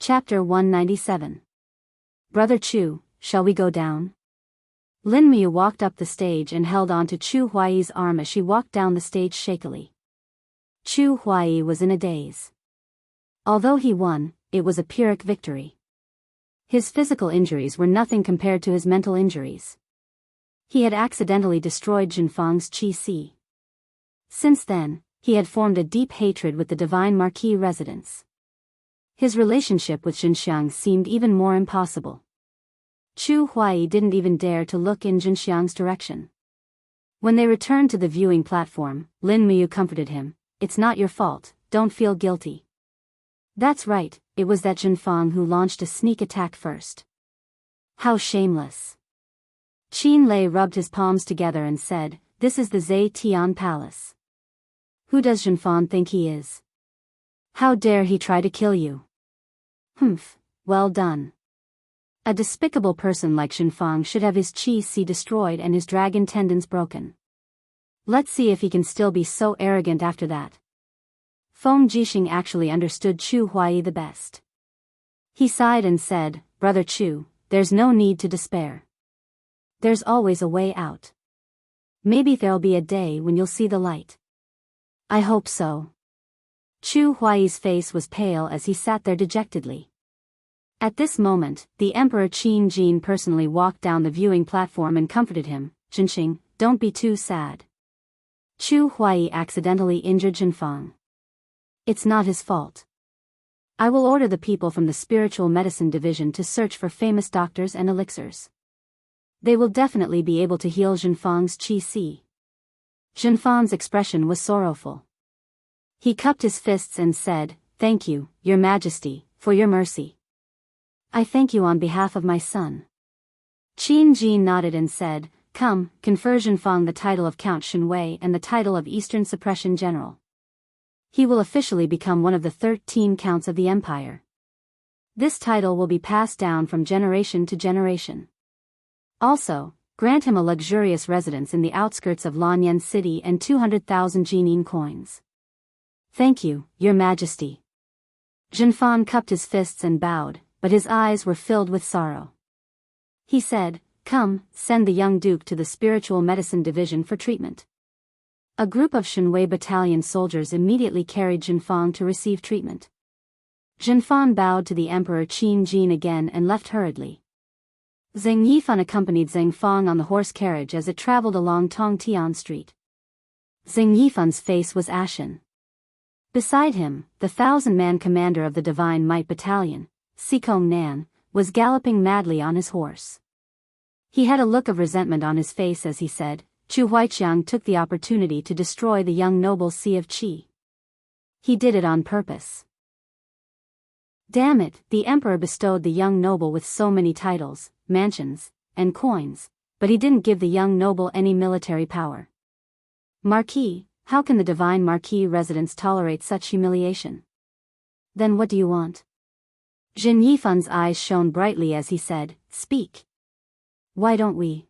Chapter 197. Brother Chu, shall we go down? Lin Miu walked up the stage and held on to Chu Huaiyi's arm as she walked down the stage shakily. Chu Huaiyi was in a daze. Although he won, it was a Pyrrhic victory. His physical injuries were nothing compared to his mental injuries. He had accidentally destroyed Jinfang's qi. Since then, he had formed a deep hatred with the Divine Marquis residents. His relationship with Xinxiang seemed even more impossible. Chu Huaiyi didn't even dare to look in Xinxiang's direction. When they returned to the viewing platform, Lin Miu comforted him. It's not your fault, don't feel guilty. That's right, it was that Jinfang who launched a sneak attack first. How shameless. Qin Lei rubbed his palms together and said, this is the Zhe Tian Palace. Who does Jinfang think he is? How dare he try to kill you? Humph, well done. A despicable person like Jinfang should have his qi destroyed and his dragon tendons broken. Let's see if he can still be so arrogant after that. Feng Jixing actually understood Chu Huaiyi the best. He sighed and said, Brother Chu, there's no need to despair. There's always a way out. Maybe there'll be a day when you'll see the light. I hope so. Chu Huaiyi's face was pale as he sat there dejectedly. At this moment, the Emperor Qin Jin personally walked down the viewing platform and comforted him. Jinxing, don't be too sad. Chu Huaiyi accidentally injured Jinfang. It's not his fault. I will order the people from the Spiritual Medicine Division to search for famous doctors and elixirs. They will definitely be able to heal Jinfang's qi. Jinfang's expression was sorrowful. He cupped his fists and said, Thank you, Your Majesty, for your mercy. I thank you on behalf of my son. Qin Jin nodded and said, Come, confer Jinfang the title of Count Shenwei and the title of Eastern Suppression General. He will officially become one of the 13 counts of the empire. This title will be passed down from generation to generation. Also, grant him a luxurious residence in the outskirts of Lanyan City and 200,000 Jinin coins. Thank you, Your Majesty. Jinfang cupped his fists and bowed, but his eyes were filled with sorrow. He said, Come, send the young duke to the Spiritual Medicine Division for treatment. A group of Shenwei battalion soldiers immediately carried Jinfang to receive treatment. Jinfang bowed to the Emperor Qin Jin again and left hurriedly. Zheng Yifan accompanied Zheng Fang on the horse carriage as it traveled along Tongtian Street. Zheng Yifan's face was ashen. Beside him, the 1,000-man commander of the Divine Might Battalion, Sikong Nan, was galloping madly on his horse. He had a look of resentment on his face as he said, Chu Huaiqiang took the opportunity to destroy the young noble's sea of qi. He did it on purpose. Damn it, the emperor bestowed the young noble with so many titles, mansions, and coins, but he didn't give the young noble any military power. Marquis, how can the Divine Marquis residents tolerate such humiliation? Then what do you want? Jin Yifan's eyes shone brightly as he said, Speak. Why don't we?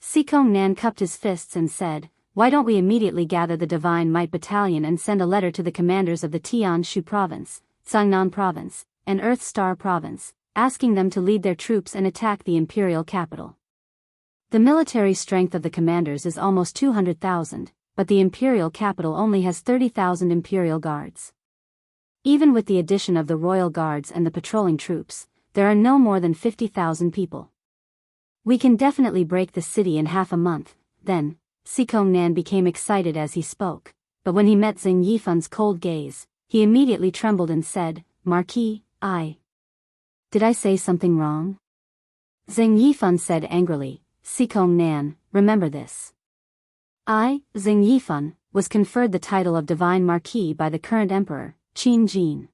Sikong Nan cupped his fists and said, Why don't we immediately gather the Divine Might Battalion and send a letter to the commanders of the Tian Shu Province, Sangnan Province, and Earth Star Province, asking them to lead their troops and attack the imperial capital. The military strength of the commanders is almost 200,000, but the imperial capital only has 30,000 imperial guards. Even with the addition of the royal guards and the patrolling troops, there are no more than 50,000 people. We can definitely break the city in half a month. Then, Sikong Nan became excited as he spoke, but when he met Zheng Yifan's cold gaze, he immediately trembled and said, Marquis, Did I say something wrong? Zheng Yifan said angrily, Sikong Nan, remember this. I, Zheng Yifan, was conferred the title of Divine Marquis by the current emperor, Qin Jin.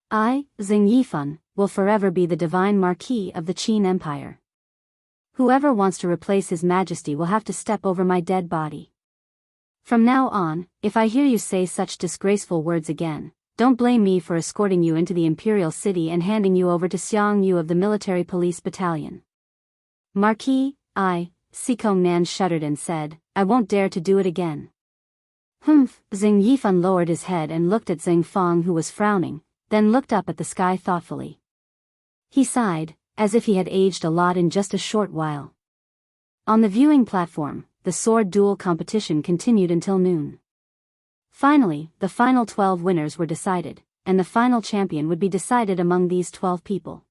I, Zheng Yifan, will forever be the Divine Marquis of the Qin Empire. Whoever wants to replace His Majesty will have to step over my dead body. From now on, if I hear you say such disgraceful words again, don't blame me for escorting you into the imperial city and handing you over to Xianghu of the military police battalion. Marquis, Sikong Nan shuddered and said, I won't dare to do it again. Humph, Zheng Yifan lowered his head and looked at Zheng Fang who was frowning. then looked up at the sky thoughtfully. He sighed, as if he had aged a lot in just a short while. On the viewing platform, the sword duel competition continued until noon. Finally, the final 12 winners were decided, and the final champion would be decided among these 12 people.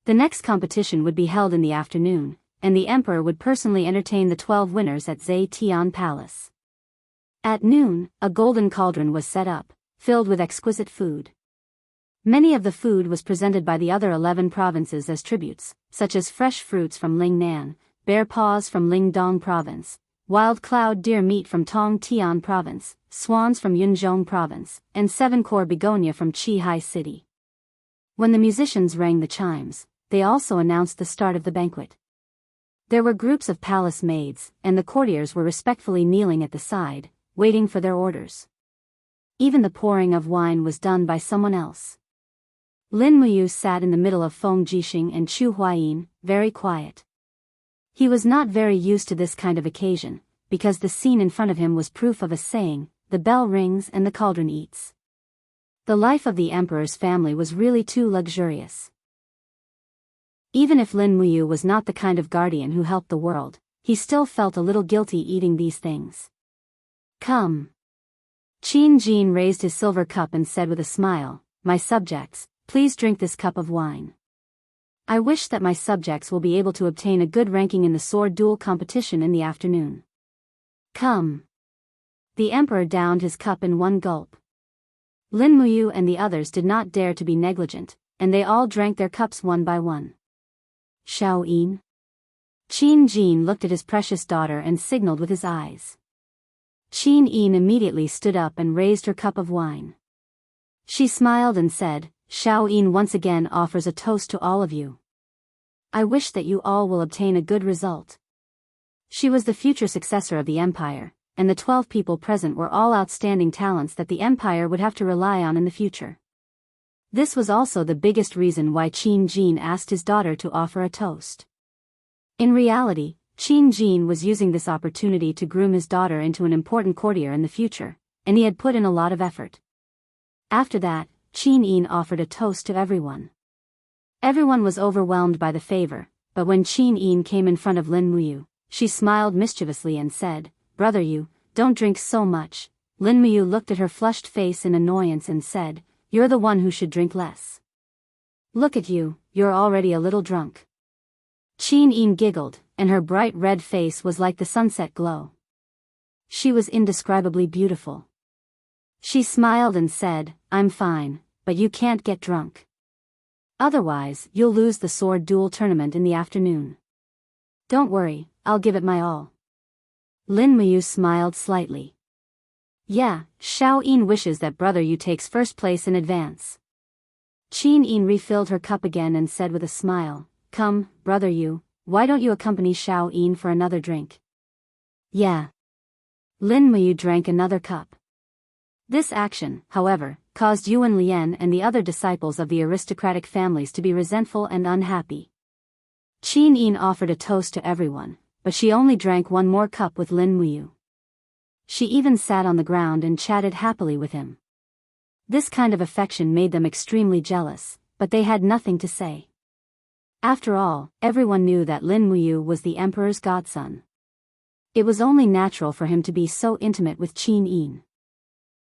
The next competition would be held in the afternoon, and the emperor would personally entertain the 12 winners at Zetian Palace. At noon, a golden cauldron was set up, filled with exquisite food. Many of the food was presented by the other 11 provinces as tributes, such as fresh fruits from Lingnan, bear paws from Lingdong province, wild cloud deer meat from Tongtian province, swans from Yunzhong province, and 7-core begonia from Qihai city. When the musicians rang the chimes, they also announced the start of the banquet. There were groups of palace maids, and the courtiers were respectfully kneeling at the side, waiting for their orders. Even the pouring of wine was done by someone else. Lin Muyu sat in the middle of Feng Jixing and Chu Huayin, very quiet. He was not very used to this kind of occasion, because the scene in front of him was proof of a saying, the bell rings and the cauldron eats. The life of the emperor's family was really too luxurious. Even if Lin Muyu was not the kind of guardian who helped the world, he still felt a little guilty eating these things. Come. Qin Jin raised his silver cup and said with a smile, "My subjects, please drink this cup of wine. I wish that my subjects will be able to obtain a good ranking in the sword duel competition in the afternoon. Come." The emperor downed his cup in one gulp. Lin Muyu and the others did not dare to be negligent, and they all drank their cups one by one. Xiaoyin. Qin Jin looked at his precious daughter and signaled with his eyes. Qin Yin immediately stood up and raised her cup of wine. She smiled and said, "Xiaoyin once again offers a toast to all of you. I wish that you all will obtain a good result." She was the future successor of the empire, and the 12 people present were all outstanding talents that the empire would have to rely on in the future. This was also the biggest reason why Qin Jin asked his daughter to offer a toast. In reality, Qin Jin was using this opportunity to groom his daughter into an important courtier in the future, and he had put in a lot of effort. After that, Qin Yin offered a toast to everyone. Everyone was overwhelmed by the favor, but when Qin Yin came in front of Lin Muyu, she smiled mischievously and said, "Brother Yu, don't drink so much." Lin Muyu looked at her flushed face in annoyance and said, "You're the one who should drink less. Look at you, you're already a little drunk." Qin Yin giggled, and her bright red face was like the sunset glow. She was indescribably beautiful. She smiled and said, "I'm fine, but you can't get drunk. Otherwise, you'll lose the sword duel tournament in the afternoon. Don't worry, I'll give it my all." Lin Muyu smiled slightly. "Yeah, Xiaoyin wishes that brother Yu takes first place in advance." Qin Yin refilled her cup again and said with a smile, "Come, brother Yu, why don't you accompany Xiaoyin for another drink?" "Yeah." Lin Muyu drank another cup. This action, however, caused Yuan Lian and the other disciples of the aristocratic families to be resentful and unhappy. Qin Yin offered a toast to everyone, but she only drank one more cup with Lin Muyu. She even sat on the ground and chatted happily with him. This kind of affection made them extremely jealous, but they had nothing to say. After all, everyone knew that Lin Muyu was the emperor's godson. It was only natural for him to be so intimate with Qin Yin.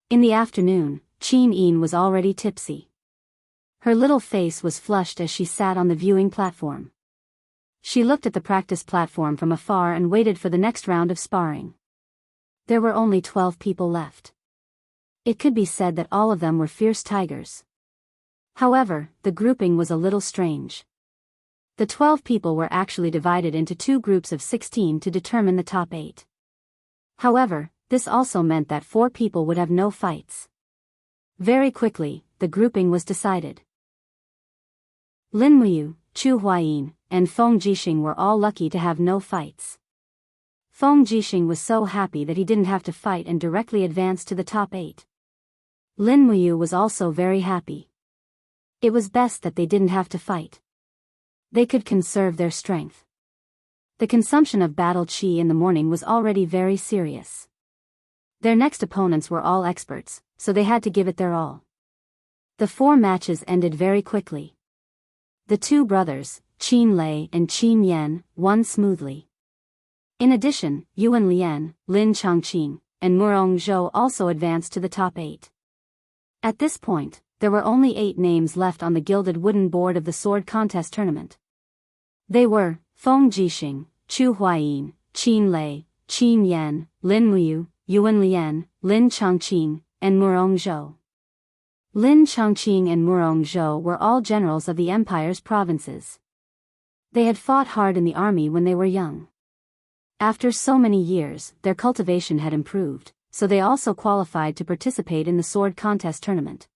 In the afternoon, Qin Yin was already tipsy. Her little face was flushed as she sat on the viewing platform. She looked at the practice platform from afar and waited for the next round of sparring. There were only 12 people left. It could be said that all of them were fierce tigers. However, the grouping was a little strange. The 12 people were actually divided into 2 groups of 16 to determine the top 8. However, this also meant that 4 people would have no fights. Very quickly, the grouping was decided. Lin Muyu, Chu Huayin, and Feng Jixing were all lucky to have no fights. Feng Jixing was so happy that he didn't have to fight and directly advanced to the top 8. Lin Muyu was also very happy. It was best that they didn't have to fight. They could conserve their strength. The consumption of battle qi in the morning was already very serious. Their next opponents were all experts, so they had to give it their all. The 4 matches ended very quickly. The 2 brothers, Qin Lei and Qin Yan, won smoothly. In addition, Yuan Lian, Lin Changqing, and Murong Zhou also advanced to the top 8. At this point, there were only 8 names left on the gilded wooden board of the sword contest tournament. They were Feng Jixing, Chu Huayin, Qin Lei, Qin Yan, Lin Muyu, Yuan Lian, Lin Changqing, and Murong Zhou. Lin Changqing and Murong Zhou were all generals of the empire's provinces. They had fought hard in the army when they were young. After so many years, their cultivation had improved, so they also qualified to participate in the sword contest tournament.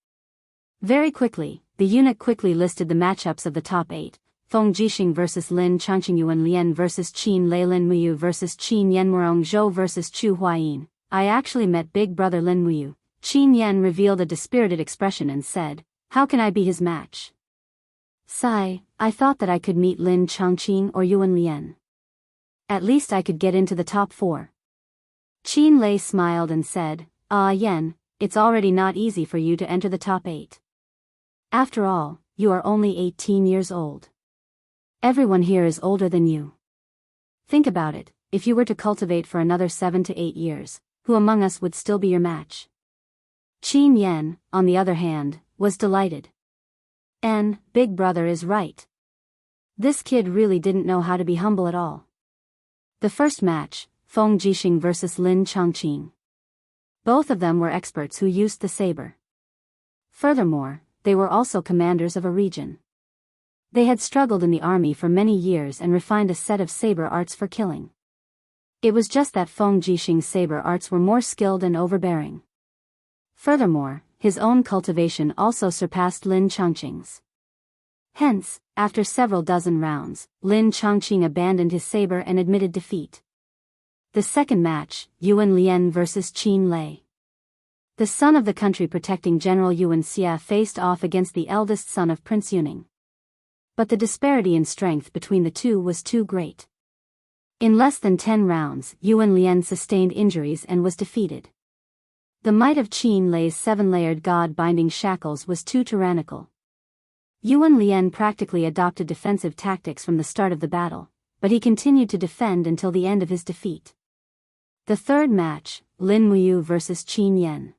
Very quickly, the eunuch quickly listed the matchups of the top 8, Feng Jixing vs Lin Changqing, Yuan Lian vs Qin Lei, Lin Muyu vs Qin Yan, Murong Zhou vs Chu Huayin. I actually met big brother Lin Muyu. Qin Yan revealed a dispirited expression and said, "How can I be his match? Sigh, I thought that I could meet Lin Changqing or Yuan Lian. At least I could get into the top 4. Qin Lei smiled and said, "Ah Yan, it's already not easy for you to enter the top 8. After all, you are only 18 years old. Everyone here is older than you. Think about it, if you were to cultivate for another 7 to 8 years, who among us would still be your match?" Qin Yan, on the other hand, was delighted. Big brother is right. This kid really didn't know how to be humble at all. The first match, Feng Jixing vs Lin Changqing. Both of them were experts who used the saber. Furthermore, they were also commanders of a region. They had struggled in the army for many years and refined a set of saber arts for killing. It was just that Feng Jixing's saber arts were more skilled and overbearing. Furthermore, his own cultivation also surpassed Lin Changqing's. Hence, after several dozen rounds, Lin Changqing abandoned his saber and admitted defeat. The second match, Yuan Lian vs Qin Lei. The son of the country protecting General Yuan Xia faced off against the eldest son of Prince Yuning. But the disparity in strength between the two was too great. In less than 10 rounds, Yuan Lian sustained injuries and was defeated. The might of Qin Lei's 7-layered god-binding shackles was too tyrannical. Yuan Lian practically adopted defensive tactics from the start of the battle, but he continued to defend until the end of his defeat. The third match, Lin Muyu vs Qin Yan.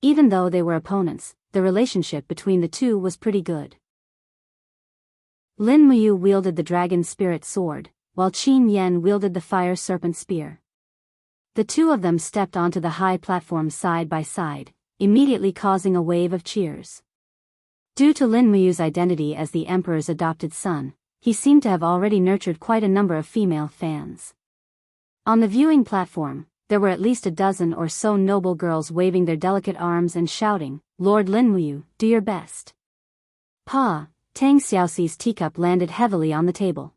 Even though they were opponents, the relationship between the two was pretty good. Lin Muyu wielded the dragon spirit sword, while Qin Yan wielded the fire serpent spear. The two of them stepped onto the high platform side by side, immediately causing a wave of cheers. Due to Lin Muyu's identity as the emperor's adopted son, he seemed to have already nurtured quite a number of female fans. On the viewing platform, there were at least a dozen or so noble girls waving their delicate arms and shouting, "Lord Lin Muyu, do your best." Pa, Tang Xiaoxi's teacup landed heavily on the table.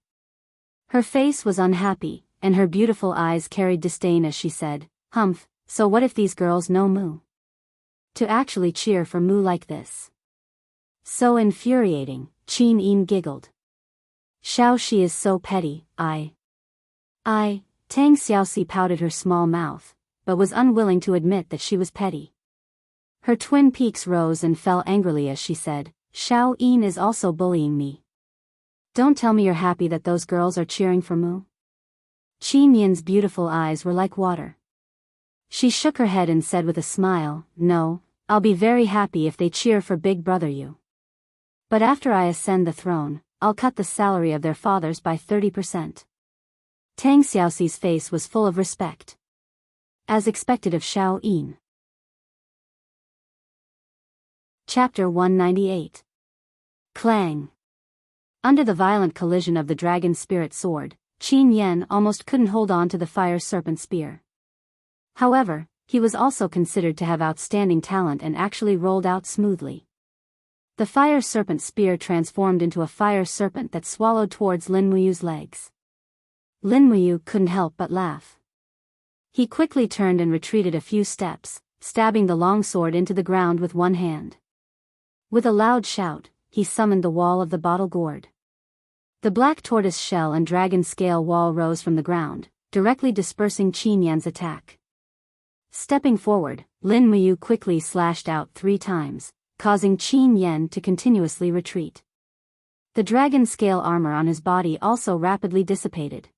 Her face was unhappy, and her beautiful eyes carried disdain as she said, "Humph, so what if these girls know Mu? To actually cheer for Mu like this. So infuriating," Qin Yin giggled. "Xiao Shi is so petty, Tang Xiaoxi pouted her small mouth, but was unwilling to admit that she was petty. Her twin peaks rose and fell angrily as she said, "Xiao Yin is also bullying me. Don't tell me you're happy that those girls are cheering for Mu." Qin Yin's beautiful eyes were like water. She shook her head and said with a smile, "No, I'll be very happy if they cheer for Big Brother you. But after I ascend the throne, I'll cut the salary of their fathers by 30%. Tang Xiaoxi's face was full of respect. As expected of Xiao Yin. Chapter 198. Clang. Under the violent collision of the dragon spirit sword, Qin Yan almost couldn't hold on to the fire serpent spear. However, he was also considered to have outstanding talent and actually rolled out smoothly. The fire serpent spear transformed into a fire serpent that swallowed towards Lin Muyu's legs. Lin Muyu couldn't help but laugh. He quickly turned and retreated a few steps, stabbing the long sword into the ground with one hand. With a loud shout, he summoned the wall of the bottle gourd. The black tortoise shell and dragon scale wall rose from the ground, directly dispersing Qin Yan's attack. Stepping forward, Lin Muyu quickly slashed out 3 times, causing Qin Yan to continuously retreat. The dragon scale armor on his body also rapidly dissipated.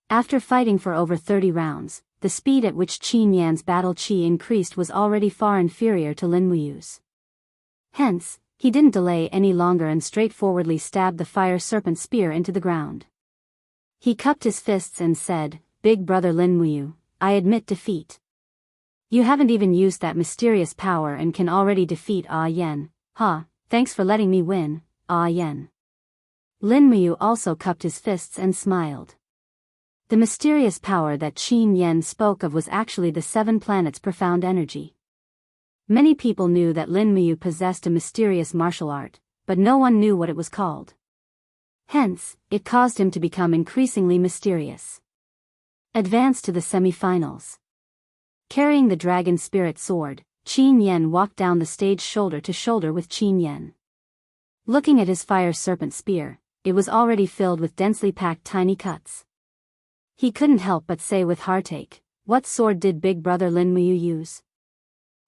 After fighting for over 30 rounds, the speed at which Qin Yan's battle chi increased was already far inferior to Lin Muyu's. Hence, he didn't delay any longer and straightforwardly stabbed the fire serpent spear into the ground. He cupped his fists and said, "Big brother Lin Muyu, I admit defeat. You haven't even used that mysterious power and can already defeat Ah Yen. Thanks for letting me win, Ah Yen." Lin Muyu also cupped his fists and smiled. The mysterious power that Qin Yan spoke of was actually the 7 planets' profound energy. Many people knew that Lin Muyu possessed a mysterious martial art, but no one knew what it was called. Hence, it caused him to become increasingly mysterious. Advance to the semi-finals. Carrying the dragon spirit sword, Qin Yan walked down the stage shoulder to shoulder with Qin Yan. Looking at his fire serpent spear, it was already filled with densely packed tiny cuts. He couldn't help but say with heartache, "What sword did big brother Lin Muyu use?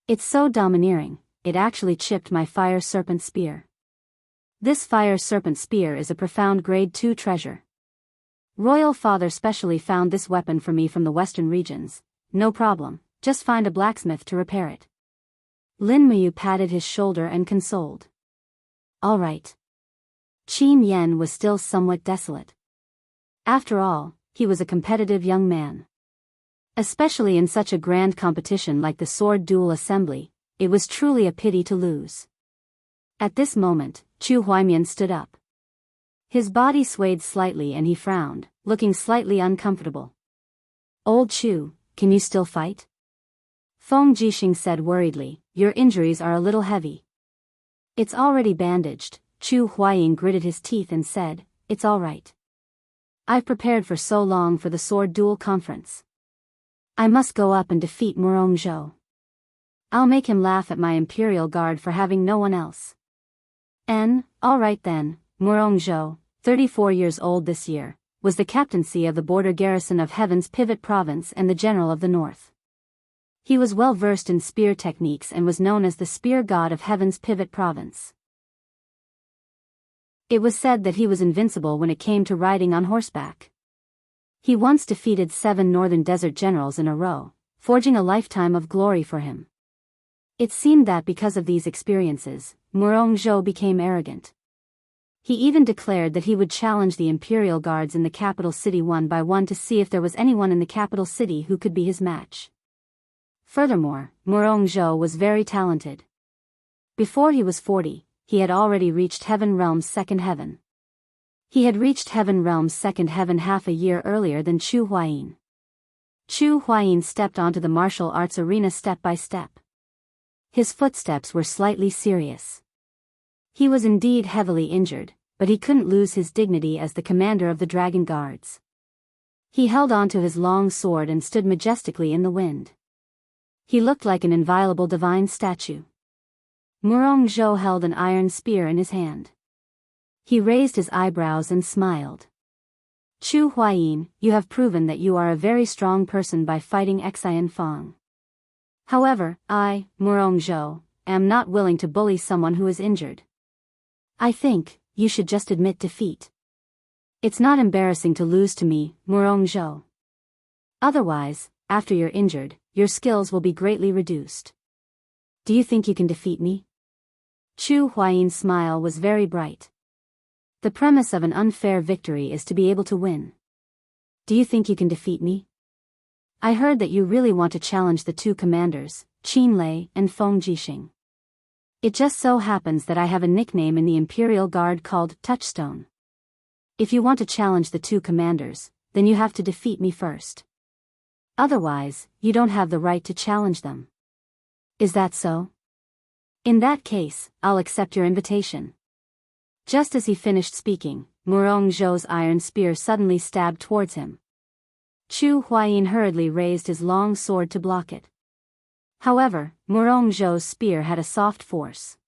It's so domineering, it actually chipped my fire serpent spear. This fire serpent spear is a profound grade 2 treasure. Royal father specially found this weapon for me from the western regions. No problem, just find a blacksmith to repair it." Lin Muyu patted his shoulder and consoled. "All right." Qin Yan was still somewhat desolate. After all, he was a competitive young man. Especially in such a grand competition like the Sword Duel Assembly, it was truly a pity to lose. At this moment, Chu Huaimian stood up. His body swayed slightly and he frowned, looking slightly uncomfortable. "Old Chu, can you still fight?" Feng Jixing said worriedly, "Your injuries are a little heavy." "It's already bandaged." Chu Huayin gritted his teeth and said, "It's all right. I've prepared for so long for the sword duel conference. I must go up and defeat Murong Zhou. I'll make him laugh at my imperial guard for having no one else." All right then." Murong Zhou, 34 years old this year, was the captaincy of the border garrison of Heaven's Pivot Province and the general of the north. He was well versed in spear techniques and was known as the spear god of Heaven's Pivot Province. It was said that he was invincible when it came to riding on horseback. He once defeated 7 northern desert generals in a row, forging a lifetime of glory for him. It seemed that because of these experiences, Murong Zhou became arrogant. He even declared that he would challenge the imperial guards in the capital city one by one to see if there was anyone in the capital city who could be his match. Furthermore, Murong Zhou was very talented. Before he was 40, he had already reached Heaven Realm's second heaven. He had reached Heaven Realm's second heaven half a year earlier than Chu Huayin. Chu Huayin stepped onto the martial arts arena step by step. His footsteps were slightly serious. He was indeed heavily injured, but he couldn't lose his dignity as the commander of the Dragon Guards. He held onto his long sword and stood majestically in the wind. He looked like an inviolable divine statue. Murong Zhou held an iron spear in his hand. He raised his eyebrows and smiled. "Chu Huayin, you have proven that you are a very strong person by fighting Xian Fang. However, I, Murong Zhou, am not willing to bully someone who is injured. I think you should just admit defeat. It's not embarrassing to lose to me, Murong Zhou. Otherwise, after you're injured, your skills will be greatly reduced. Do you think you can defeat me?" Chu Huayin's smile was very bright. The premise of an unfair victory is to be able to win. "Do you think you can defeat me? I heard that you really want to challenge the 2 commanders, Qin Lei and Feng Jixing. It just so happens that I have a nickname in the Imperial Guard called Touchstone. If you want to challenge the 2 commanders, then you have to defeat me first. Otherwise, you don't have the right to challenge them. Is that so? In that case, I'll accept your invitation." Just as he finished speaking, Murong Zhou's iron spear suddenly stabbed towards him. Chu Huayin hurriedly raised his long sword to block it. However, Murong Zhou's spear had a soft force.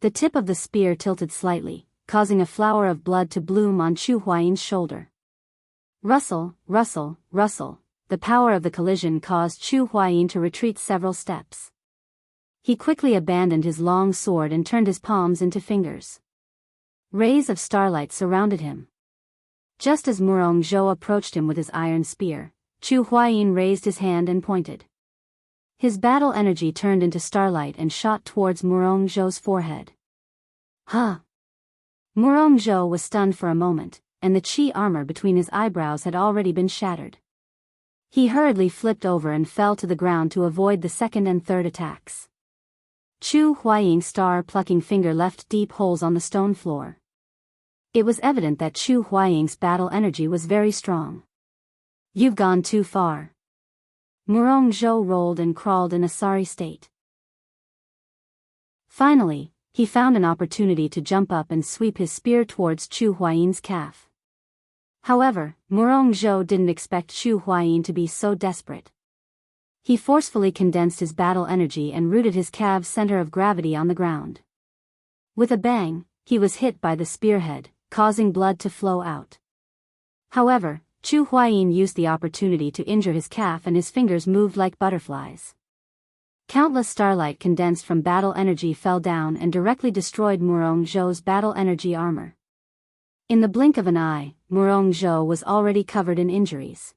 The tip of the spear tilted slightly, causing a flower of blood to bloom on Chu Huayin's shoulder. Rustle, rustle, rustle. The power of the collision caused Chu Huayin to retreat several steps. He quickly abandoned his long sword and turned his palms into fingers. Rays of starlight surrounded him. Just as Murong Zhou approached him with his iron spear, Chu Huayin raised his hand and pointed. His battle energy turned into starlight and shot towards Murong Zhou's forehead. Huh! Murong Zhou was stunned for a moment, and the chi armor between his eyebrows had already been shattered. He hurriedly flipped over and fell to the ground to avoid the second and third attacks. Chu Huaying's star-plucking finger left deep holes on the stone floor. It was evident that Chu Huaying's battle energy was very strong. You've gone too far. Murong Zhou rolled and crawled in a sorry state. Finally, he found an opportunity to jump up and sweep his spear towards Chu Huaying's calf. However, Murong Zhou didn't expect Chu Huayin to be so desperate. He forcefully condensed his battle energy and rooted his calf's center of gravity on the ground. With a bang, he was hit by the spearhead, causing blood to flow out. However, Chu Huayin used the opportunity to injure his calf and his fingers moved like butterflies. Countless starlight condensed from battle energy fell down and directly destroyed Murong Zhou's battle energy armor. In the blink of an eye, Murong Zhou was already covered in injuries.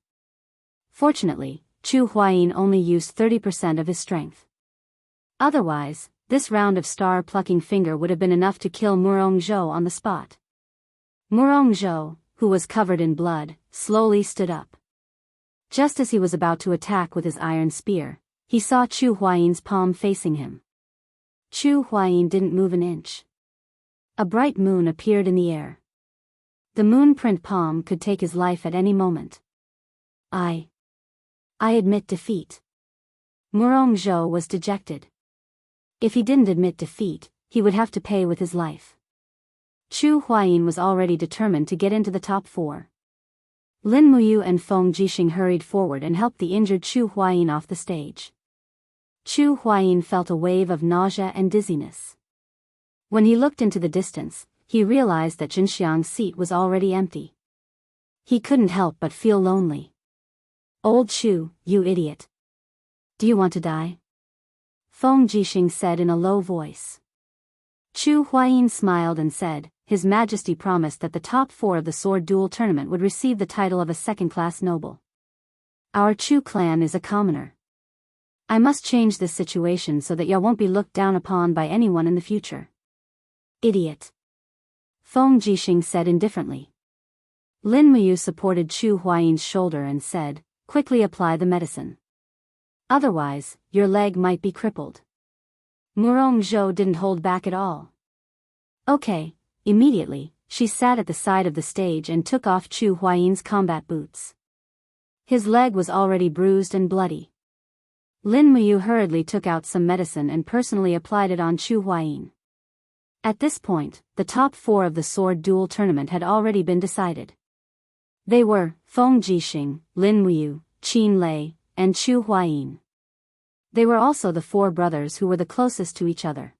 Fortunately, Chu Huayin only used 30% of his strength. Otherwise, this round of star-plucking finger would have been enough to kill Murong Zhou on the spot. Murong Zhou, who was covered in blood, slowly stood up. Just as he was about to attack with his iron spear, he saw Chu Huayin's palm facing him. Chu Huayin didn't move an inch. A bright moon appeared in the air. The moon-print palm could take his life at any moment. I admit defeat. Murong Zhou was dejected. If he didn't admit defeat, he would have to pay with his life. Chu Huayin was already determined to get into the top 4. Lin Muyu and Feng Jixing hurried forward and helped the injured Chu Huayin off the stage. Chu Huayin felt a wave of nausea and dizziness. When he looked into the distance, he realized that Jinxiang's seat was already empty. He couldn't help but feel lonely. Old Chu, you idiot. Do you want to die? Feng Jixing said in a low voice. Chu Huayin smiled and said, His Majesty promised that the top 4 of the sword duel tournament would receive the title of a second-class noble. Our Chu clan is a commoner. I must change this situation so that you won't be looked down upon by anyone in the future. Idiot. Feng Jixing said indifferently. Lin Muyu supported Chu Huayin's shoulder and said, Quickly apply the medicine. Otherwise, your leg might be crippled. Murong Zhou didn't hold back at all. Okay, immediately, she sat at the side of the stage and took off Chu Huayin's combat boots. His leg was already bruised and bloody. Lin Muyu hurriedly took out some medicine and personally applied it on Chu Huayin. At this point, the top 4 of the sword duel tournament had already been decided. They were Feng Jixing, Lin Muyu, Qin Lei, and Chu Huayin. They were also the 4 brothers who were the closest to each other.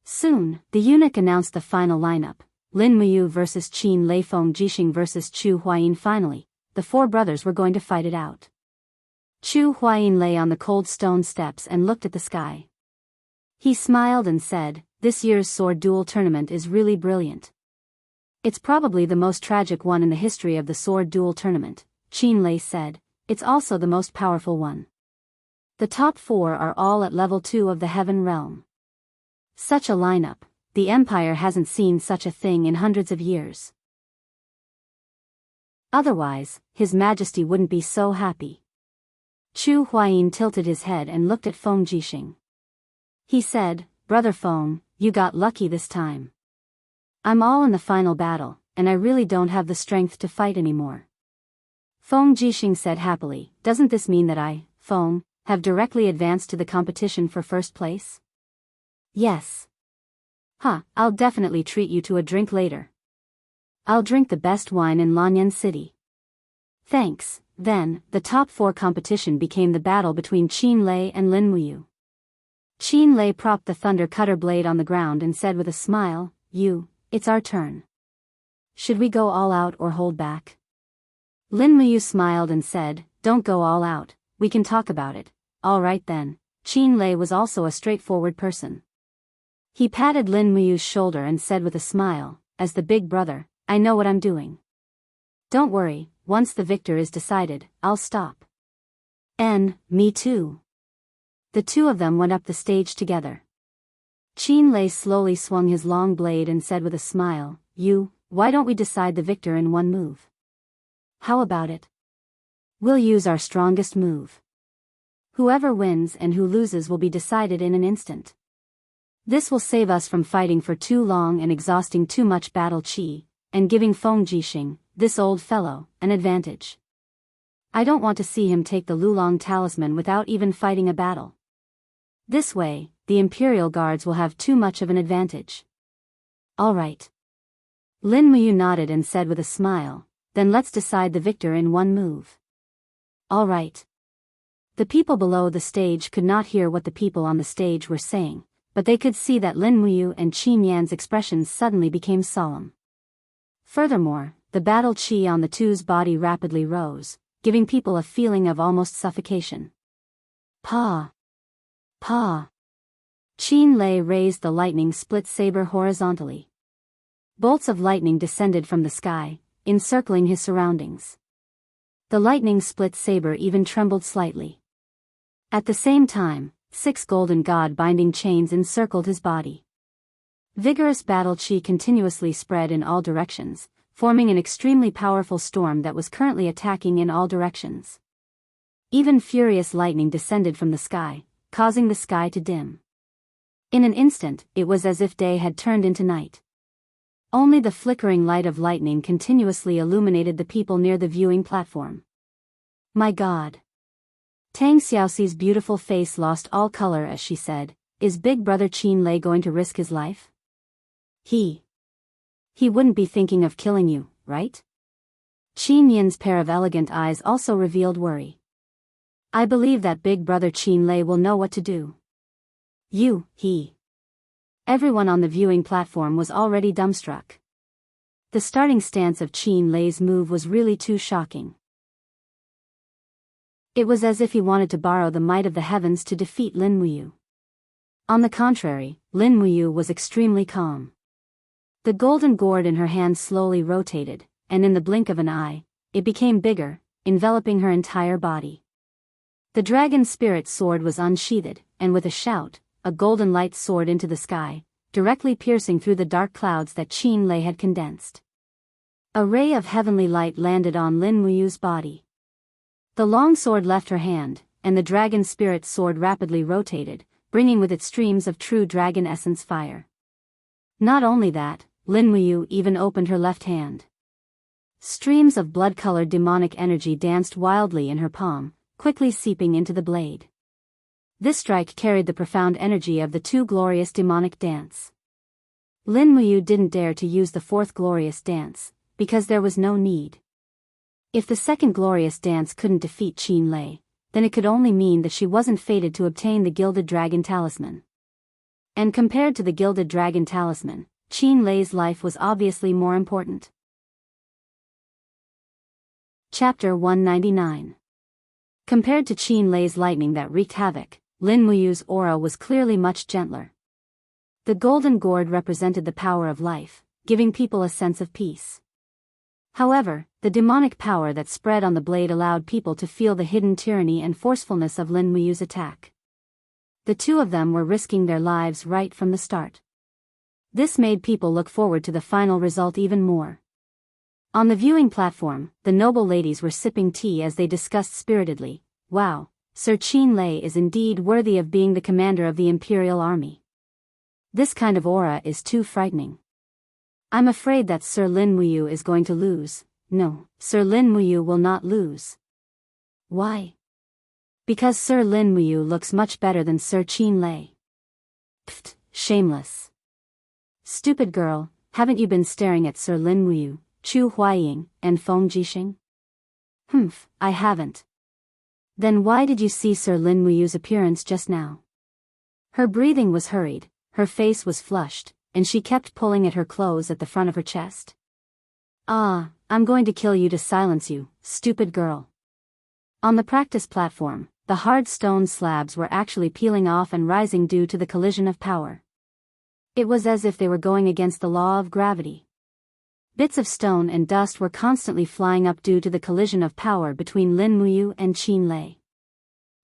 Soon, the eunuch announced the final lineup: Lin Muyu versus Qin Lei, Feng Jixing versus Chu Huayin. Finally, the 4 brothers were going to fight it out. Chu Huayin lay on the cold stone steps and looked at the sky. He smiled and said, This year's sword duel tournament is really brilliant. It's probably the most tragic one in the history of the sword duel tournament, Qin Lei said. It's also the most powerful one. The top 4 are all at level 2 of the Heaven Realm. Such a lineup, the Empire hasn't seen such a thing in hundreds of years. Otherwise, His Majesty wouldn't be so happy. Chu Huayin tilted his head and looked at Feng Jixing. He said, Brother Feng, you got lucky this time. I'm all in the final battle, and I really don't have the strength to fight anymore. Feng Jixing said happily, Doesn't this mean that I, Feng, have directly advanced to the competition for first place? Yes. I'll definitely treat you to a drink later. I'll drink the best wine in Lanyan City. Thanks. Then, the top 4 competition became the battle between Qin Lei and Lin Muyu. Qin Lei propped the thunder cutter blade on the ground and said with a smile, It's our turn. Should we go all out or hold back? Lin Muyu smiled and said, Don't go all out, we can talk about it. All right then, Qin Lei was also a straightforward person. He patted Lin Muyu's shoulder and said with a smile, as the big brother, I know what I'm doing. Don't worry, once the victor is decided, I'll stop. Me too. The two of them went up the stage together. Qin Lei slowly swung his long blade and said with a smile, why don't we decide the victor in one move? How about it? We'll use our strongest move. Whoever wins and who loses will be decided in an instant. This will save us from fighting for too long and exhausting too much battle chi, and giving Feng Jixing, this old fellow, an advantage. I don't want to see him take the Lulong talisman without even fighting a battle. This way, the Imperial Guards will have too much of an advantage. All right. Lin Muyu nodded and said with a smile, then let's decide the victor in one move. All right. The people below the stage could not hear what the people on the stage were saying, but they could see that Lin Muyu and Qin Yan's expressions suddenly became solemn. Furthermore, the battle chi on the two's body rapidly rose, giving people a feeling of almost suffocation. Pa! Qin Lei raised the lightning split saber horizontally. Bolts of lightning descended from the sky, encircling his surroundings. The lightning split saber even trembled slightly. At the same time, 6 golden god-binding chains encircled his body. Vigorous battle chi continuously spread in all directions, forming an extremely powerful storm that was currently attacking in all directions. Even furious lightning descended from the sky, causing the sky to dim. In an instant, it was as if day had turned into night. Only the flickering light of lightning continuously illuminated the people near the viewing platform. My God! Tang Xiaoxi's beautiful face lost all color as she said, Is Big Brother Qin Lei going to risk his life? He wouldn't be thinking of killing you, right? Qin Yin's pair of elegant eyes also revealed worry. I believe that Big Brother Qin Lei will know what to do. Everyone on the viewing platform was already dumbstruck. The starting stance of Qin Lei's move was really too shocking. It was as if he wanted to borrow the might of the heavens to defeat Lin Muyu. On the contrary, Lin Muyu was extremely calm. The golden gourd in her hand slowly rotated, and in the blink of an eye, it became bigger, enveloping her entire body. The dragon spirit sword was unsheathed, and with a shout, a golden light soared into the sky, directly piercing through the dark clouds that Qin Lei had condensed. A ray of heavenly light landed on Lin Muyu's body. The long sword left her hand, and the dragon spirit sword rapidly rotated, bringing with it streams of true dragon essence fire. Not only that, Lin Muyu even opened her left hand. Streams of blood-colored demonic energy danced wildly in her palm, quickly seeping into the blade. This strike carried the profound energy of the 2 glorious demonic dance. Lin Muyu didn't dare to use the 4th glorious dance, because there was no need. If the 2nd glorious dance couldn't defeat Qin Lei, then it could only mean that she wasn't fated to obtain the Gilded Dragon Talisman. And compared to the Gilded Dragon Talisman, Qin Lei's life was obviously more important. Chapter 199. Compared to Qin Lei's lightning that wreaked havoc, Lin Muyu's aura was clearly much gentler. The golden gourd represented the power of life, giving people a sense of peace. However, the demonic power that spread on the blade allowed people to feel the hidden tyranny and forcefulness of Lin Muyu's attack. The two of them were risking their lives right from the start. This made people look forward to the final result even more. On the viewing platform, the noble ladies were sipping tea as they discussed spiritedly, Wow, Sir Qin Lei is indeed worthy of being the commander of the Imperial Army. This kind of aura is too frightening. I'm afraid that Sir Lin Muyu is going to lose. No, Sir Lin Muyu will not lose. Why? Because Sir Lin Muyu looks much better than Sir Qin Lei. Pfft, shameless. Stupid girl, haven't you been staring at Sir Lin Muyu, Chu Huaying, and Feng Jixing? Humph, I haven't. Then why did you see Sir Lin Muyu's appearance just now? Her breathing was hurried, her face was flushed, and she kept pulling at her clothes at the front of her chest. I'm going to kill you to silence you, stupid girl. On the practice platform, the hard stone slabs were actually peeling off and rising due to the collision of power. It was as if they were going against the law of gravity. Bits of stone and dust were constantly flying up due to the collision of power between Lin Muyu and Qin Lei.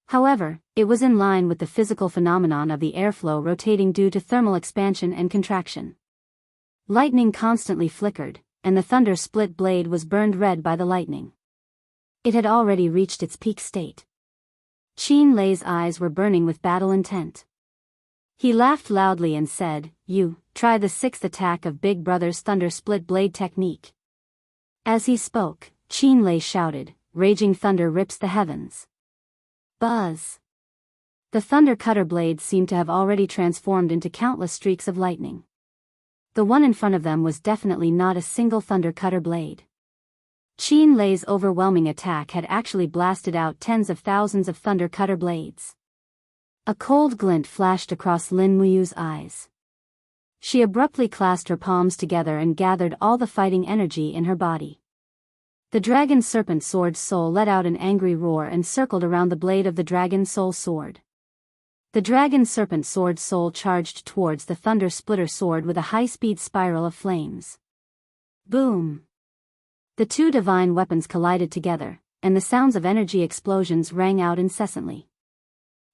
However, it was in line with the physical phenomenon of the airflow rotating due to thermal expansion and contraction. Lightning constantly flickered, and the thunder split blade was burned red by the lightning. It had already reached its peak state. Qin Lei's eyes were burning with battle intent. He laughed loudly and said, "You, try the 6th attack of Big Brother's Thunder Split Blade technique." As he spoke, Qin Lei shouted, "Raging thunder rips the heavens." Buzz! The thunder cutter blades seemed to have already transformed into countless streaks of lightning. The one in front of them was definitely not a single thunder cutter blade. Qin Lei's overwhelming attack had actually blasted out tens of thousands of thunder cutter blades. A cold glint flashed across Lin Muyu's eyes. She abruptly clasped her palms together and gathered all the fighting energy in her body. The dragon serpent sword soul let out an angry roar and circled around the blade of the dragon soul sword. The dragon serpent sword soul charged towards the thunder splitter sword with a high-speed spiral of flames. Boom! The two divine weapons collided together, and the sounds of energy explosions rang out incessantly.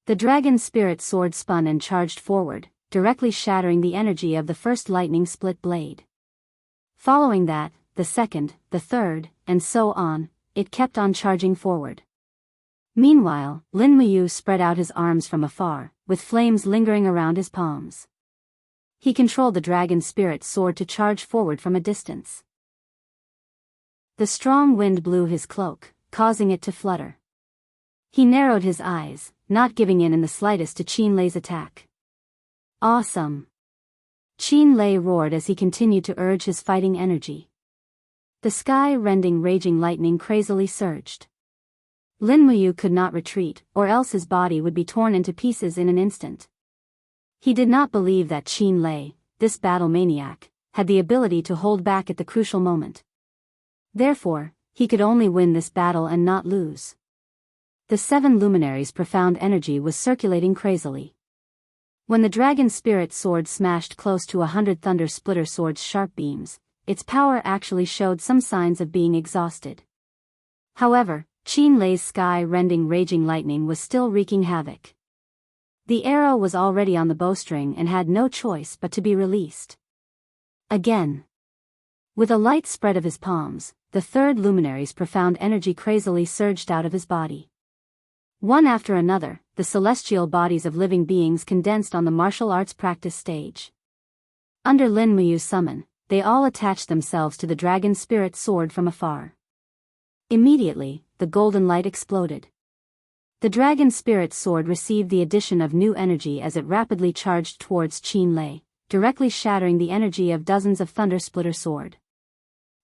The dragon spirit sword spun and charged forward, directly shattering the energy of the first lightning split blade. Following that, the second, the third, and so on, it kept on charging forward. Meanwhile, Lin Muyu spread out his arms from afar, with flames lingering around his palms. He controlled the dragon spirit sword to charge forward from a distance. The strong wind blew his cloak, causing it to flutter. He narrowed his eyes, not giving in the slightest to Qin Lei's attack. Awesome! Qin Lei roared as he continued to urge his fighting energy. The sky-rending raging lightning crazily surged. Lin Muyu could not retreat, or else his body would be torn into pieces in an instant. He did not believe that Qin Lei, this battle maniac, had the ability to hold back at the crucial moment. Therefore, he could only win this battle and not lose. The 7 luminaries' profound energy was circulating crazily. When the dragon spirit sword smashed close to 100 thunder splitter sword's sharp beams, its power actually showed some signs of being exhausted. However, Qin Lei's sky-rending raging lightning was still wreaking havoc. The arrow was already on the bowstring and had no choice but to be released. Again. With a light spread of his palms, the 3rd luminary's profound energy crazily surged out of his body. One after another, the celestial bodies of living beings condensed on the martial arts practice stage. Under Lin Muyu's summon, they all attached themselves to the dragon spirit sword from afar. Immediately, the golden light exploded. The dragon spirit sword received the addition of new energy as it rapidly charged towards Qin Lei, directly shattering the energy of dozens of thunder splitter sword.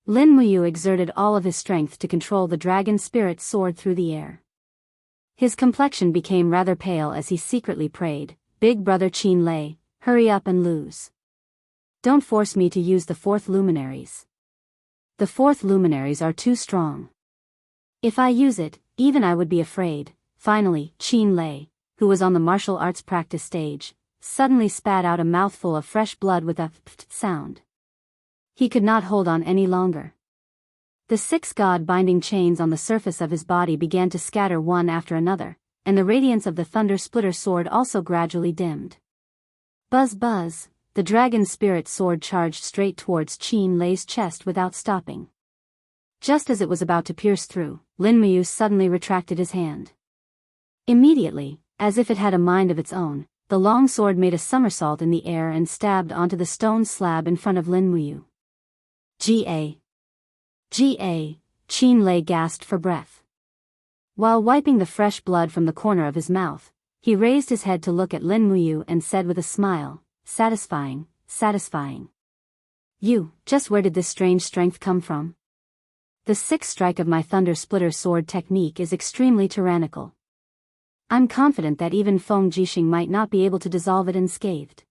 Lin Muyu exerted all of his strength to control the dragon spirit sword through the air. His complexion became rather pale as he secretly prayed, "Big brother Qin Lei, hurry up and lose. Don't force me to use the 4th luminaries. The 4th luminaries are too strong. If I use it, even I would be afraid." Finally, Qin Lei, who was on the martial arts practice stage, suddenly spat out a mouthful of fresh blood with a pft sound. He could not hold on any longer. The 6 god-binding chains on the surface of his body began to scatter one after another, and the radiance of the thunder splitter sword also gradually dimmed. Buzz buzz, the dragon spirit sword charged straight towards Qin Lei's chest without stopping. Just as it was about to pierce through, Lin Muyu suddenly retracted his hand. Immediately, as if it had a mind of its own, the long sword made a somersault in the air and stabbed onto the stone slab in front of Lin Muyu. Ga! Ga! Qin Lei gasped for breath. While wiping the fresh blood from the corner of his mouth, he raised his head to look at Lin Muyu and said with a smile, "Satisfying, satisfying. You, just where did this strange strength come from? The 6th strike of my thunder splitter sword technique is extremely tyrannical. I'm confident that even Feng Jixing might not be able to dissolve it unscathed.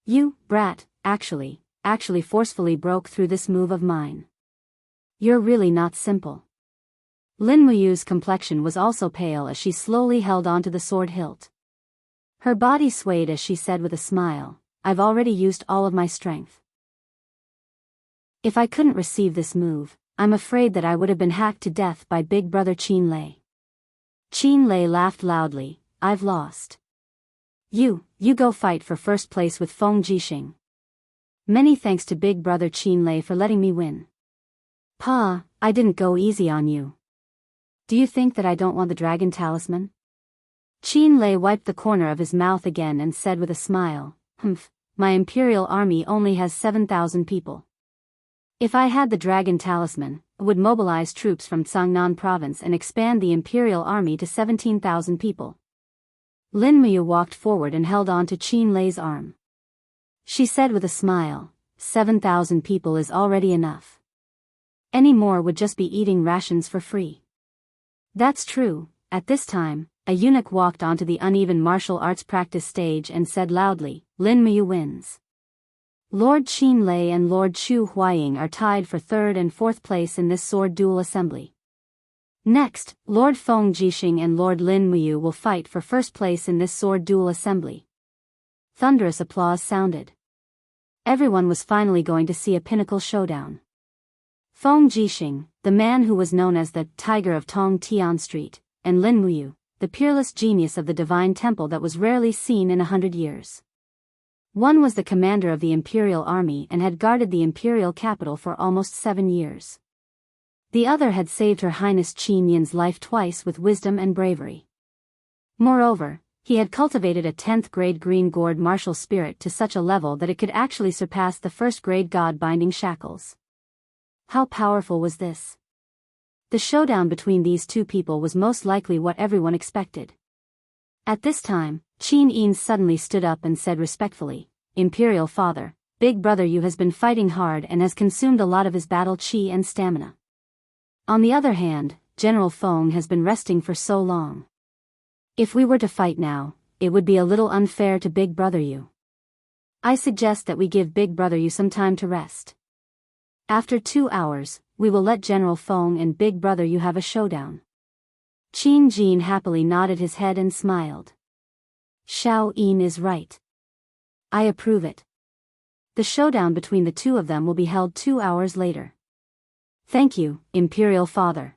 You, brat, actually forcefully broke through this move of mine. You're really not simple." Lin Muyu's complexion was also pale as she slowly held onto the sword hilt. Her body swayed as she said with a smile, "I've already used all of my strength. If I couldn't receive this move, I'm afraid that I would have been hacked to death by Big Brother Qin Lei." Qin Lei laughed loudly, "I've lost. You go fight for first place with Feng Jixing. Many thanks to Big Brother Qin Lei for letting me win. Pa, I didn't go easy on you. Do you think that I don't want the dragon talisman?" Qin Lei wiped the corner of his mouth again and said with a smile, "Humph, my imperial army only has 7,000 people. If I had the dragon talisman, I would mobilize troops from Cangnan province and expand the imperial army to 17,000 people." Lin Muyu walked forward and held on to Qin Lei's arm. She said with a smile, 7,000 people is already enough. Any more would just be eating rations for free." "That's true." At this time, a eunuch walked onto the uneven martial arts practice stage and said loudly, "Lin Muyu wins. Lord Qin Lei and Lord Chu Huaying are tied for third and fourth place in this sword duel assembly. Next, Lord Feng Jixing and Lord Lin Muyu will fight for first place in this sword duel assembly." Thunderous applause sounded. Everyone was finally going to see a pinnacle showdown. Feng Jixing, the man who was known as the Tiger of Tong Tian Street, and Lin Muyu, the peerless genius of the divine temple that was rarely seen in 100 years. One was the commander of the imperial army and had guarded the imperial capital for almost 7 years. The other had saved Her Highness Qin Yin's life twice with wisdom and bravery. Moreover, he had cultivated a 10th grade green gourd martial spirit to such a level that it could actually surpass the 1st grade god binding shackles. How powerful was this? The showdown between these two people was most likely what everyone expected. At this time, Qin Yin suddenly stood up and said respectfully, "Imperial Father, Big Brother Yu has been fighting hard and has consumed a lot of his battle qi and stamina. On the other hand, General Feng has been resting for so long. If we were to fight now, it would be a little unfair to Big Brother Yu. I suggest that we give Big Brother Yu some time to rest. After 2 hours, we will let General Feng and Big Brother Yu have a showdown." Qin Jin happily nodded his head and smiled. "Xiao Yin is right. I approve it. The showdown between the two of them will be held 2 hours later." "Thank you, Imperial Father."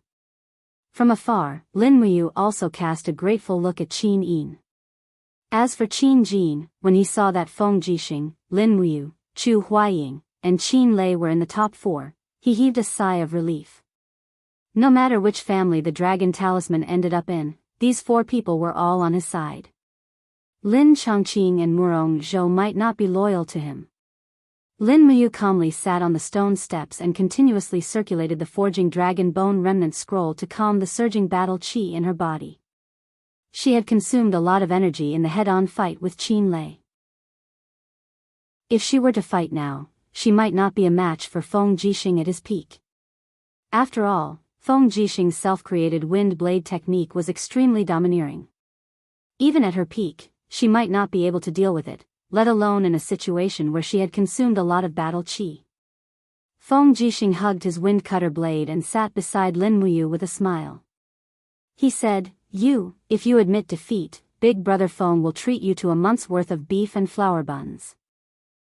From afar, Lin Muyu also cast a grateful look at Qin Yin. As for Qin Jin, when he saw that Feng Jixing, Lin Muyu, Chu Huaying, and Qin Lei were in the top 4, he heaved a sigh of relief. No matter which family the dragon talisman ended up in, these 4 people were all on his side. Lin Chongqing and Murong Zhou might not be loyal to him. Lin Muyu calmly sat on the stone steps and continuously circulated the forging dragon bone remnant scroll to calm the surging battle qi in her body. She had consumed a lot of energy in the head-on fight with Qin Lei. If she were to fight now, she might not be a match for Feng Jixing at his peak. After all, Feng Jixing's self-created wind blade technique was extremely domineering. Even at her peak, she might not be able to deal with it, let alone in a situation where she had consumed a lot of battle qi. Feng Jixing hugged his wind cutter blade and sat beside Lin Muyu with a smile. He said, If you admit defeat, Big Brother Feng will treat you to a month's worth of beef and flour buns.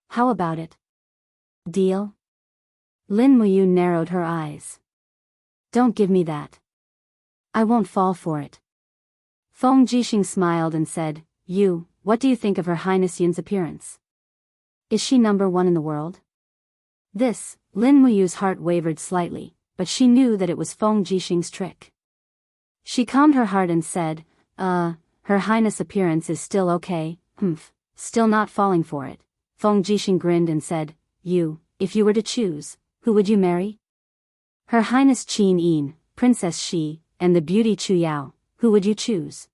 How about it? Deal?" Lin Muyu narrowed her eyes. "Don't give me that. I won't fall for it." Feng Jixing smiled and said, What do you think of Her Highness Yin's appearance? Is she number 1 in the world?" This, Lin Muyu's heart wavered slightly, but she knew that it was Feng Jixing's trick. She calmed her heart and said, Her Highness' appearance is still okay, still not falling for it." Feng Jixing grinned and said, If you were to choose, who would you marry? Her Highness Qin Yin, Princess Shi, and the beauty Chu Yao, who would you choose?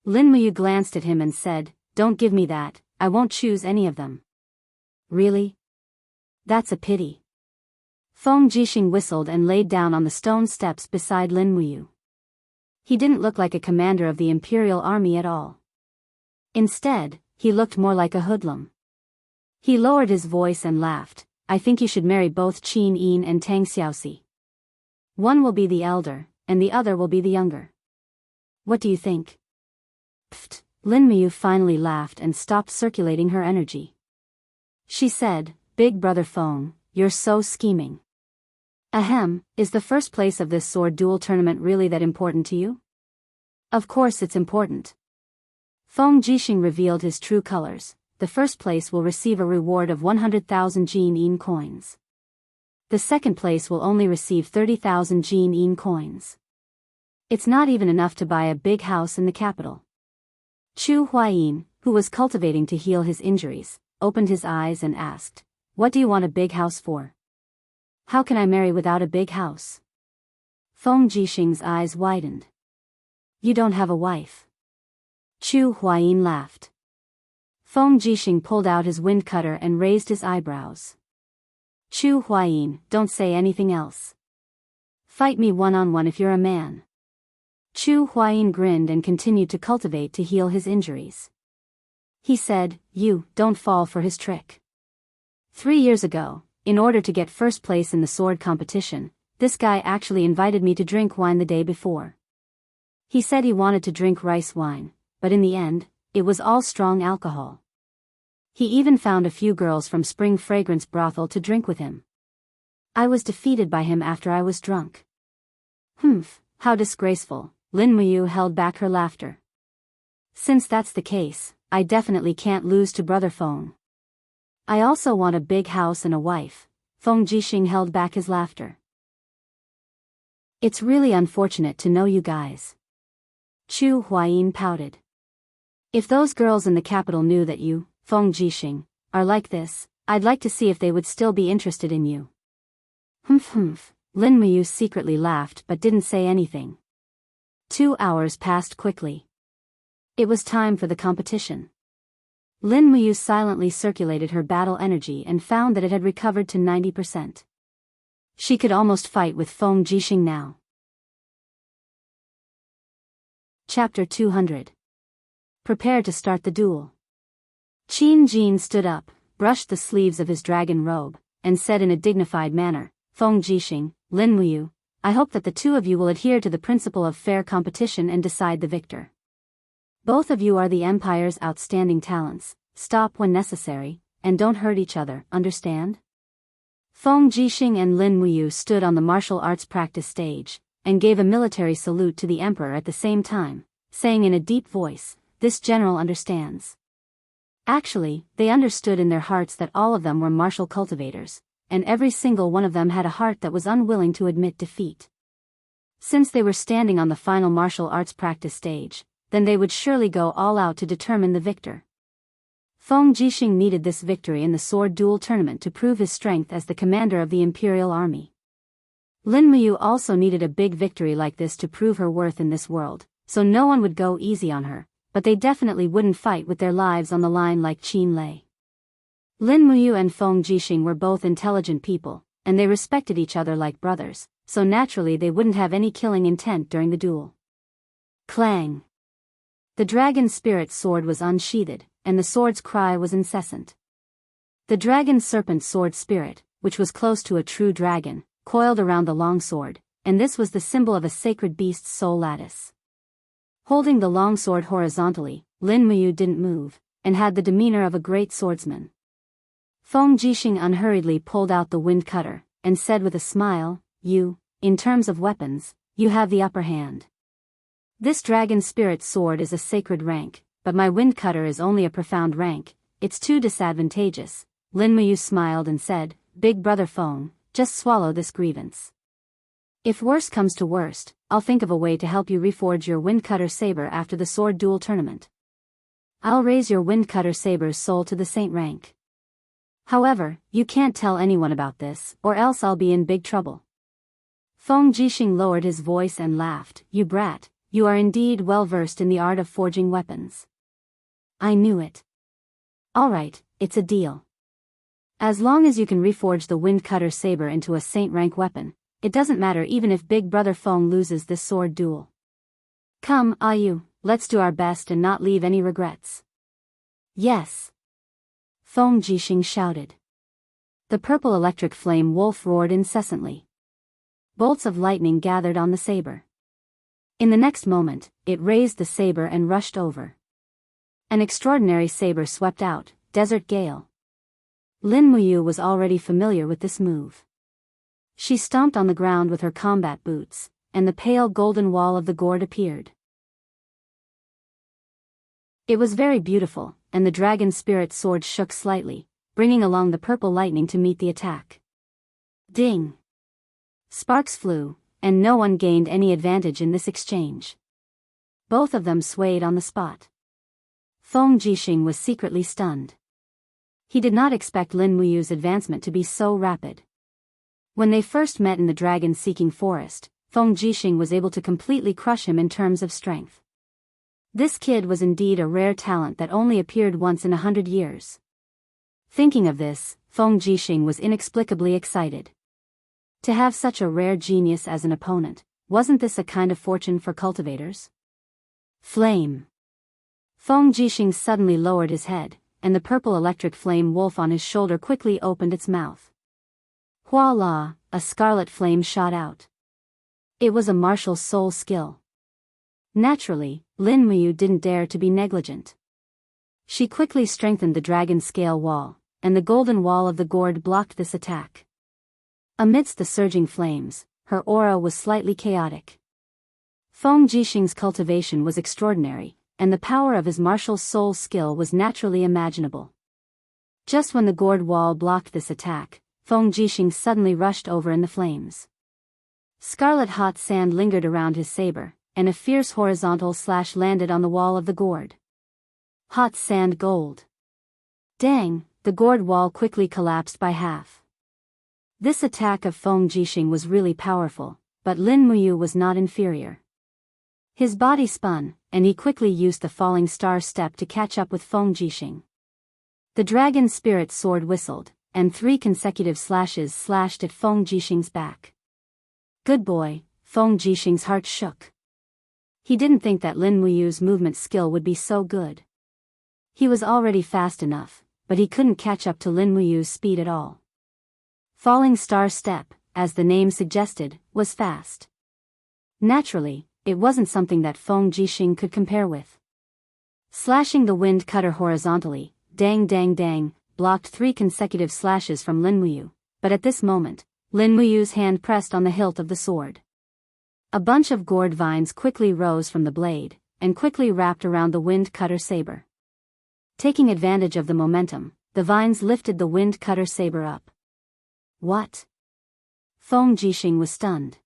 Lin Muyu glanced at him and said, "Don't give me that, I won't choose any of them." "Really? That's a pity." Feng Jixing whistled and laid down on the stone steps beside Lin Muyu. He didn't look like a commander of the imperial army at all. Instead, he looked more like a hoodlum. He lowered his voice and laughed, "I think you should marry both Qin Yin and Tang Xiaoxi. One will be the elder, and the other will be the younger. What do you think? Pfft, Lin Miyu finally laughed and stopped circulating her energy. She said, Big brother Feng, you're so scheming. Ahem, is the first place of this sword duel tournament really that important to you? Of course it's important. Feng Jixing revealed his true colors. The first place will receive a reward of 100,000 Jin Yin coins. The second place will only receive 30,000 Jin Yin coins. It's not even enough to buy a big house in the capital. Chu Huayin, who was cultivating to heal his injuries, opened his eyes and asked, What do you want a big house for? How can I marry without a big house? Feng Jixing's eyes widened. You don't have a wife. Chu Huayin laughed. Feng Jixing pulled out his wind cutter and raised his eyebrows. Chu Huayin, don't say anything else. Fight me one-on-one if you're a man. Chu Huayin grinned and continued to cultivate to heal his injuries. He said, You don't fall for his trick. 3 years ago, in order to get first place in the sword competition, this guy actually invited me to drink wine the day before. He said he wanted to drink rice wine, but in the end, it was all strong alcohol. He even found a few girls from Spring Fragrance Brothel to drink with him. I was defeated by him after I was drunk. Humph, how disgraceful. Lin Miyu held back her laughter. Since that's the case, I definitely can't lose to brother Feng. I also want a big house and a wife. Feng Jixing held back his laughter. It's really unfortunate to know you guys. Chu Huayin pouted. If those girls in the capital knew that you, Feng Jixing, are like this, I'd like to see if they would still be interested in you. Humph. Lin Miyu secretly laughed but didn't say anything. 2 hours passed quickly. It was time for the competition. Lin Miyu silently circulated her battle energy and found that it had recovered to 90%. She could almost fight with Feng Jixing now. Chapter 200. Prepare to start the duel. Qin Jin stood up, brushed the sleeves of his dragon robe, and said in a dignified manner, Feng Jixing, Lin Miyu, I hope that the two of you will adhere to the principle of fair competition and decide the victor. Both of you are the Empire's outstanding talents, stop when necessary, and don't hurt each other, understand? Feng Jixing and Lin Miyu stood on the martial arts practice stage, and gave a military salute to the Emperor at the same time, saying in a deep voice, This general understands. Actually, they understood in their hearts that all of them were martial cultivators, and every single one of them had a heart that was unwilling to admit defeat. Since they were standing on the final martial arts practice stage, then they would surely go all out to determine the victor. Feng Jixing needed this victory in the sword duel tournament to prove his strength as the commander of the imperial army. Lin Miyu also needed a big victory like this to prove her worth in this world, so no one would go easy on her, but they definitely wouldn't fight with their lives on the line like Qin Lei. Lin Miyu and Feng Jixing were both intelligent people, and they respected each other like brothers, so naturally they wouldn't have any killing intent during the duel. Clang! The dragon spirit sword was unsheathed, and the sword's cry was incessant. The dragon serpent sword spirit, which was close to a true dragon, coiled around the long sword, and this was the symbol of a sacred beast's soul lattice. Holding the long sword horizontally, Lin Miyu didn't move, and had the demeanor of a great swordsman. Feng Jixing unhurriedly pulled out the wind cutter, and said with a smile, You, in terms of weapons, you have the upper hand. This dragon spirit sword is a sacred rank, but my wind cutter is only a profound rank, it's too disadvantageous. Lin Miyu smiled and said, Big brother Feng, just swallow this grievance. If worst comes to worst, I'll think of a way to help you reforge your wind cutter saber after the sword duel tournament. I'll raise your wind cutter saber's soul to the saint rank. However, you can't tell anyone about this, or else I'll be in big trouble. Feng Jixing lowered his voice and laughed, You brat, you are indeed well versed in the art of forging weapons. I knew it. Alright, it's a deal. As long as you can reforge the wind cutter saber into a saint rank weapon, it doesn't matter even if big brother Feng loses this sword duel. Come, Ayu, let's do our best and not leave any regrets. Yes. Feng Jixing shouted. The purple electric flame wolf roared incessantly. Bolts of lightning gathered on the saber. In the next moment, it raised the saber and rushed over. An extraordinary saber swept out, Desert Gale. Lin Muyu was already familiar with this move. She stomped on the ground with her combat boots, and the pale golden wall of the gourd appeared. It was very beautiful, and the dragon spirit sword shook slightly, bringing along the purple lightning to meet the attack. Ding! Sparks flew, and no one gained any advantage in this exchange. Both of them swayed on the spot. Feng Jixing was secretly stunned. He did not expect Lin Muyu's advancement to be so rapid. When they first met in the dragon-seeking forest, Feng Jixing was able to completely crush him in terms of strength. This kid was indeed a rare talent that only appeared once in 100 years. Thinking of this, Feng Jixing was inexplicably excited. To have such a rare genius as an opponent, wasn't this a kind of fortune for cultivators? Flame! Feng Jixing suddenly lowered his head, and the purple electric flame wolf on his shoulder quickly opened its mouth. Voila! A scarlet flame shot out. It was a martial soul skill. Naturally, Lin Muyu didn't dare to be negligent. She quickly strengthened the dragon scale wall, and the golden wall of the gourd blocked this attack. Amidst the surging flames, her aura was slightly chaotic. Feng Jixing's cultivation was extraordinary, and the power of his martial soul skill was naturally imaginable. Just when the gourd wall blocked this attack, Feng Jixing suddenly rushed over in the flames. Scarlet hot sand lingered around his saber, and a fierce horizontal slash landed on the wall of the gourd. Hot sand gold. Dang, the gourd wall quickly collapsed by half. This attack of Feng Jixing was really powerful, but Lin Muyu was not inferior. His body spun, and he quickly used the falling star step to catch up with Feng Jixing. The dragon spirit sword whistled, and 3 consecutive slashes slashed at Feng Jixing's back. Good boy, Feng Jixing's heart shook. He didn't think that Lin Muyu's movement skill would be so good. He was already fast enough, but he couldn't catch up to Lin Muyu's speed at all. Falling star step, as the name suggested, was fast. Naturally, it wasn't something that Feng Jixing could compare with. Slashing the wind cutter horizontally, dang dang dang, blocked 3 consecutive slashes from Lin Muyu, but at this moment, Lin Muyu's hand pressed on the hilt of the sword. A bunch of gourd vines quickly rose from the blade, and quickly wrapped around the wind cutter saber. Taking advantage of the momentum, the vines lifted the wind cutter saber up. What? Feng Jixing was stunned.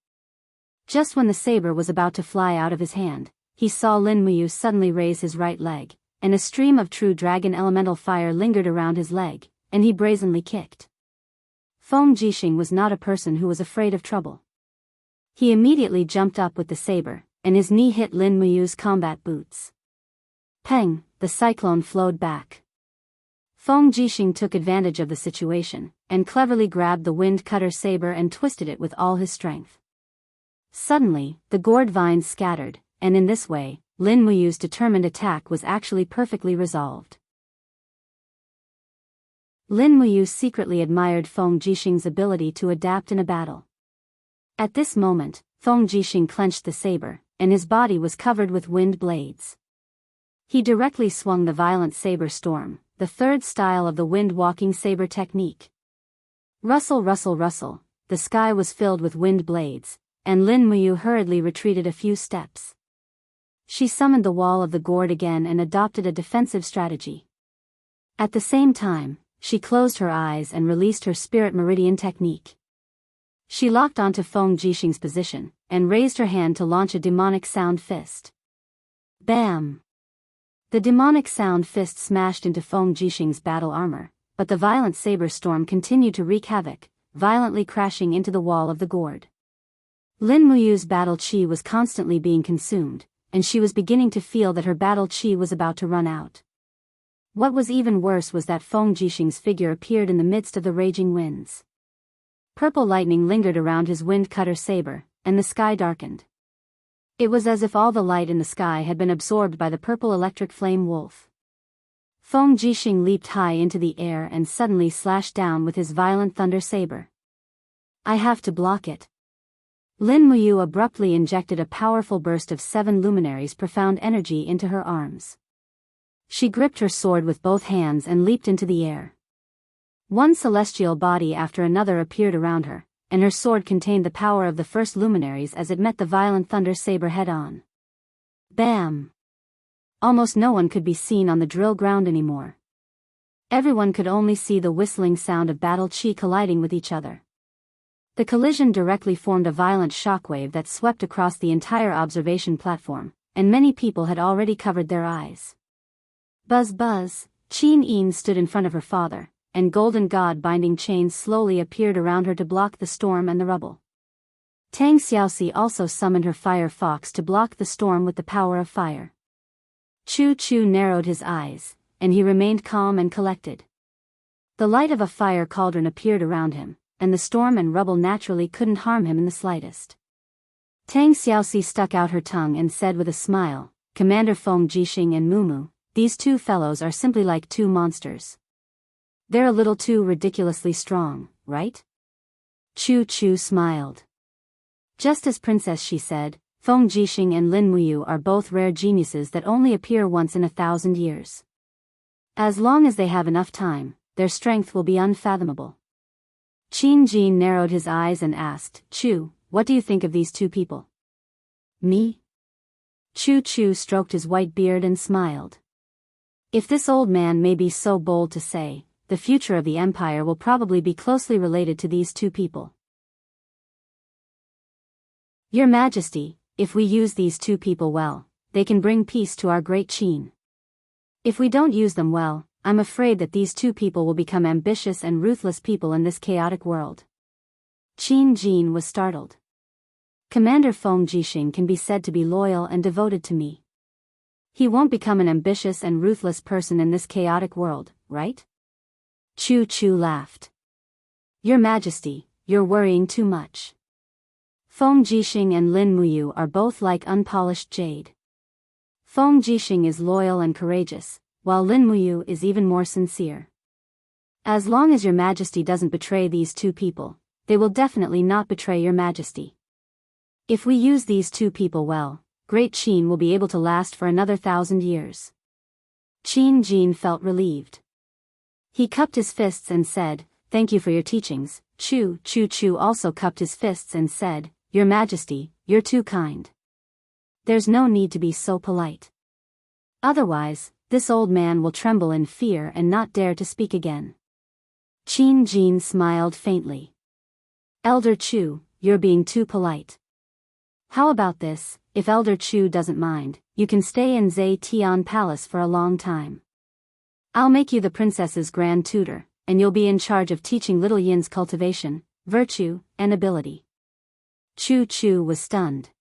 Just when the saber was about to fly out of his hand, he saw Lin Muyu suddenly raise his right leg, and a stream of true dragon elemental fire lingered around his leg, and he brazenly kicked. Feng Jixing was not a person who was afraid of trouble. He immediately jumped up with the saber, and his knee hit Lin Muyu's combat boots. Peng, the cyclone flowed back. Feng Jixing took advantage of the situation, and cleverly grabbed the wind cutter saber and twisted it with all his strength. Suddenly, the gourd vines scattered, and in this way, Lin Muyu's determined attack was actually perfectly resolved. Lin Muyu secretly admired Feng Jixing's ability to adapt in a battle. At this moment, Feng Jixing clenched the saber, and his body was covered with wind blades. He directly swung the violent saber storm, the third style of the wind-walking saber technique. Rustle rustle rustle, the sky was filled with wind blades, and Lin Muyu hurriedly retreated a few steps. She summoned the wall of the gourd again and adopted a defensive strategy. At the same time, she closed her eyes and released her spirit meridian technique. She locked onto Feng Jixing's position, and raised her hand to launch a demonic sound fist. Bam! The demonic sound fist smashed into Feng Jixing's battle armor, but the violent saber storm continued to wreak havoc, violently crashing into the wall of the gourd. Lin Muyu's battle chi was constantly being consumed, and she was beginning to feel that her battle chi was about to run out. What was even worse was that Feng Jixing's figure appeared in the midst of the raging winds. Purple lightning lingered around his wind cutter saber, and the sky darkened. It was as if all the light in the sky had been absorbed by the purple electric flame wolf. Feng Jixing leaped high into the air and suddenly slashed down with his violent thunder saber. I have to block it. Lin Muyu abruptly injected a powerful burst of 7 luminaries' profound energy into her arms. She gripped her sword with both hands and leaped into the air. One celestial body after another appeared around her, and her sword contained the power of the first luminaries as it met the violent thunder saber head-on. Bam! Almost no one could be seen on the drill ground anymore. Everyone could only see the whistling sound of battle chi colliding with each other. The collision directly formed a violent shockwave that swept across the entire observation platform, and many people had already covered their eyes. Buzz buzz, Qin Yin stood in front of her father, and golden god-binding chains slowly appeared around her to block the storm and the rubble. Tang Xiaoxi also summoned her fire fox to block the storm with the power of fire. Chu Chu narrowed his eyes, and he remained calm and collected. The light of a fire cauldron appeared around him, and the storm and rubble naturally couldn't harm him in the slightest. Tang Xiaoxi stuck out her tongue and said with a smile, "Commander Feng Jixing and Mumu, these two fellows are simply like two monsters. They're a little too ridiculously strong, right?" Chu Chu smiled. "Just as Princess," she said, "Feng Jixing and Lin Muyu are both rare geniuses that only appear once in 1,000 years. As long as they have enough time, their strength will be unfathomable." Qin Jin narrowed his eyes and asked, "Chu, what do you think of these two people?" "Me?" Chu Chu stroked his white beard and smiled. "If this old man may be so bold to say, the future of the empire will probably be closely related to these two people. Your Majesty, if we use these two people well, they can bring peace to our great Qin. If we don't use them well, I'm afraid that these two people will become ambitious and ruthless people in this chaotic world." Qin Jin was startled. "Commander Feng Jixing can be said to be loyal and devoted to me. He won't become an ambitious and ruthless person in this chaotic world, right?" Chu Chu laughed. "Your Majesty, you're worrying too much. Feng Jixing and Lin Muyu are both like unpolished jade. Feng Jixing is loyal and courageous, while Lin Muyu is even more sincere. As long as your Majesty doesn't betray these two people, they will definitely not betray your Majesty. If we use these two people well, Great Qin will be able to last for another 1,000 years." Qin Jin felt relieved. He cupped his fists and said, "Thank you for your teachings." Chu Chu also cupped his fists and said, "Your Majesty, you're too kind. There's no need to be so polite. Otherwise, this old man will tremble in fear and not dare to speak again." Qin Jin smiled faintly. "Elder Chu, you're being too polite. How about this, if Elder Chu doesn't mind, you can stay in Zhe Tian Palace for a long time. I'll make you the princess's grand tutor, and you'll be in charge of teaching little Yin's cultivation, virtue, and ability." Chu Chu was stunned.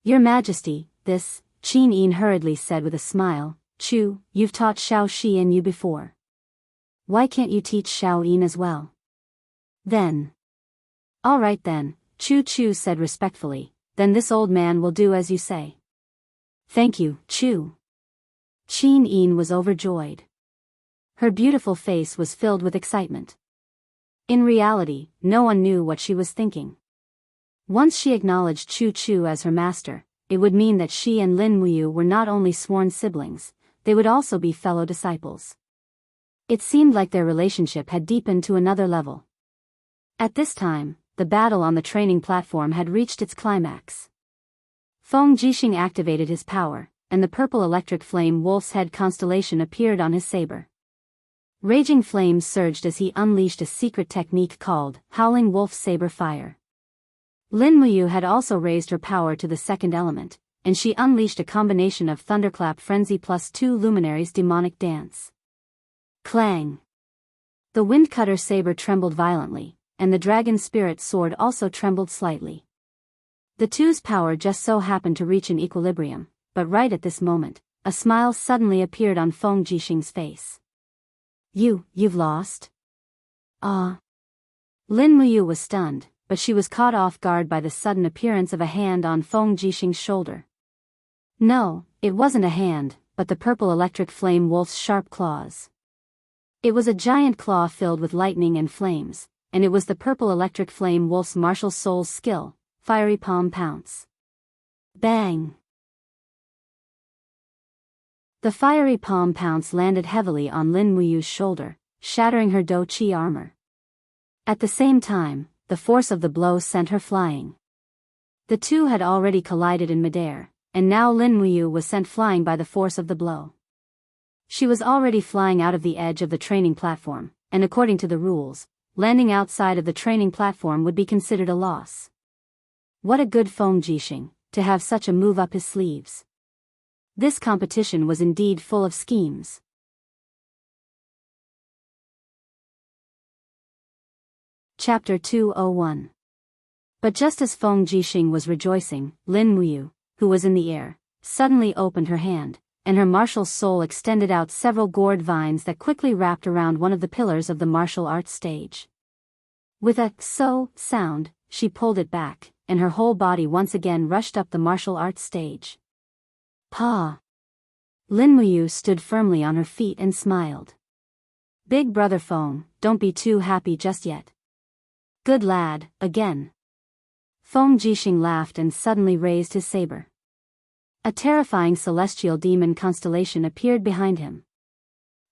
"Your Majesty, this," Qin Yin hurriedly said with a smile, "Chu, you've taught Xiao Shi and you before. Why can't you teach Xiao Yin as well?" "Then." "All right then," Chu Chu said respectfully, "then this old man will do as you say." "Thank you, Chu." Qin Yin was overjoyed. Her beautiful face was filled with excitement. In reality, no one knew what she was thinking. Once she acknowledged Chu Chu as her master, it would mean that she and Lin Muyu were not only sworn siblings, they would also be fellow disciples. It seemed like their relationship had deepened to another level. At this time, the battle on the training platform had reached its climax. Feng Jixing activated his power, and the purple electric flame wolf's head constellation appeared on his saber. Raging flames surged as he unleashed a secret technique called Howling Wolf Saber Fire. Lin Muyu had also raised her power to the second element, and she unleashed a combination of Thunderclap Frenzy plus 2 Luminaries Demonic Dance. Clang! The Windcutter saber trembled violently, and the Dragon Spirit sword also trembled slightly. The two's power just so happened to reach an equilibrium, but right at this moment, a smile suddenly appeared on Feng Jixing's face. You've lost?" "Ah." Lin Muyu was stunned, but she was caught off guard by the sudden appearance of a hand on Feng Jixing's shoulder. No, it wasn't a hand, but the purple electric flame wolf's sharp claws. It was a giant claw filled with lightning and flames, and it was the purple electric flame wolf's martial soul's skill, fiery palm pounce. Bang! The fiery palm pounce landed heavily on Lin Muyu's shoulder, shattering her Do Qi armor. At the same time, the force of the blow sent her flying. The two had already collided in midair, and now Lin Muyu was sent flying by the force of the blow. She was already flying out of the edge of the training platform, and according to the rules, landing outside of the training platform would be considered a loss. What a good Feng Jixing, to have such a move up his sleeves. This competition was indeed full of schemes. Chapter 201. But just as Feng Jixing was rejoicing, Lin Muyu, who was in the air, suddenly opened her hand, and her martial soul extended out several gourd vines that quickly wrapped around one of the pillars of the martial arts stage. With a "so" sound, she pulled it back, and her whole body once again rushed up the martial arts stage. Pa! Lin Muyu stood firmly on her feet and smiled. Big brother Feng, don't be too happy just yet. Good lad, again. Feng Jixing laughed and suddenly raised his saber. A terrifying celestial demon constellation appeared behind him.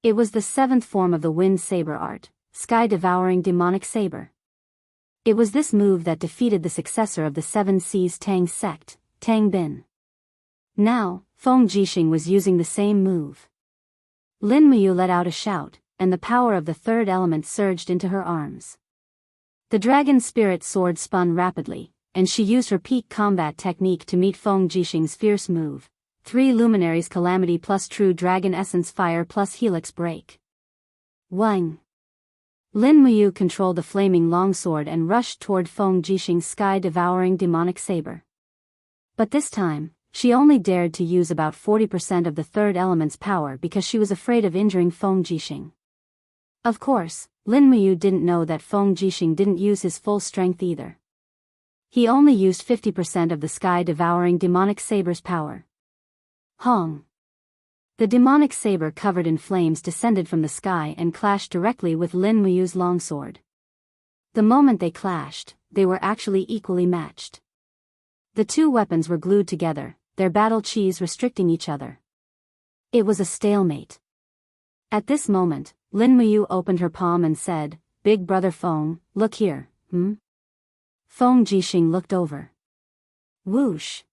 It was the seventh form of the wind saber art, sky-devouring demonic saber. It was this move that defeated the successor of the Seven Seas Tang sect, Tang Bin. Now, Feng Jixing was using the same move. Lin Muyu let out a shout, and the power of the third element surged into her arms. The dragon spirit sword spun rapidly, and she used her peak combat technique to meet Feng Jixing's fierce move, 3 luminaries calamity plus true dragon essence fire plus helix break. Wang! Lin Muyu controlled the flaming longsword and rushed toward Feng Jixing's sky-devouring demonic saber. But this time, she only dared to use about 40% of the third element's power because she was afraid of injuring Feng Jixing. Of course, Lin Muyu didn't know that Feng Jixing didn't use his full strength either. He only used 50% of the sky-devouring demonic saber's power. Hong! The demonic saber covered in flames descended from the sky and clashed directly with Lin Muyu's longsword. The moment they clashed, they were actually equally matched. The two weapons were glued together, their battle chis restricting each other. It was a stalemate. At this moment, Lin Muyu opened her palm and said, Big brother Feng, look here, Feng Jixing looked over. Whoosh!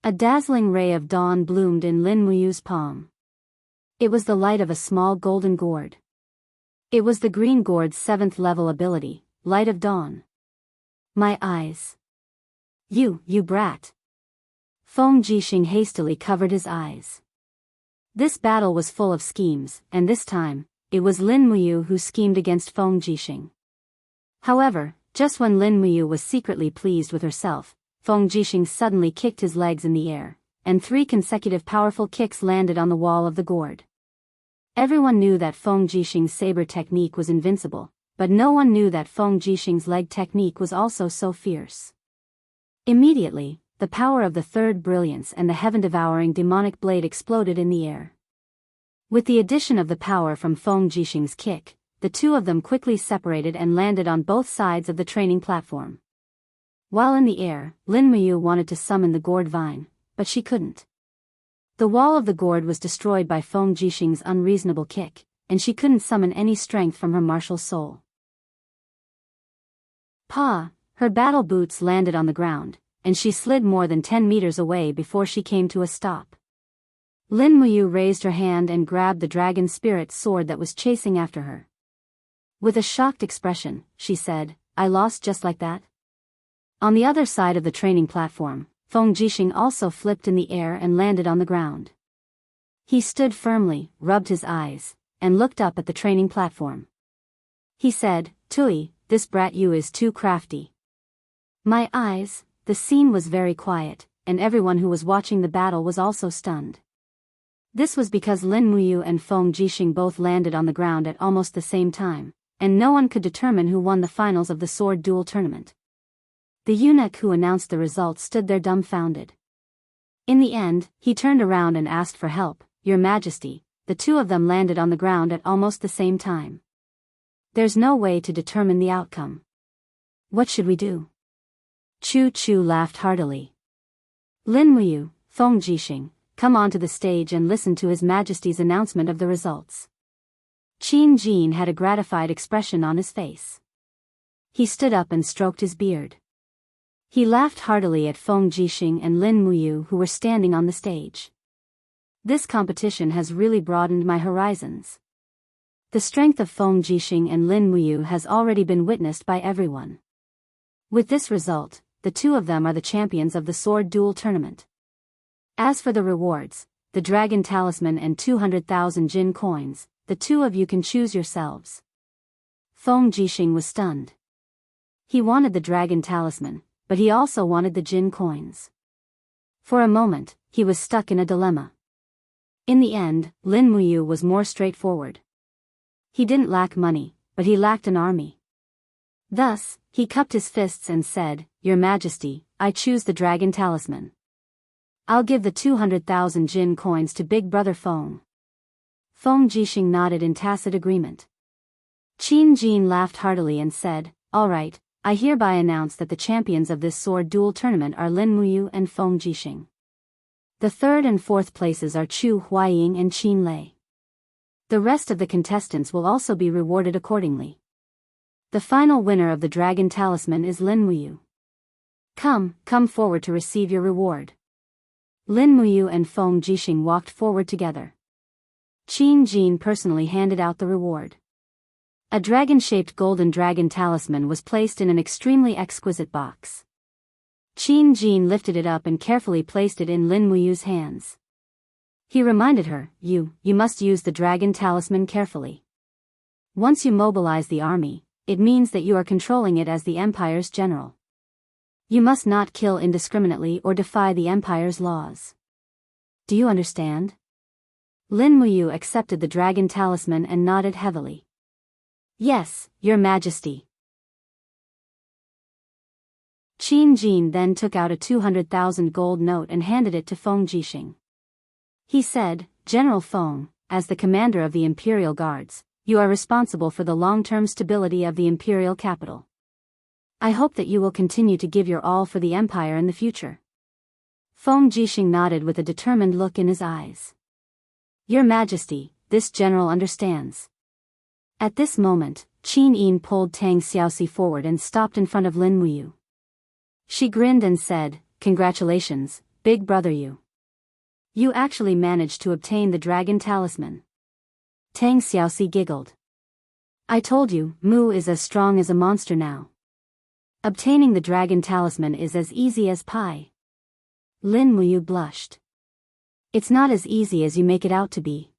A dazzling ray of dawn bloomed in Lin Muyu's palm. It was the light of a small golden gourd. It was the green gourd's 7th level ability, Light of Dawn. My eyes. You brat. Feng Jixing hastily covered his eyes. This battle was full of schemes, and this time, it was Lin Muyu who schemed against Feng Jixing. However, just when Lin Muyu was secretly pleased with herself, Feng Jixing suddenly kicked his legs in the air, and 3 consecutive powerful kicks landed on the wall of the gourd. Everyone knew that Feng Jixing's saber technique was invincible, but no one knew that Feng Jixing's leg technique was also so fierce. Immediately, the power of the third brilliance and the heaven-devouring demonic blade exploded in the air. With the addition of the power from Feng Jixing's kick, the two of them quickly separated and landed on both sides of the training platform. While in the air, Lin Muyu wanted to summon the gourd vine, but she couldn't. The wall of the gourd was destroyed by Feng Jixing's unreasonable kick, and she couldn't summon any strength from her martial soul. Pa! Her battle boots landed on the ground, and she slid more than 10 meters away before she came to a stop. Lin Muyu raised her hand and grabbed the dragon spirit sword that was chasing after her. With a shocked expression, she said, I lost just like that? On the other side of the training platform, Feng Jixing also flipped in the air and landed on the ground. He stood firmly, rubbed his eyes, and looked up at the training platform. He said, Tui, this brat Yu is too crafty. My eyes. The scene was very quiet, and everyone who was watching the battle was also stunned. This was because Lin Muyu and Feng Jixing both landed on the ground at almost the same time, and no one could determine who won the finals of the sword duel tournament. The eunuch who announced the results stood there dumbfounded. In the end, he turned around and asked for help. Your Majesty, the two of them landed on the ground at almost the same time. There's no way to determine the outcome. What should we do? Chu Chu laughed heartily. Lin Muyu, Feng Jixing, come onto the stage and listen to His Majesty's announcement of the results. Qin Jin had a gratified expression on his face. He stood up and stroked his beard. He laughed heartily at Feng Jixing and Lin Muyu, who were standing on the stage. This competition has really broadened my horizons. The strength of Feng Jixing and Lin Muyu has already been witnessed by everyone. With this result, the two of them are the champions of the sword duel tournament. As for the rewards, the dragon talisman and 200,000 jin coins, the two of you can choose yourselves. Feng Jixing was stunned. He wanted the dragon talisman, but he also wanted the jin coins. For a moment, he was stuck in a dilemma. In the end, Lin Muyu was more straightforward. He didn't lack money, but he lacked an army. Thus, he cupped his fists and said, Your Majesty, I choose the dragon talisman. I'll give the 200,000 jin coins to Big Brother Feng. Feng Jixing nodded in tacit agreement. Qin Jin laughed heartily and said, All right, I hereby announce that the champions of this sword duel tournament are Lin Muyu and Feng Jixing. The third and fourth places are Chu Huaying and Qin Lei. The rest of the contestants will also be rewarded accordingly. The final winner of the dragon talisman is Lin Muyu. Come forward to receive your reward. Lin Muyu and Feng Jixing walked forward together. Qin Jin personally handed out the reward. A dragon-shaped golden dragon talisman was placed in an extremely exquisite box. Qin Jin lifted it up and carefully placed it in Lin Muyu's hands. He reminded her, You must use the dragon talisman carefully. Once you mobilize the army, it means that you are controlling it as the empire's general. You must not kill indiscriminately or defy the empire's laws. Do you understand? Lin Muyu accepted the dragon talisman and nodded heavily. Yes, Your Majesty. Qin Jin then took out a 200,000 gold note and handed it to Feng Jixing. He said, General Feng, as the commander of the Imperial Guards, you are responsible for the long-term stability of the imperial capital. I hope that you will continue to give your all for the empire in the future. Feng Jixing nodded with a determined look in his eyes. Your Majesty, this general understands. At this moment, Qin Yin pulled Tang Xiaoxi forward and stopped in front of Lin Muyu. She grinned and said, Congratulations, Big Brother you. You actually managed to obtain the dragon talisman. Tang Xiaoxi giggled. I told you, Mu is as strong as a monster now. Obtaining the dragon talisman is as easy as pie. Lin Muyu blushed. It's not as easy as you make it out to be.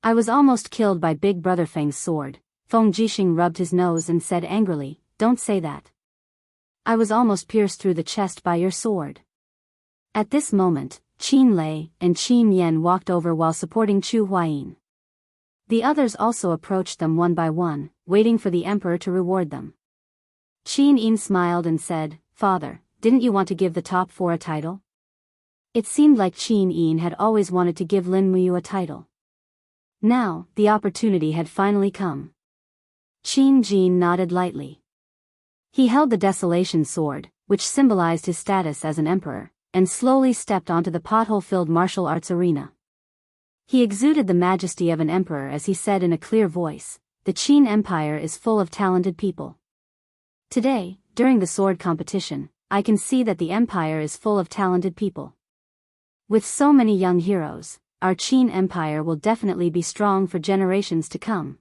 I was almost killed by Big Brother Feng's sword. Feng Jixing rubbed his nose and said angrily, Don't say that. I was almost pierced through the chest by your sword. At this moment, Qin Lei and Qin Yan walked over while supporting Chu Huayin. The others also approached them one by one, waiting for the emperor to reward them. Qin Yin smiled and said, Father, didn't you want to give the top four a title? It seemed like Qin Yin had always wanted to give Lin Muyu a title. Now, the opportunity had finally come. Qin Jin nodded lightly. He held the Desolation Sword, which symbolized his status as an emperor, and slowly stepped onto the pothole-filled martial arts arena. He exuded the majesty of an emperor as he said in a clear voice, The Qin Empire is full of talented people. Today, during the sword competition, I can see that the empire is full of talented people. With so many young heroes, our Qin Empire will definitely be strong for generations to come.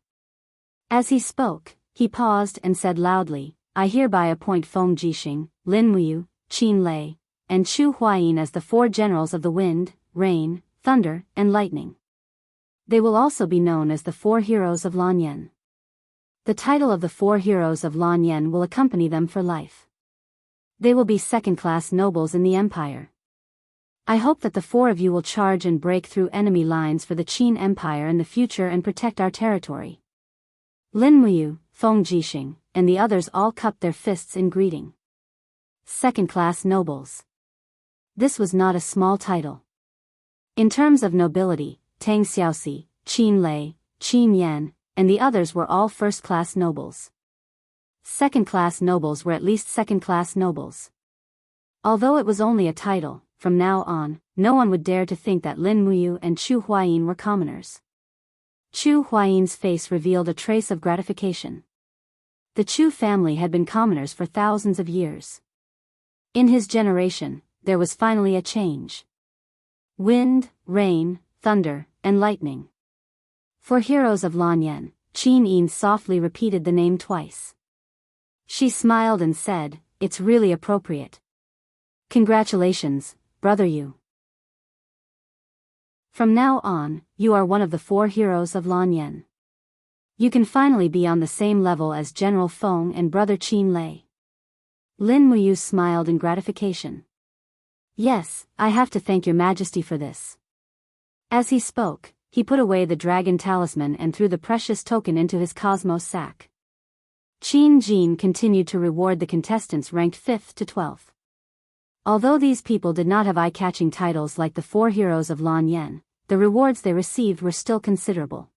As he spoke, he paused and said loudly, I hereby appoint Feng Jixing, Lin Muyu, Qin Lei, and Chu Huayin as the four generals of the wind, rain, thunder, and lightning. They will also be known as the four heroes of Lanyan. The title of the four heroes of Lanyan will accompany them for life. They will be second-class nobles in the empire. I hope that the four of you will charge and break through enemy lines for the Qin Empire in the future and protect our territory. Lin Muyu, Feng Jixing, and the others all cupped their fists in greeting. Second-class nobles. This was not a small title. In terms of nobility, Tang Xiaoxi, Qin Lei, Qin Yan, and the others were all first-class nobles. Second-class nobles were at least second-class nobles. Although it was only a title, from now on, no one would dare to think that Lin Muyu and Chu Huayin were commoners. Chu Huayin's face revealed a trace of gratification. The Chu family had been commoners for thousands of years. In his generation, there was finally a change. Wind, rain, thunder, and lightning. For heroes of Lanyan, Qin Yin softly repeated the name twice. She smiled and said, "It's really appropriate. Congratulations, brother Yu. From now on, you are one of the 4 heroes of Lanyan. You can finally be on the same level as General Feng and brother Qin Lei." Lin Muyu smiled in gratification. "Yes, I have to thank your majesty for this." As he spoke, he put away the dragon talisman and threw the precious token into his cosmos sack. Qin Jin continued to reward the contestants ranked 5th to 12th. Although these people did not have eye-catching titles like the 4 heroes of Lanyan, the rewards they received were still considerable.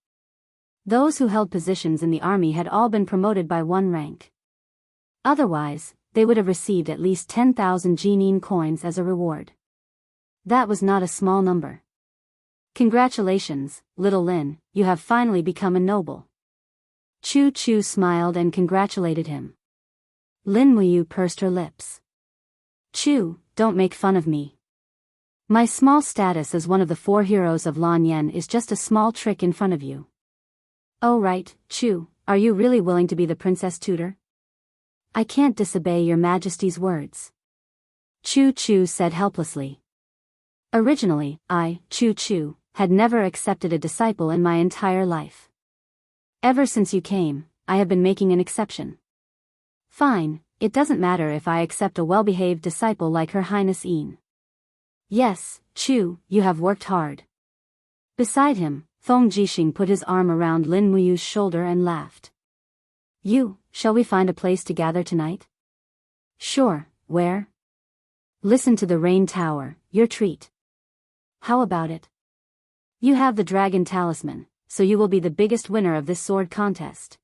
Those who held positions in the army had all been promoted by 1 rank. Otherwise, they would have received at least 10,000 Jinin coins as a reward. That was not a small number. "Congratulations, little Lin, you have finally become a noble." Chu Chu smiled and congratulated him. Lin Muyu pursed her lips. "Chu, don't make fun of me. My small status as one of the 4 heroes of Lanyan is just a small trick in front of you." "Oh right, Chu, are you really willing to be the princess tutor?" "I can't disobey your majesty's words," Chu Chu said helplessly. "Originally, I, Chu Chu, had never accepted a disciple in my entire life. Ever since you came, I have been making an exception." "Fine, it doesn't matter if I accept a well-behaved disciple like Her Highness Yin." "Yes, Chu, you have worked hard." Beside him, Feng Jixing put his arm around Lin Muyu's shoulder and laughed. Shall we find a place to gather tonight?" "Sure, where?" "Listen to the Rain Tower, your treat." "How about it?" "You have the dragon talisman, so you will be the biggest winner of this sword contest."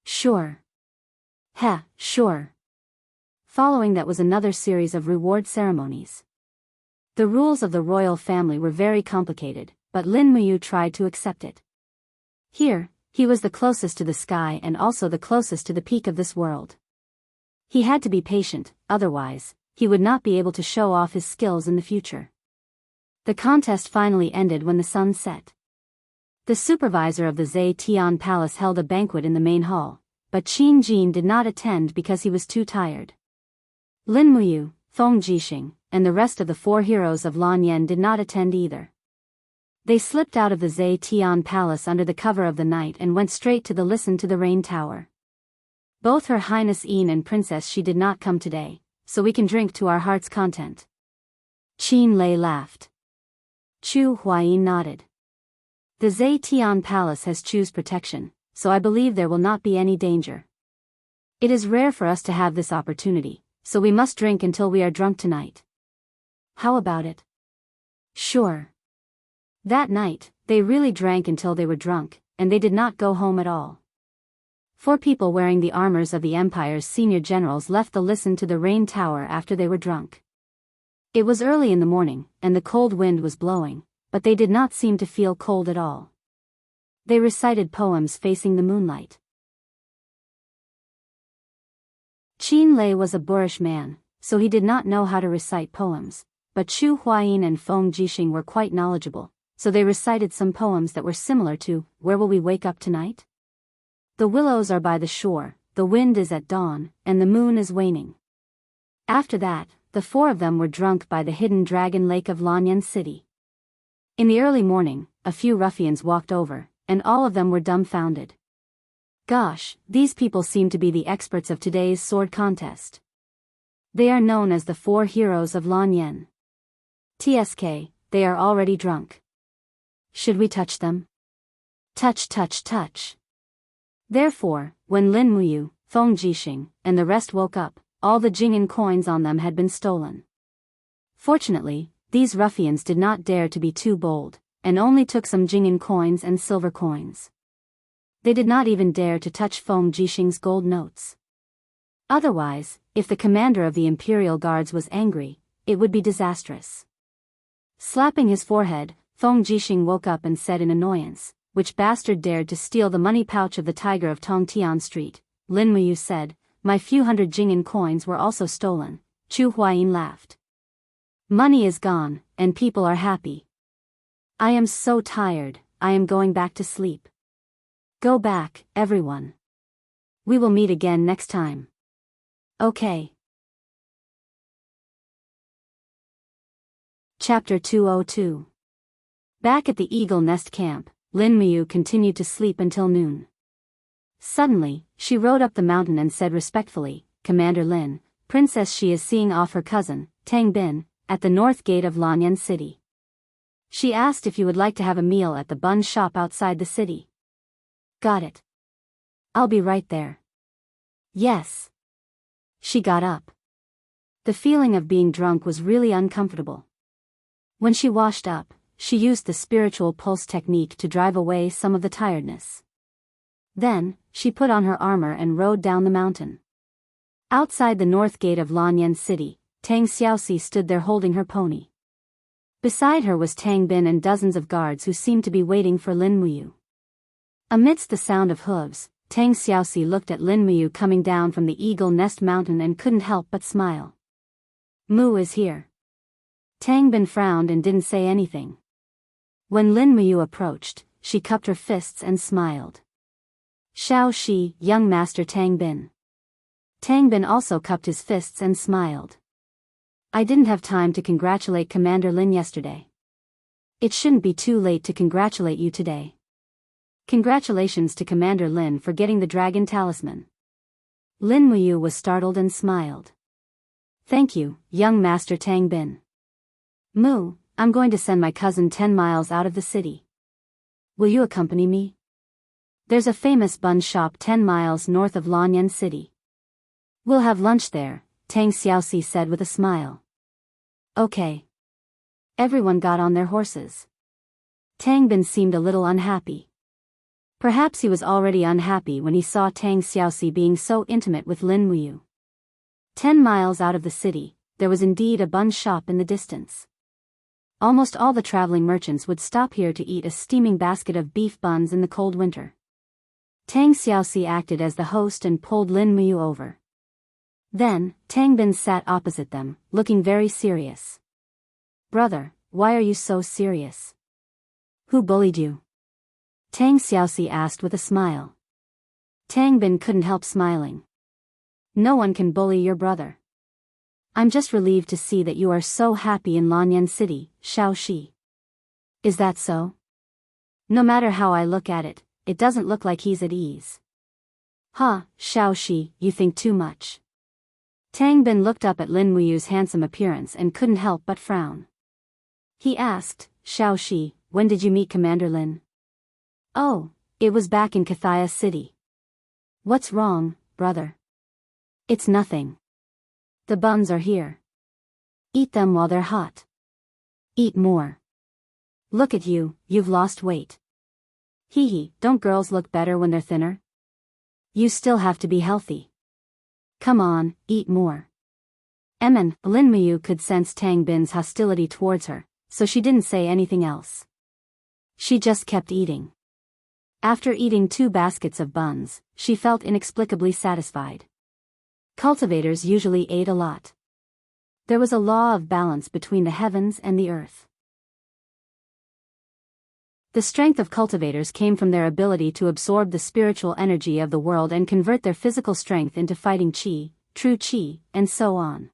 "Sure." Sure." Following that was another series of reward ceremonies. The rules of the royal family were very complicated, but Lin Muyu tried to accept it. Here, he was the closest to the sky and also the closest to the peak of this world. He had to be patient, otherwise, he would not be able to show off his skills in the future. The contest finally ended when the sun set. The supervisor of the Zetian Palace held a banquet in the main hall, but Qin Jin did not attend because he was too tired. Lin Muyu, Feng Jixing, and the rest of the 4 heroes of Lanyan did not attend either. They slipped out of the Zetian Palace under the cover of the night and went straight to the Listen to the Rain Tower. "Both Her Highness Yin and Princess She did not come today, so we can drink to our heart's content." Qin Lei laughed. Chu Huayin nodded. "The Zetian Palace has Chu's protection, so I believe there will not be any danger. It is rare for us to have this opportunity, so we must drink until we are drunk tonight." "How about it?" "Sure." That night, they really drank until they were drunk, and they did not go home at all. 4 people wearing the armors of the Empire's senior generals left the Listen to the Rain Tower after they were drunk. It was early in the morning, and the cold wind was blowing, but they did not seem to feel cold at all. They recited poems facing the moonlight. Qin Lei was a boorish man, so he did not know how to recite poems, but Chu Huayin and Feng Jixing were quite knowledgeable, so they recited some poems that were similar to, "Where will we wake up tonight? The willows are by the shore, the wind is at dawn, and the moon is waning." After that, the 4 of them were drunk by the hidden dragon lake of Lanyan City. In the early morning, a few ruffians walked over, and all of them were dumbfounded. Gosh, these people seem to be the experts of today's sword contest. They are known as the 4 heroes of Lanyan. TSK, they are already drunk. Should we touch them? Touch, touch, touch. Therefore, when Lin Muyu, Feng Jixing, and the rest woke up, all the Jing'an coins on them had been stolen. Fortunately, these ruffians did not dare to be too bold, and only took some Jing'an coins and silver coins. They did not even dare to touch Feng Jixing's gold notes. Otherwise, if the commander of the Imperial Guards was angry, it would be disastrous. Slapping his forehead, Feng Jixing woke up and said in annoyance, "Which bastard dared to steal the money pouch of the tiger of Tongtian Street?" Lin Muyu said, "My few hundred Jing'an coins were also stolen." Chu Huayin laughed. "Money is gone, and people are happy. I am so tired, I am going back to sleep. Go back, everyone. We will meet again next time. Okay." Chapter 202. Back at the Eagle Nest camp, Lin Muyu continued to sleep until noon. Suddenly, she rode up the mountain and said respectfully, "Commander Lin, Princess Shi is seeing off her cousin, Tang Bin, at the north gate of Lanyan City. She asked if you would like to have a meal at the bun shop outside the city." "Got it. I'll be right there." "Yes." She got up. The feeling of being drunk was really uncomfortable. When she washed up, she used the spiritual pulse technique to drive away some of the tiredness. Then, she put on her armor and rode down the mountain. Outside the north gate of Lanyan City, Tang Xiaoxi stood there holding her pony. Beside her was Tang Bin and dozens of guards who seemed to be waiting for Lin Muyu. Amidst the sound of hooves, Tang Xiaoxi looked at Lin Muyu coming down from the Eagle Nest Mountain and couldn't help but smile. "Mu is here." Tang Bin frowned and didn't say anything. When Lin Muyu approached, she cupped her fists and smiled. "Xiao Shi, young master Tang Bin." Tang Bin also cupped his fists and smiled. "I didn't have time to congratulate Commander Lin yesterday. It shouldn't be too late to congratulate you today. Congratulations to Commander Lin for getting the dragon talisman." Lin Muyu was startled and smiled. "Thank you, young master Tang Bin. Mu, I'm going to send my cousin 10 miles out of the city. Will you accompany me? There's a famous bun shop 10 miles north of Lanyan City. We'll have lunch there," Tang Xiaoxi said with a smile. "Okay." Everyone got on their horses. Tang Bin seemed a little unhappy. Perhaps he was already unhappy when he saw Tang Xiaoxi being so intimate with Lin Muyu. 10 miles out of the city, there was indeed a bun shop in the distance. Almost all the traveling merchants would stop here to eat a steaming basket of beef buns in the cold winter. Tang Xiaoxi acted as the host and pulled Lin Muyu over. Then, Tang Bin sat opposite them, looking very serious. "Brother, why are you so serious? Who bullied you?" Tang Xiaoxi asked with a smile. Tang Bin couldn't help smiling. "No one can bully your brother. I'm just relieved to see that you are so happy in Lanyan City, Xiao Shi." "Is that so? No matter how I look at it, it doesn't look like he's at ease." "Huh, Xiao Shi, you think too much." Tang Bin looked up at Lin Muyu's handsome appearance and couldn't help but frown. He asked, "Xiao Shi, when did you meet Commander Lin?" "Oh, it was back in Kathaya City." "What's wrong, brother?" "It's nothing. The buns are here. Eat them while they're hot. Eat more. Look at you, you've lost weight. Hee hee, don't girls look better when they're thinner? You still have to be healthy. Come on, eat more." Lin Muyu could sense Tang Bin's hostility towards her, so she didn't say anything else. She just kept eating. After eating 2 baskets of buns, she felt inexplicably satisfied. Cultivators usually ate a lot. There was a law of balance between the heavens and the earth. The strength of cultivators came from their ability to absorb the spiritual energy of the world and convert their physical strength into fighting qi, true qi, and so on.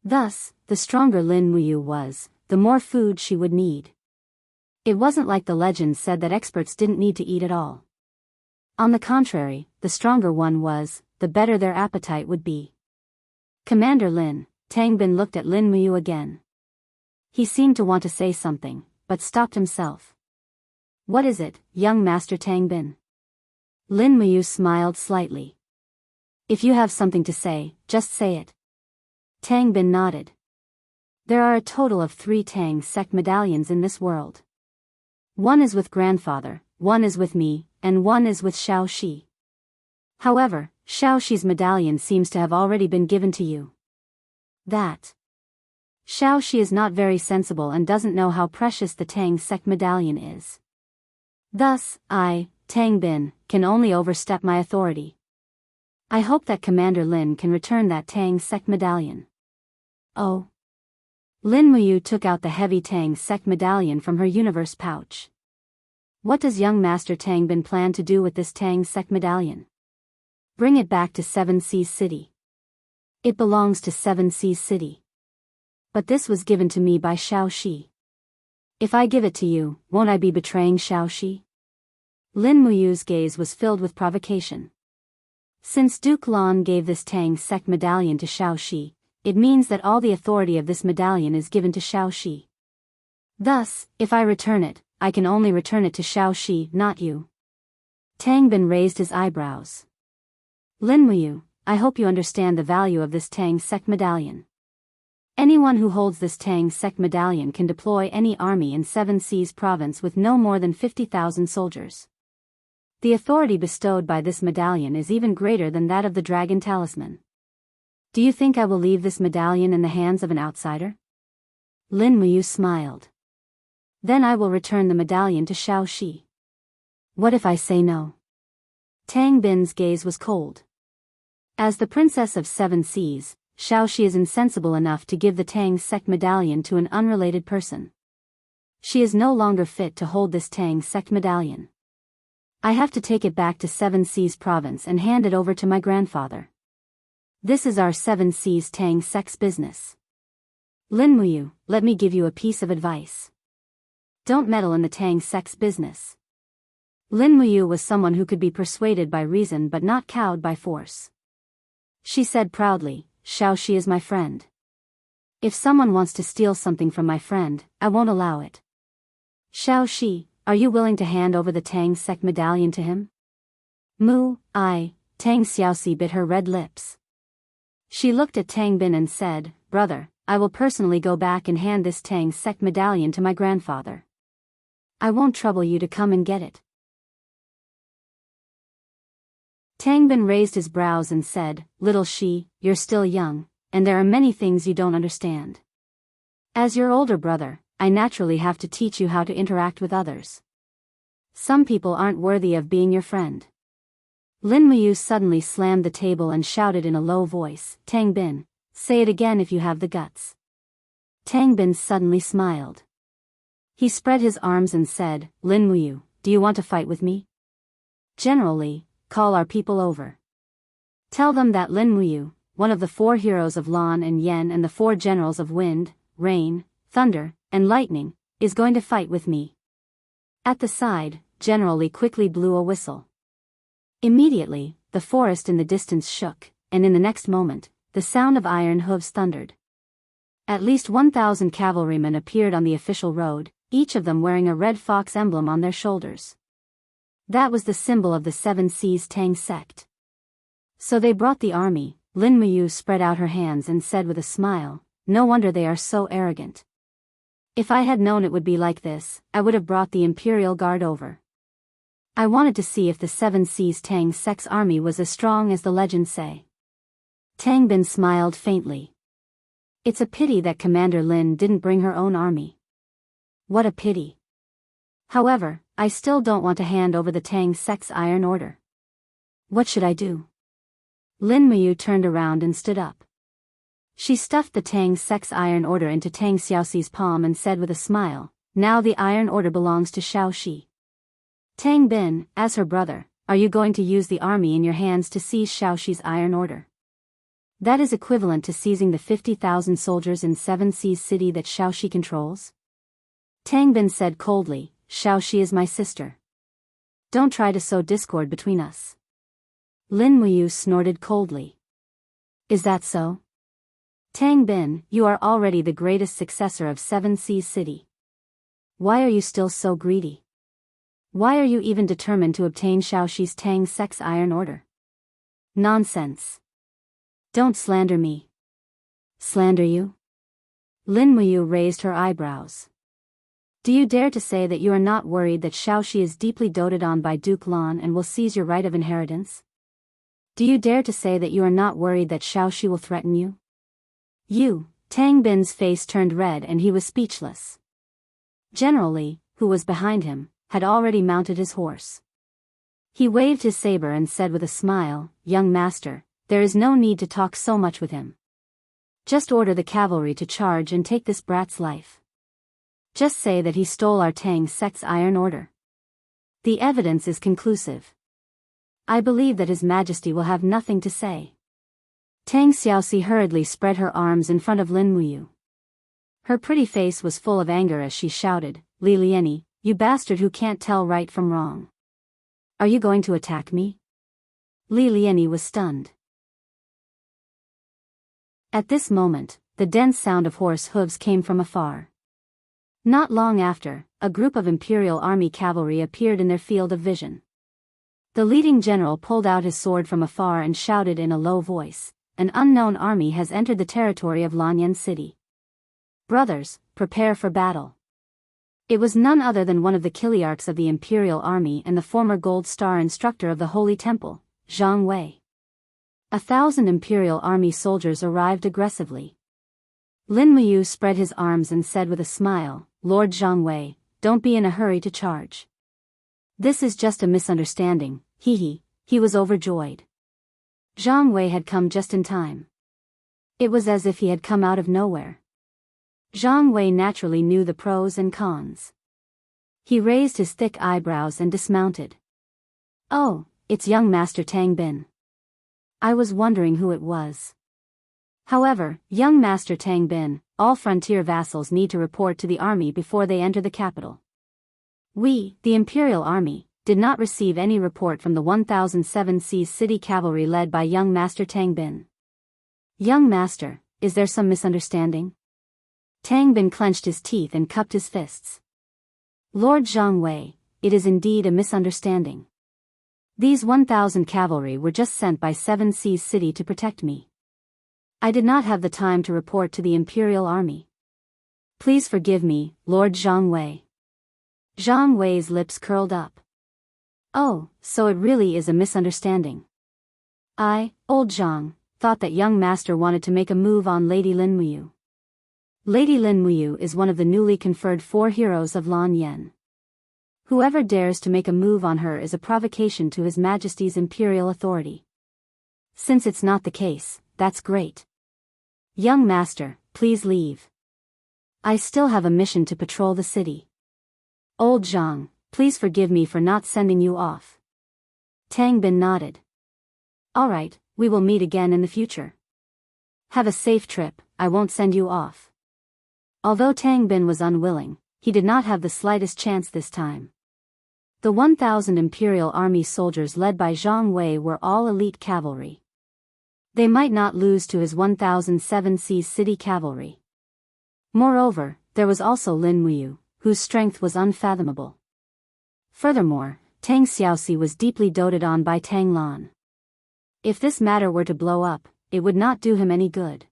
Thus, the stronger Lin Muyu was, the more food she would need. It wasn't like the legend said that experts didn't need to eat at all. On the contrary, the stronger one was, the better their appetite would be. "Commander Lin," Tang Bin looked at Lin Muyu again. He seemed to want to say something, but stopped himself. "What is it, young master Tang Bin?" Lin Muyu smiled slightly. "If you have something to say, just say it." Tang Bin nodded. "There are a total of 3 Tang sect medallions in this world. One is with grandfather, one is with me, and one is with Xiao Shi. However, Xiaoxi's medallion seems to have already been given to you. That. Xiaoxi is not very sensible and doesn't know how precious the Tang sect medallion is. Thus, I, Tang Bin, can only overstep my authority. I hope that Commander Lin can return that Tang sect medallion. Oh. Lin Muyu took out the heavy Tang sect medallion from her universe pouch. What does young Master Tang Bin plan to do with this Tang sect medallion? Bring it back to Seven Seas City. It belongs to Seven Seas City. But this was given to me by Xiaoxi. If I give it to you, won't I be betraying Xiaoxi? Lin Muyu's gaze was filled with provocation. Since Duke Lan gave this Tang sect medallion to Xiaoxi, it means that all the authority of this medallion is given to Xiaoxi. Thus, if I return it, I can only return it to Xiaoxi, not you. Tang Bin raised his eyebrows. Lin Muyu, I hope you understand the value of this Tang sect medallion. Anyone who holds this Tang sect medallion can deploy any army in Seven Seas province with no more than 50,000 soldiers. The authority bestowed by this medallion is even greater than that of the dragon talisman. Do you think I will leave this medallion in the hands of an outsider? Lin Muyu smiled. Then I will return the medallion to Xiaoxi. What if I say no? Tang Bin's gaze was cold. As the princess of Seven Seas, Xiaoxi is insensible enough to give the Tang sect medallion to an unrelated person. She is no longer fit to hold this Tang sect medallion. I have to take it back to Seven Seas province and hand it over to my grandfather. This is our Seven Seas Tang sect's business. Lin Muyu, let me give you a piece of advice. Don't meddle in the Tang sect's business. Lin Muyu was someone who could be persuaded by reason but not cowed by force. She said proudly, Xiaoxi is my friend. If someone wants to steal something from my friend, I won't allow it. Xiaoxi, are you willing to hand over the Tang sect medallion to him? Tang Xiaoxi bit her red lips. She looked at Tang Bin and said, Brother, I will personally go back and hand this Tang sect medallion to my grandfather. I won't trouble you to come and get it. Tang Bin raised his brows and said, Little Shi, you're still young, and there are many things you don't understand. As your older brother, I naturally have to teach you how to interact with others. Some people aren't worthy of being your friend. Lin Muyu suddenly slammed the table and shouted in a low voice, Tang Bin, say it again if you have the guts. Tang Bin suddenly smiled. He spread his arms and said, Lin Muyu, do you want to fight with me? Generally, call our people over. Tell them that Lin Muyu, one of the 4 heroes of Lan and Yen and the 4 generals of wind, rain, thunder, and lightning, is going to fight with me. At the side, General Li quickly blew a whistle. Immediately, the forest in the distance shook, and in the next moment, the sound of iron hooves thundered. At least 1,000 cavalrymen appeared on the official road, each of them wearing a red fox emblem on their shoulders. That was the symbol of the Seven Seas Tang sect. So they brought the army. Lin Muyu spread out her hands and said with a smile, No wonder they are so arrogant. If I had known it would be like this, I would have brought the Imperial Guard over. I wanted to see if the Seven Seas Tang sect's army was as strong as the legends say. Tang Bin smiled faintly. It's a pity that Commander Lin didn't bring her own army. What a pity. However, I still don't want to hand over the Tang sect's iron order. What should I do? Lin Muyu turned around and stood up. She stuffed the Tang sect's iron order into Tang Xiaoxi's palm and said with a smile, Now the iron order belongs to Xiaoxi. Tang Bin, as her brother, are you going to use the army in your hands to seize Xiaoxi's iron order? That is equivalent to seizing the 50,000 soldiers in Seven Seas City that Xiaoxi controls? Tang Bin said coldly, Xiaoxi is my sister. Don't try to sow discord between us. Lin Muyu snorted coldly. Is that so? Tang Bin, you are already the greatest successor of Seven Seas City. Why are you still so greedy? Why are you even determined to obtain Xiaoxi's Tang sect's iron order? Nonsense. Don't slander me. Slander you? Lin Muyu raised her eyebrows. Do you dare to say that you are not worried that Xiaoxi is deeply doted on by Duke Lan and will seize your right of inheritance? Do you dare to say that you are not worried that Xiaoxi will threaten you? You, Tang Bin's face turned red and he was speechless. General Li, who was behind him, had already mounted his horse. He waved his saber and said with a smile, "Young master, there is no need to talk so much with him. Just order the cavalry to charge and take this brat's life. Just say that he stole our Tang sect's iron order. The evidence is conclusive. I believe that His Majesty will have nothing to say." Tang Xiaoxi hurriedly spread her arms in front of Lin Muyu. Her pretty face was full of anger as she shouted, "Li Liani, you bastard who can't tell right from wrong. Are you going to attack me?" Li Liani was stunned. At this moment, the dense sound of horse hooves came from afar. Not long after, a group of Imperial Army cavalry appeared in their field of vision. The leading general pulled out his sword from afar and shouted in a low voice, "An unknown army has entered the territory of Lanyan City. Brothers, prepare for battle." It was none other than one of the Kiliarchs of the Imperial Army and the former Gold Star instructor of the Holy Temple, Zhang Wei. 1,000 Imperial Army soldiers arrived aggressively. Lin Muyu spread his arms and said with a smile, "Lord Zhang Wei, don't be in a hurry to charge. This is just a misunderstanding." He was overjoyed. Zhang Wei had come just in time. It was as if he had come out of nowhere. Zhang Wei naturally knew the pros and cons. He raised his thick eyebrows and dismounted. "Oh, it's young Master Tang Bin. I was wondering who it was." However, young Master Tang Bin, all frontier vassals need to report to the army before they enter the capital. We, the Imperial Army, did not receive any report from the 1007 Seas City Cavalry led by young Master Tang Bin. "Young Master, is there some misunderstanding?" Tang Bin clenched his teeth and cupped his fists. "Lord Zhang Wei, it is indeed a misunderstanding. These 1000 cavalry were just sent by 7 Seas City to protect me. I did not have the time to report to the Imperial Army. Please forgive me, Lord Zhang Wei." Zhang Wei's lips curled up. "Oh, so it really is a misunderstanding. I, old Zhang, thought that young master wanted to make a move on Lady Lin Muyu. Lady Lin Muyu is one of the newly conferred 4 heroes of Lan Yan. Whoever dares to make a move on her is a provocation to His Majesty's imperial authority. Since it's not the case, that's great. Young master, please leave. I still have a mission to patrol the city. Old Zhang, please forgive me for not sending you off." Tang Bin nodded. "All right, we will meet again in the future. Have a safe trip, I won't send you off." Although Tang Bin was unwilling, he did not have the slightest chance this time. The 1000 Imperial Army soldiers led by Zhang Wei were all elite cavalry. They might not lose to his 1007 Seas City Cavalry. Moreover, there was also Lin Muyu, whose strength was unfathomable. Furthermore, Tang Xiaoxi was deeply doted on by Tang Lan. If this matter were to blow up, it would not do him any good.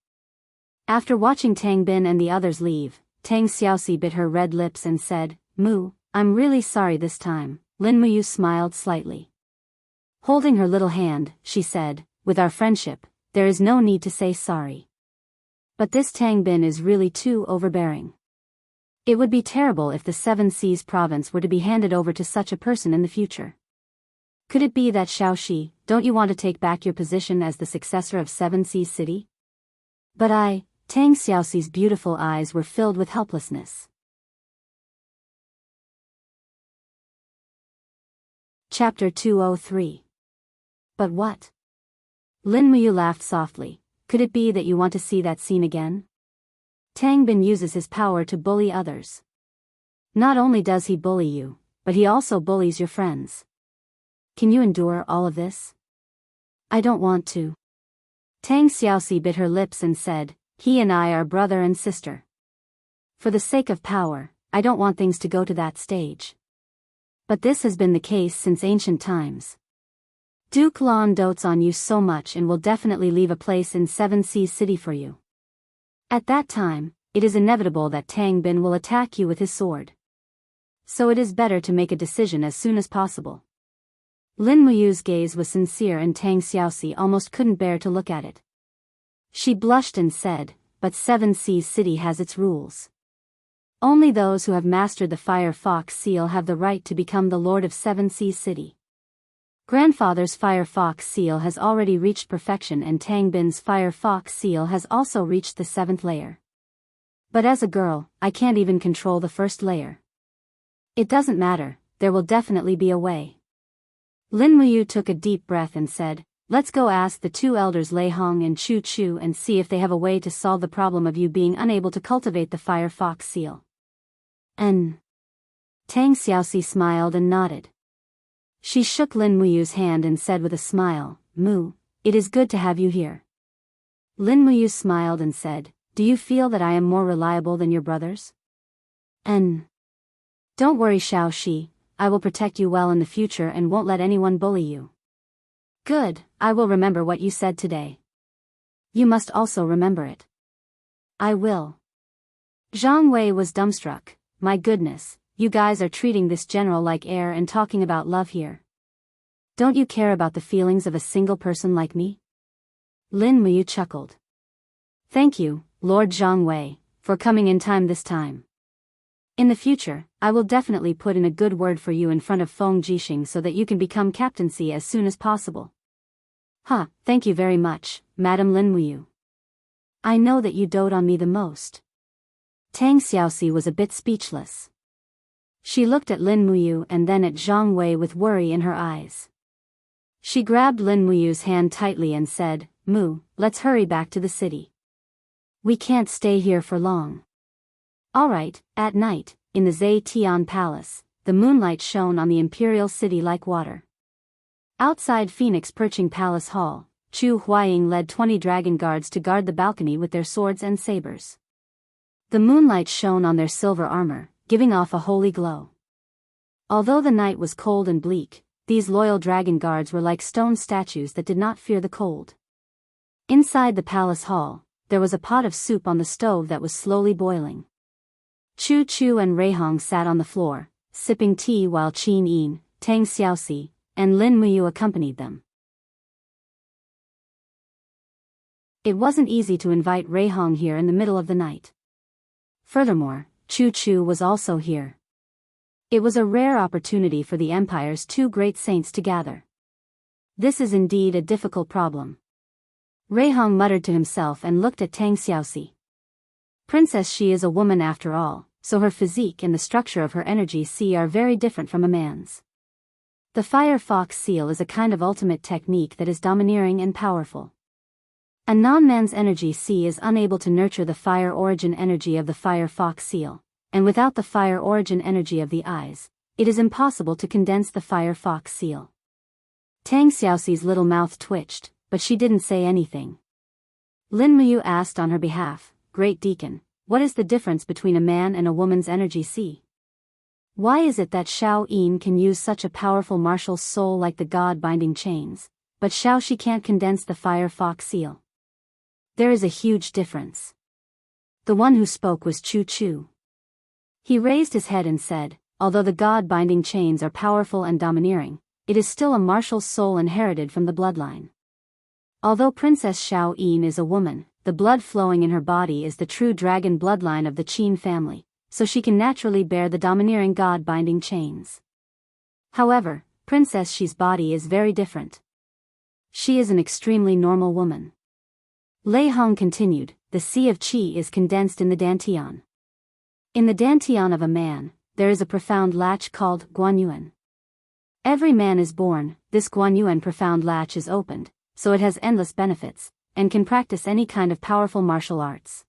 After watching Tang Bin and the others leave, Tang Xiaoxi bit her red lips and said, "Mu, I'm really sorry this time." Lin Muyu smiled slightly. Holding her little hand, she said, "With our friendship, there is no need to say sorry. But this Tang Bin is really too overbearing. It would be terrible if the 7 Seas province were to be handed over to such a person in the future. Could it be that Xiaoxi, don't you want to take back your position as the successor of 7 Seas City?" But Tang Xiaoxi's beautiful eyes were filled with helplessness. Chapter 203. But what? Lin Muyu laughed softly. "Could it be that you want to see that scene again? Tang Bin uses his power to bully others. Not only does he bully you, but he also bullies your friends. Can you endure all of this?" "I don't want to." Tang Xiaoxi bit her lips and said, "He and I are brother and sister. For the sake of power, I don't want things to go to that stage. But this has been the case since ancient times. Duke Lan dotes on you so much and will definitely leave a place in 7 Seas City for you. At that time, it is inevitable that Tang Bin will attack you with his sword. So it is better to make a decision as soon as possible. Lin Muyu's gaze was sincere and Tang Xiaoxi almost couldn't bear to look at it. She blushed and said, "But Seven Seas City has its rules. Only those who have mastered the Fire Fox Seal have the right to become the Lord of Seven Seas City. Grandfather's Fire Fox Seal has already reached perfection and Tang Bin's Fire Fox Seal has also reached the 7th layer. But as a girl, I can't even control the 1st layer. It doesn't matter, there will definitely be a way." Lin Muyu took a deep breath and said, "Let's go ask the 2 elders Lei Hong and Chu Chu and see if they have a way to solve the problem of you being unable to cultivate the Fire Fox Seal." Tang Xiaoxi smiled and nodded. She shook Lin Muyu's hand and said with a smile, "Mu, it is good to have you here." Lin Muyu smiled and said, "Do you feel that I am more reliable than your brothers?" "Don't worry, Xiao Shi, I will protect you well in the future and won't let anyone bully you." "Good, I will remember what you said today." "You must also remember it." "I will." Zhang Wei was dumbstruck. "My goodness, you guys are treating this general like air and talking about love here. Don't you care about the feelings of a single person like me?" Lin Muyu chuckled. "Thank you, Lord Zhang Wei, for coming in time this time. In the future, I will definitely put in a good word for you in front of Feng Jixing so that you can become captaincy as soon as possible." Thank you very much, Madam Lin Muyu. I know that you dote on me the most." Tang Xiaoxi was a bit speechless. She looked at Lin Muyu and then at Zhang Wei with worry in her eyes. She grabbed Lin Muyu's hand tightly and said, "Mu, let's hurry back to the city. We can't stay here for long." All right. At night, in the Zetian Palace, the moonlight shone on the imperial city like water. Outside Phoenix Perching Palace Hall, Chu Huaying led 20 dragon guards to guard the balcony with their swords and sabers. The moonlight shone on their silver armor, giving off a holy glow. Although the night was cold and bleak, these loyal dragon guards were like stone statues that did not fear the cold. Inside the palace hall, there was a pot of soup on the stove that was slowly boiling. Chu Chu and Rei Hong sat on the floor, sipping tea while Qin Yin, Tang Xiaoxi, and Lin Muyu accompanied them. It wasn't easy to invite Rei Hong here in the middle of the night. Furthermore, Chu Chu was also here. It was a rare opportunity for the Empire's 2 great saints to gather. This is indeed a difficult problem. Rei Hong muttered to himself and looked at Tang Xiaoxi. Princess She is a woman after all, so her physique and the structure of her energy C are very different from a man's. The Fire Fox Seal is a kind of ultimate technique that is domineering and powerful. A non-man's energy C is unable to nurture the fire origin energy of the Fire Fox Seal, and without the fire origin energy of the eyes, it is impossible to condense the Fire Fox Seal. Tang Xiaoxi's little mouth twitched, but she didn't say anything. Lin Muyu asked on her behalf, "Great Deacon, what is the difference between a man and a woman's energy C? Why is it that Xiao Yin can use such a powerful martial soul like the god binding chains, but Xiao Shi can't condense the Fire Fox Seal?" "There is a huge difference." The one who spoke was Chu Chu. He raised his head and said, "Although the god binding chains are powerful and domineering, it is still a martial soul inherited from the bloodline. Although Princess Xiao Yin is a woman, the blood flowing in her body is the true dragon bloodline of the Qin family, so she can naturally bear the domineering god binding chains. However, Princess Shi's body is very different. She is an extremely normal woman." Lei Hong continued, "The sea of qi is condensed in the dantian. In the dantian of a man, there is a profound latch called guanyuan. Every man is born, this guanyuan profound latch is opened, so it has endless benefits, and can practice any kind of powerful martial arts.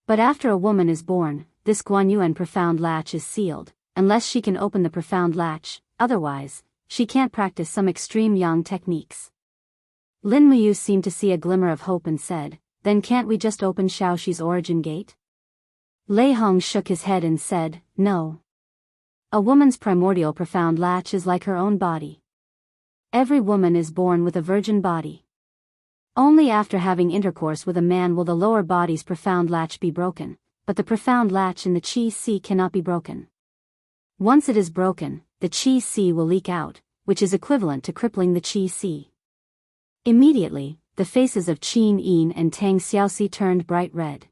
But after a woman is born, this guanyuan profound latch is sealed, unless she can open the profound latch, otherwise, she can't practice some extreme yang techniques." Lin Muyu seemed to see a glimmer of hope and said, "Then can't we just open Xiaoshi's origin gate?" Lei Hong shook his head and said, "No. A woman's primordial profound latch is like her own body. Every woman is born with a virgin body. Only after having intercourse with a man will the lower body's profound latch be broken, but the profound latch in the Qi Sea cannot be broken. Once it is broken, the Qi Sea will leak out, which is equivalent to crippling the Qi Si. Immediately, the faces of Qin Yin and Tang Xiaoxi turned bright red.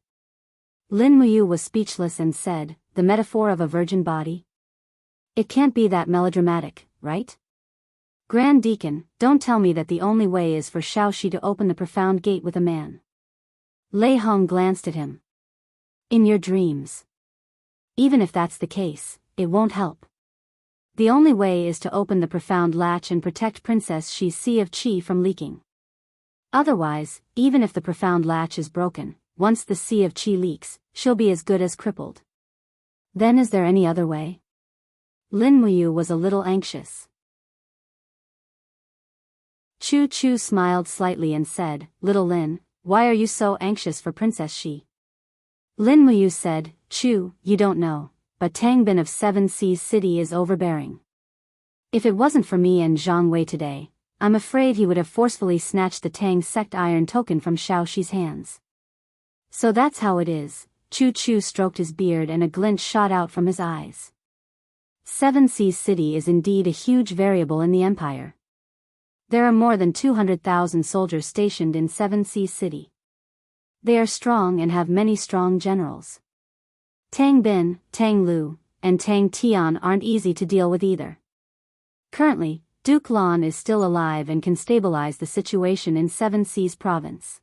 Lin Muyu was speechless and said, "The metaphor of a virgin body? It can't be that melodramatic, right? Grand Deacon, don't tell me that the only way is for Xiaoxi to open the profound gate with a man." Lei Hong glanced at him. "In your dreams. Even if that's the case, it won't help. The only way is to open the profound latch and protect Princess Xi's sea of qi from leaking. Otherwise, even if the profound latch is broken, once the sea of qi leaks, she'll be as good as crippled. Then is there any other way?" Lin Muyu was a little anxious. Chu Chu smiled slightly and said, "Little Lin, why are you so anxious for Princess Xi?" Lin Muyu said, "Chu, you don't know, but Tang Bin of Seven Seas City is overbearing. If it wasn't for me and Zhang Wei today, I'm afraid he would have forcefully snatched the Tang sect iron token from Xiaoxi's hands." "So that's how it is." Chu Chu stroked his beard and a glint shot out from his eyes. Seven Seas City is indeed a huge variable in the empire. There are more than 200,000 soldiers stationed in Seven Seas City. They are strong and have many strong generals. Tang Bin, Tang Lu, and Tang Tian aren't easy to deal with either. Currently, Duke Lan is still alive and can stabilize the situation in Seven Seas Province.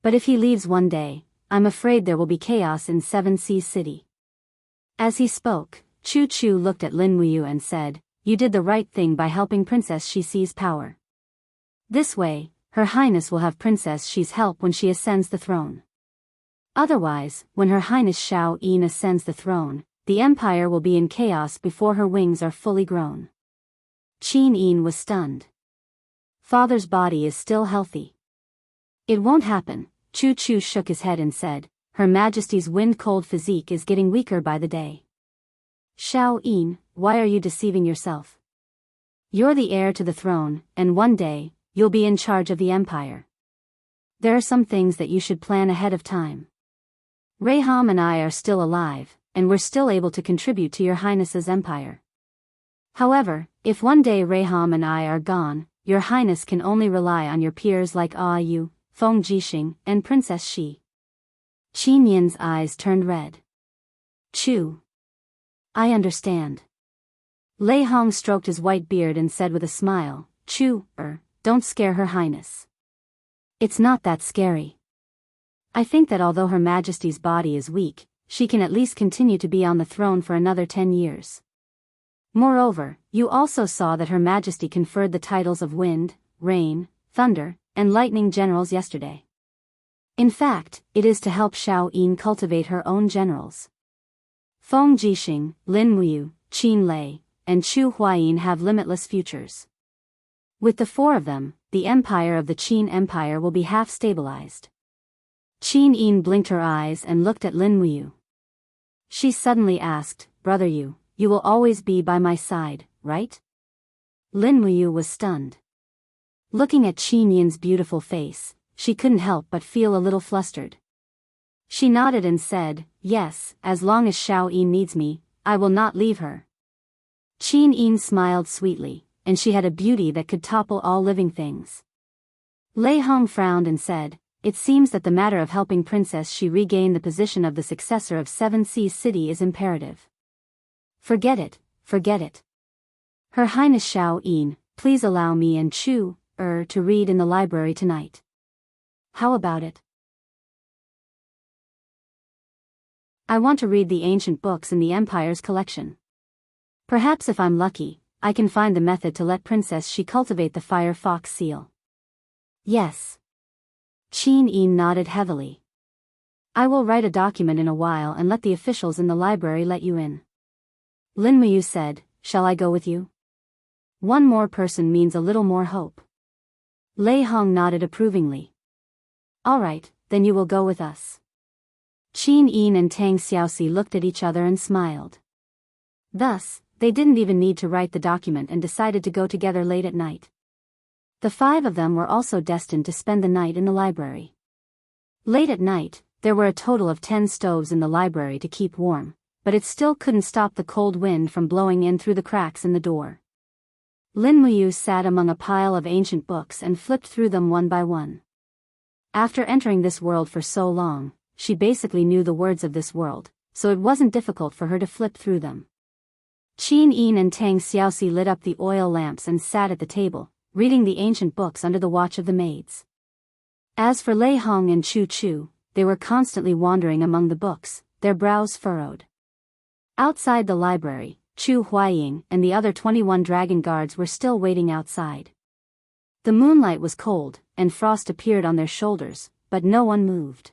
But if he leaves one day, I'm afraid there will be chaos in Seven Seas City. As he spoke, Chu Chu looked at Lin Muyu and said, "You did the right thing by helping Princess Xi seize power. This way, Her Highness will have Princess Xi's help when she ascends the throne. Otherwise, when Her Highness Xiao Yin ascends the throne, the empire will be in chaos before her wings are fully grown." Qin Yin was stunned. "Father's body is still healthy." "It won't happen." Chu Chu shook his head and said, "Her Majesty's wind-cold physique is getting weaker by the day. Xiao Yin, why are you deceiving yourself? You're the heir to the throne, and one day, you'll be in charge of the empire. There are some things that you should plan ahead of time. Reiham and I are still alive, and we're still able to contribute to your Highness's empire. However, if one day Reiham and I are gone, your Highness can only rely on your peers like Yu, Feng Jixing, and Princess Xi." Qin Yin's eyes turned red. "Chu. I understand." Lei Hong stroked his white beard and said with a smile, "Chu, don't scare Her Highness. It's not that scary. I think that although Her Majesty's body is weak, she can at least continue to be on the throne for another 10 years. Moreover, you also saw that Her Majesty conferred the titles of Wind, Rain, Thunder, and Lightning generals yesterday. In fact, it is to help Xiao Yin cultivate her own generals. Feng Jixing, Lin Muyu, Qin Lei, and Chu Huayin have limitless futures. With the four of them, the empire of the Qin Empire will be half-stabilized." Qin Yin blinked her eyes and looked at Lin Muyu. She suddenly asked, "Brother Yu, you will always be by my side, right?" Lin Muyu was stunned. Looking at Qin Yin's beautiful face, she couldn't help but feel a little flustered. She nodded and said, "Yes, as long as Xiao Yin needs me, I will not leave her." Qin Yin smiled sweetly, and she had a beauty that could topple all living things. Lei Hong frowned and said, "It seems that the matter of helping Princess Xi regain the position of the successor of Seven Seas City is imperative. Forget it, forget it. Her Highness Xiao Yin, please allow me and Chu, to read in the library tonight. How about it? I want to read the ancient books in the Empire's collection. Perhaps if I'm lucky, I can find the method to let Princess Xi cultivate the Fire Fox seal." "Yes." Qin Yin nodded heavily. "I will write a document in a while and let the officials in the library let you in." Lin Muyu said, "Shall I go with you? One more person means a little more hope." Lei Hong nodded approvingly. "All right, then you will go with us." Qin Yin and Tang Xiaoxi looked at each other and smiled. Thus, they didn't even need to write the document and decided to go together late at night. The five of them were also destined to spend the night in the library. Late at night, there were a total of 10 stoves in the library to keep warm, but it still couldn't stop the cold wind from blowing in through the cracks in the door. Lin Muyu sat among a pile of ancient books and flipped through them one by one. After entering this world for so long, she basically knew the words of this world, so it wasn't difficult for her to flip through them. Qin Yin and Tang Xiaoxi lit up the oil lamps and sat at the table, reading the ancient books under the watch of the maids. As for Lei Hong and Chu Chu, they were constantly wandering among the books, their brows furrowed. Outside the library, Chu Huaying and the other 21 dragon guards were still waiting outside. The moonlight was cold, and frost appeared on their shoulders, but no one moved.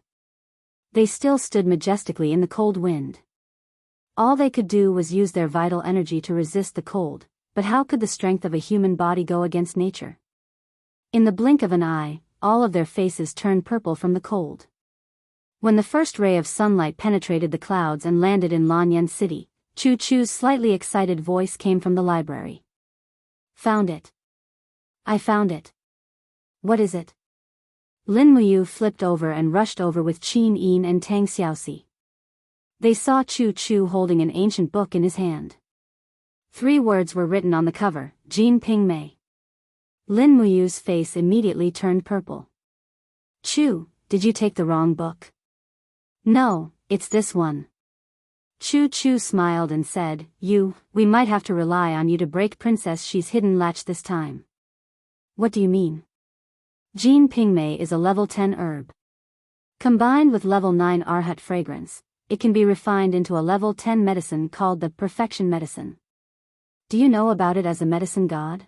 They still stood majestically in the cold wind. All they could do was use their vital energy to resist the cold, but how could the strength of a human body go against nature? In the blink of an eye, all of their faces turned purple from the cold. When the first ray of sunlight penetrated the clouds and landed in Lanyan City, Chu Chu's slightly excited voice came from the library. Found it. I found it. What is it? Lin Muyu flipped over and rushed over with Qin Yin and Tang Xiaoxi. They saw Chu Chu holding an ancient book in his hand. 3 words were written on the cover, Jin Ping Mei. Lin Muyu's face immediately turned purple. Chu, did you take the wrong book? No, it's this one. Chu Chu smiled and said, we might have to rely on you to break Princess Xi's hidden latch this time. What do you mean? Jin Pingmei is a level 10 herb. Combined with level 9 Arhat fragrance, it can be refined into a level 10 medicine called the Perfection Medicine. Do you know about it as a medicine god?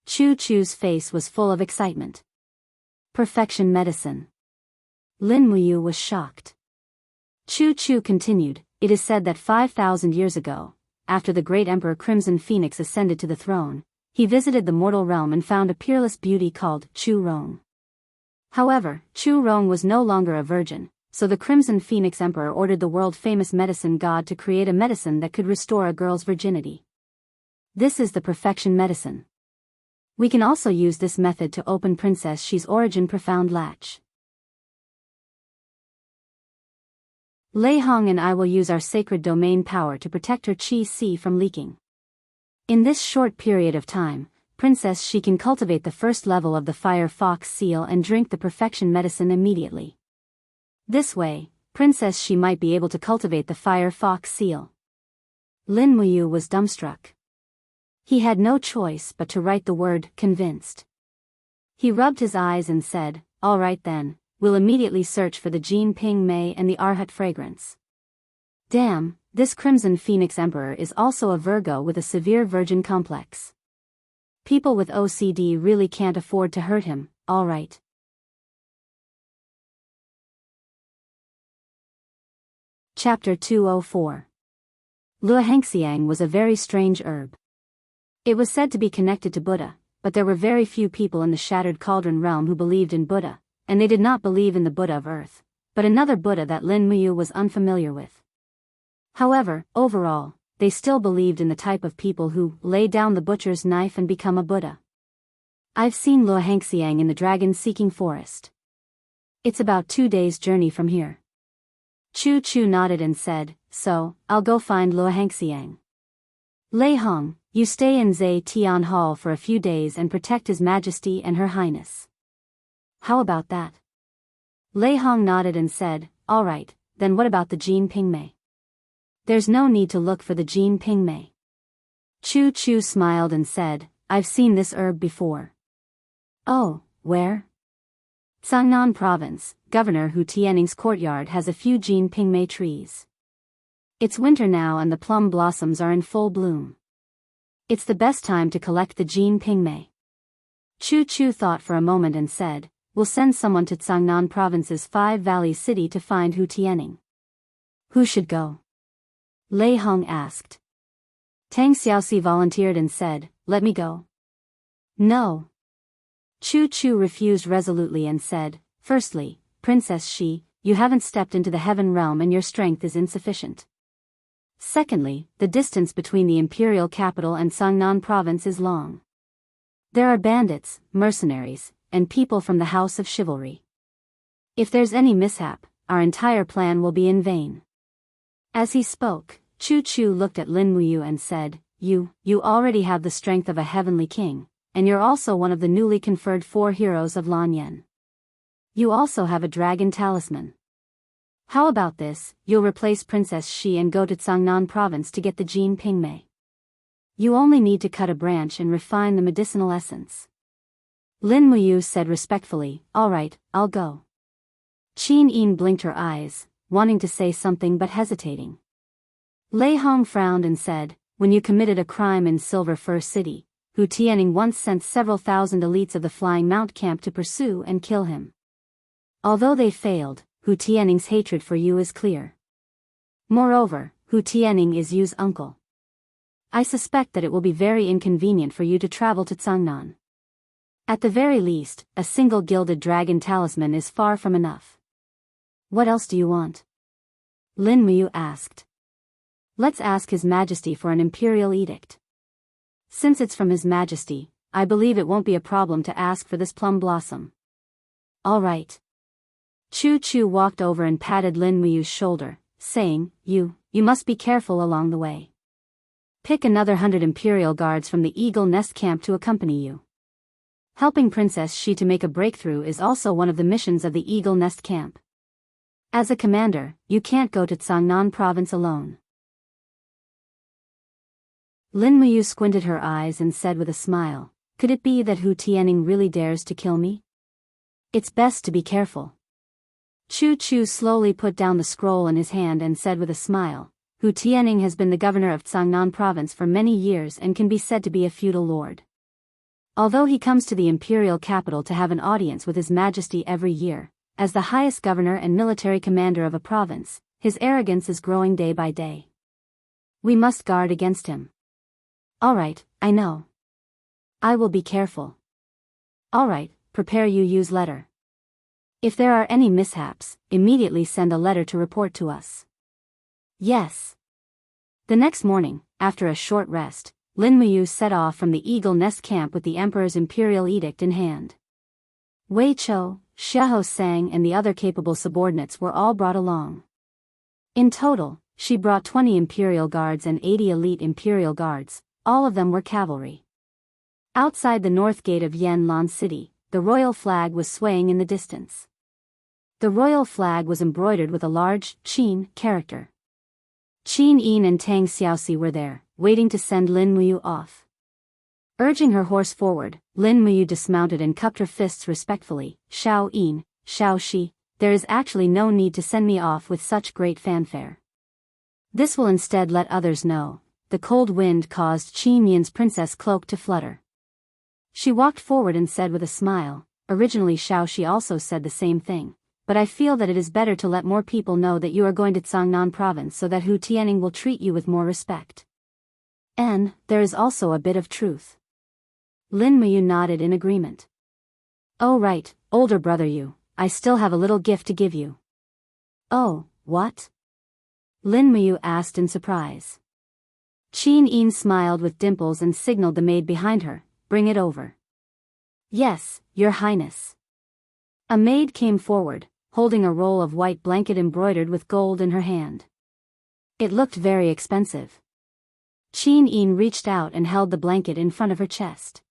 Chu Chu's face was full of excitement. Perfection Medicine. Lin Muyu was shocked. Chu Chu continued, it is said that 5,000 years ago, after the great Emperor Crimson Phoenix ascended to the throne, he visited the mortal realm and found a peerless beauty called Chu Rong. However, Chu Rong was no longer a virgin, so the Crimson Phoenix Emperor ordered the world-famous medicine god to create a medicine that could restore a girl's virginity. This is the Perfection Medicine. We can also use this method to open Princess Xi's origin profound latch. Lei Hong and I will use our sacred domain power to protect her Qi Si from leaking. In this short period of time, Princess Xi can cultivate the first level of the Fire Fox seal and drink the Perfection Medicine immediately. This way, Princess Xi might be able to cultivate the Fire Fox seal. Lin Muyu was dumbstruck. He had no choice but to write the word convinced. He rubbed his eyes and said, all right then, we'll immediately search for the Jin Ping Mei and the Arhat fragrance. Damn, this Crimson Phoenix Emperor is also a Virgo with a severe virgin complex. People with OCD really can't afford to hurt him, alright. Chapter 204. Wuxia Xianxia was a very strange herb. It was said to be connected to Buddha, but there were very few people in the Shattered Cauldron realm who believed in Buddha, and they did not believe in the Buddha of Earth, but another Buddha that Lin Muyu was unfamiliar with. However, overall, they still believed in the type of people who lay down the butcher's knife and become a Buddha. I've seen Wuxia Xianxia in the dragon-seeking forest. It's about 2 days' journey from here. Chu Chu nodded and said, so, I'll go find Wuxia Xianxia. Lei Hong, you stay in Zai Tian Hall for a few days and protect His Majesty and Her Highness. How about that? Lei Hong nodded and said, all right, then what about the Jin Ping Mei? There's no need to look for the Jin Ping Mei. Chu Chu smiled and said, I've seen this herb before. Oh, where? Sangnan Province, Governor Hu Tianing's courtyard has a few Jin Ping Mei trees. It's winter now and the plum blossoms are in full bloom. It's the best time to collect the Jin Ping Mei. Chu Chu thought for a moment and said, we'll send someone to Sangnan Province's 5 Valleys city to find Hu Tianing. Who should go? Lei Hong asked. Tang Xiaoxi volunteered and said, let me go. No. Chu Chu refused resolutely and said, firstly, Princess Xi, you haven't stepped into the heaven realm and your strength is insufficient. Secondly, the distance between the imperial capital and Sangnan province is long. There are bandits, mercenaries, and people from the House of Chivalry. If there's any mishap, our entire plan will be in vain. As he spoke, Chu Chu looked at Lin Muyu and said, you already have the strength of a heavenly king, and you're also one of the newly conferred 4 heroes of Lanyan. You also have a dragon talisman. How about this, you'll replace Princess Shi and go to Cangnan province to get the Jin Pingmei. You only need to cut a branch and refine the medicinal essence. Lin Muyu said respectfully, alright, I'll go. Qin Yin blinked her eyes, wanting to say something but hesitating. Lei Hong frowned and said, when you committed a crime in Silver Fir City, Hu Tianning once sent several thousand elites of the Flying Mount camp to pursue and kill him. Although they failed, Hu Tianning's hatred for you is clear. Moreover, Hu Tianning is Yu's uncle. I suspect that it will be very inconvenient for you to travel to Cangnan. At the very least, a single gilded dragon talisman is far from enough. What else do you want? Lin Muyu asked. Let's ask His Majesty for an imperial edict. Since it's from His Majesty, I believe it won't be a problem to ask for this plum blossom. All right. Chu Chu walked over and patted Lin Muyu's shoulder, saying, You must be careful along the way. Pick another 100 imperial guards from the Eagle Nest camp to accompany you. Helping Princess Shi to make a breakthrough is also one of the missions of the Eagle Nest camp. As a commander, you can't go to Cangnan province alone. Lin Muyu squinted her eyes and said with a smile, could it be that Hu Tianning really dares to kill me? It's best to be careful. Chu Chu slowly put down the scroll in his hand and said with a smile, Hu Tianning has been the governor of Cangnan province for many years and can be said to be a feudal lord. Although he comes to the imperial capital to have an audience with His Majesty every year, as the highest governor and military commander of a province, his arrogance is growing day by day. We must guard against him. Alright, I know. I will be careful. Alright, prepare Yu's letter. If there are any mishaps, immediately send a letter to report to us. Yes. The next morning, after a short rest, Lin Muyu set off from the Eagle Nest camp with the Emperor's imperial edict in hand. Wei Chou, Xiahou Sang and the other capable subordinates were all brought along. In total, she brought 20 imperial guards and 80 elite imperial guards, all of them were cavalry. Outside the north gate of Yanlan City, the royal flag was swaying in the distance. The royal flag was embroidered with a large Qin character. Qin Yin and Tang Xiaoxi were there, waiting to send Lin Muyu off. Urging her horse forward, Lin Muyu dismounted and cupped her fists respectfully. Xiao Yin, Xiao Shi, there is actually no need to send me off with such great fanfare. This will instead let others know. The cold wind caused Qin Yin's princess cloak to flutter. She walked forward and said with a smile, originally Xiao Shi also said the same thing, but I feel that it is better to let more people know that you are going to Cangnan province so that Hu Tianning will treat you with more respect. And there is also a bit of truth. Lin Muyu nodded in agreement. Oh right, older brother Yu, I still have a little gift to give you. Oh, what? Lin Muyu asked in surprise. Qin Yin smiled with dimples and signaled the maid behind her, bring it over. Yes, Your Highness. A maid came forward, holding a roll of white blanket embroidered with gold in her hand. It looked very expensive. Qin Yin reached out and held the blanket in front of her chest.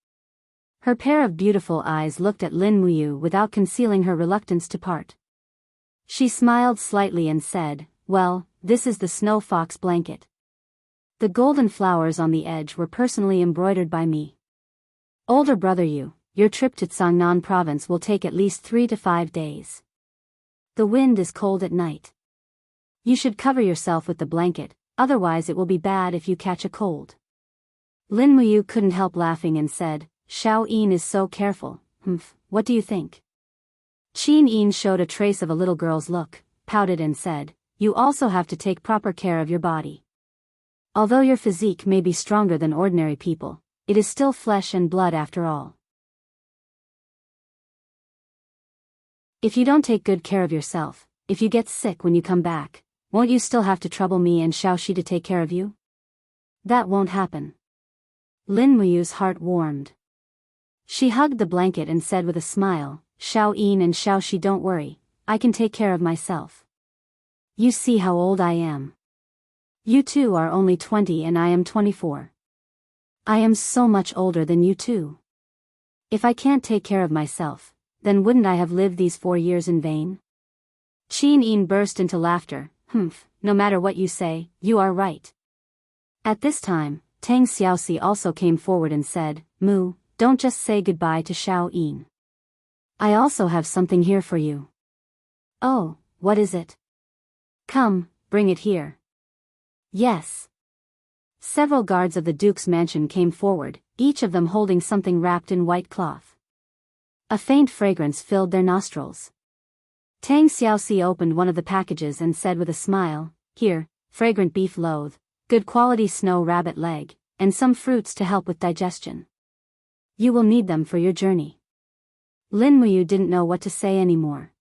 Her pair of beautiful eyes looked at Lin Muyu without concealing her reluctance to part. She smiled slightly and said, well, this is the snow fox blanket. The golden flowers on the edge were personally embroidered by me. Older brother Yu, your trip to Cangnan province will take at least 3 to 5 days. The wind is cold at night. You should cover yourself with the blanket, otherwise it will be bad if you catch a cold. Lin Muyu couldn't help laughing and said, Xiao Yin is so careful, what do you think? Qin Yin showed a trace of a little girl's look, pouted and said, you also have to take proper care of your body. Although your physique may be stronger than ordinary people, it is still flesh and blood after all. If you don't take good care of yourself, if you get sick when you come back, won't you still have to trouble me and Xiao Shi to take care of you? That won't happen. Lin Muyu's heart warmed. She hugged the blanket and said with a smile, Xiao Yin and Xiao Shi, don't worry, I can take care of myself. You see how old I am. You two are only 20 and I am 24. I am so much older than you too. If I can't take care of myself, then wouldn't I have lived these 4 years in vain? Qin Yin burst into laughter. Humph, no matter what you say, you are right. At this time, Tang Xiaoxi also came forward and said, Mu, don't just say goodbye to Xiao Yin. I also have something here for you. Oh, what is it? Come, bring it here. Yes. Several guards of the Duke's mansion came forward, each of them holding something wrapped in white cloth. A faint fragrance filled their nostrils. Tang Xiaoxi opened one of the packages and said with a smile, Here, fragrant beef loaf, good quality snow rabbit leg, and some fruits to help with digestion. You will need them for your journey. Lin Muyu didn't know what to say anymore.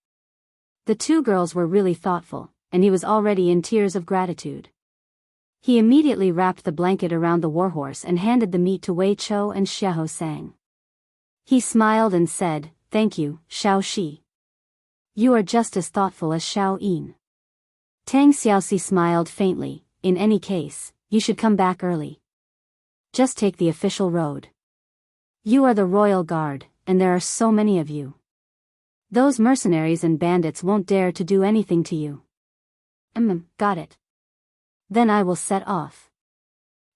The two girls were really thoughtful, and he was already in tears of gratitude. He immediately wrapped the blanket around the warhorse and handed the meat to Wei Chou and Xiahou Sang. He smiled and said, Thank you, Xiao Shi. You are just as thoughtful as Xiao Yin. Tang Xiaoxi smiled faintly. In any case, you should come back early. Just take the official road. You are the royal guard, and there are so many of you. Those mercenaries and bandits won't dare to do anything to you. Got it. Then I will set off.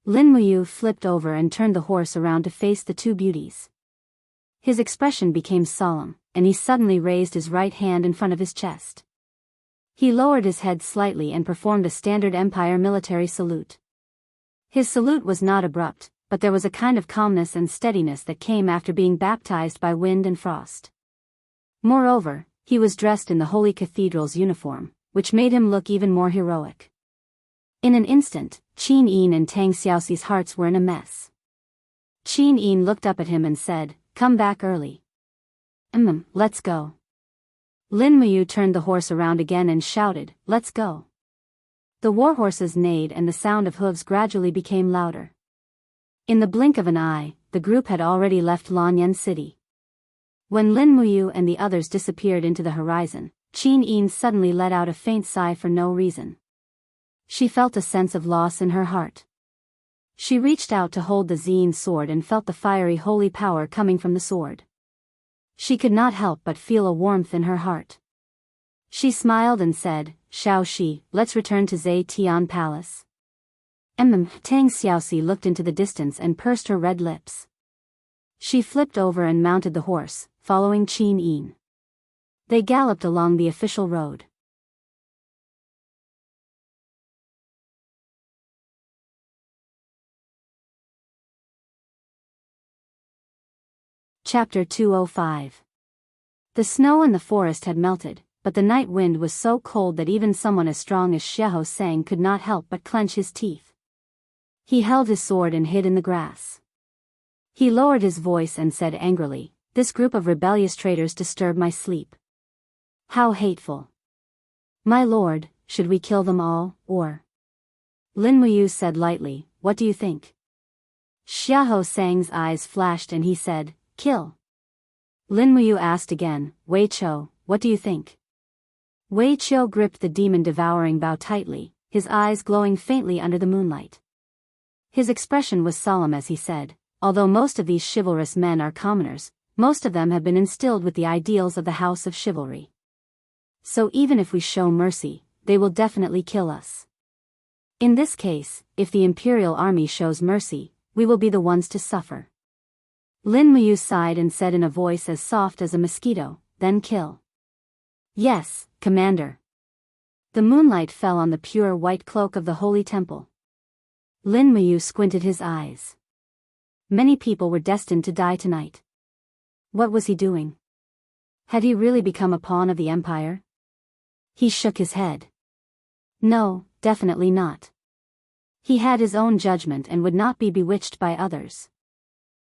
Lin Muyu flipped over and turned the horse around to face the two beauties. His expression became solemn, and he suddenly raised his right hand in front of his chest. He lowered his head slightly and performed a standard Empire military salute. His salute was not abrupt, but there was a kind of calmness and steadiness that came after being baptized by wind and frost. Moreover, he was dressed in the Holy Cathedral's uniform, which made him look even more heroic. In an instant, Qin Yin and Tang Xiaoxi's hearts were in a mess. Qin Yin looked up at him and said, Come back early. Let's go. Lin Muyu turned the horse around again and shouted, Let's go. The warhorses neighed and the sound of hooves gradually became louder. In the blink of an eye, the group had already left Lanyan City. When Lin Muyu and the others disappeared into the horizon, Qin Yin suddenly let out a faint sigh for no reason. She felt a sense of loss in her heart. She reached out to hold the Zine sword and felt the fiery holy power coming from the sword. She could not help but feel a warmth in her heart. She smiled and said, Xiao Shi, let's return to Zai Tian Palace. Tang Xiaoxi looked into the distance and pursed her red lips. She flipped over and mounted the horse, following Qin Yin. They galloped along the official road. Chapter 205. The snow in the forest had melted, but the night wind was so cold that even someone as strong as Xiahou Sang could not help but clench his teeth. He held his sword and hid in the grass. He lowered his voice and said angrily, This group of rebellious traitors disturb my sleep. How hateful. My lord, should we kill them all, or? Lin Muyu said lightly, What do you think? Xiahou Sang's eyes flashed and he said, Kill. Lin Muyu asked again, Wei Chou, what do you think? Wei Chou gripped the demon-devouring bow tightly, his eyes glowing faintly under the moonlight. His expression was solemn as he said, Although most of these chivalrous men are commoners, most of them have been instilled with the ideals of the house of chivalry. So even if we show mercy, they will definitely kill us. In this case, if the imperial army shows mercy, we will be the ones to suffer. Lin Muyu sighed and said in a voice as soft as a mosquito, Then kill. Yes, Commander. The moonlight fell on the pure white cloak of the holy temple. Lin Muyu squinted his eyes. Many people were destined to die tonight. What was he doing? Had he really become a pawn of the empire? He shook his head. No, definitely not. He had his own judgment and would not be bewitched by others.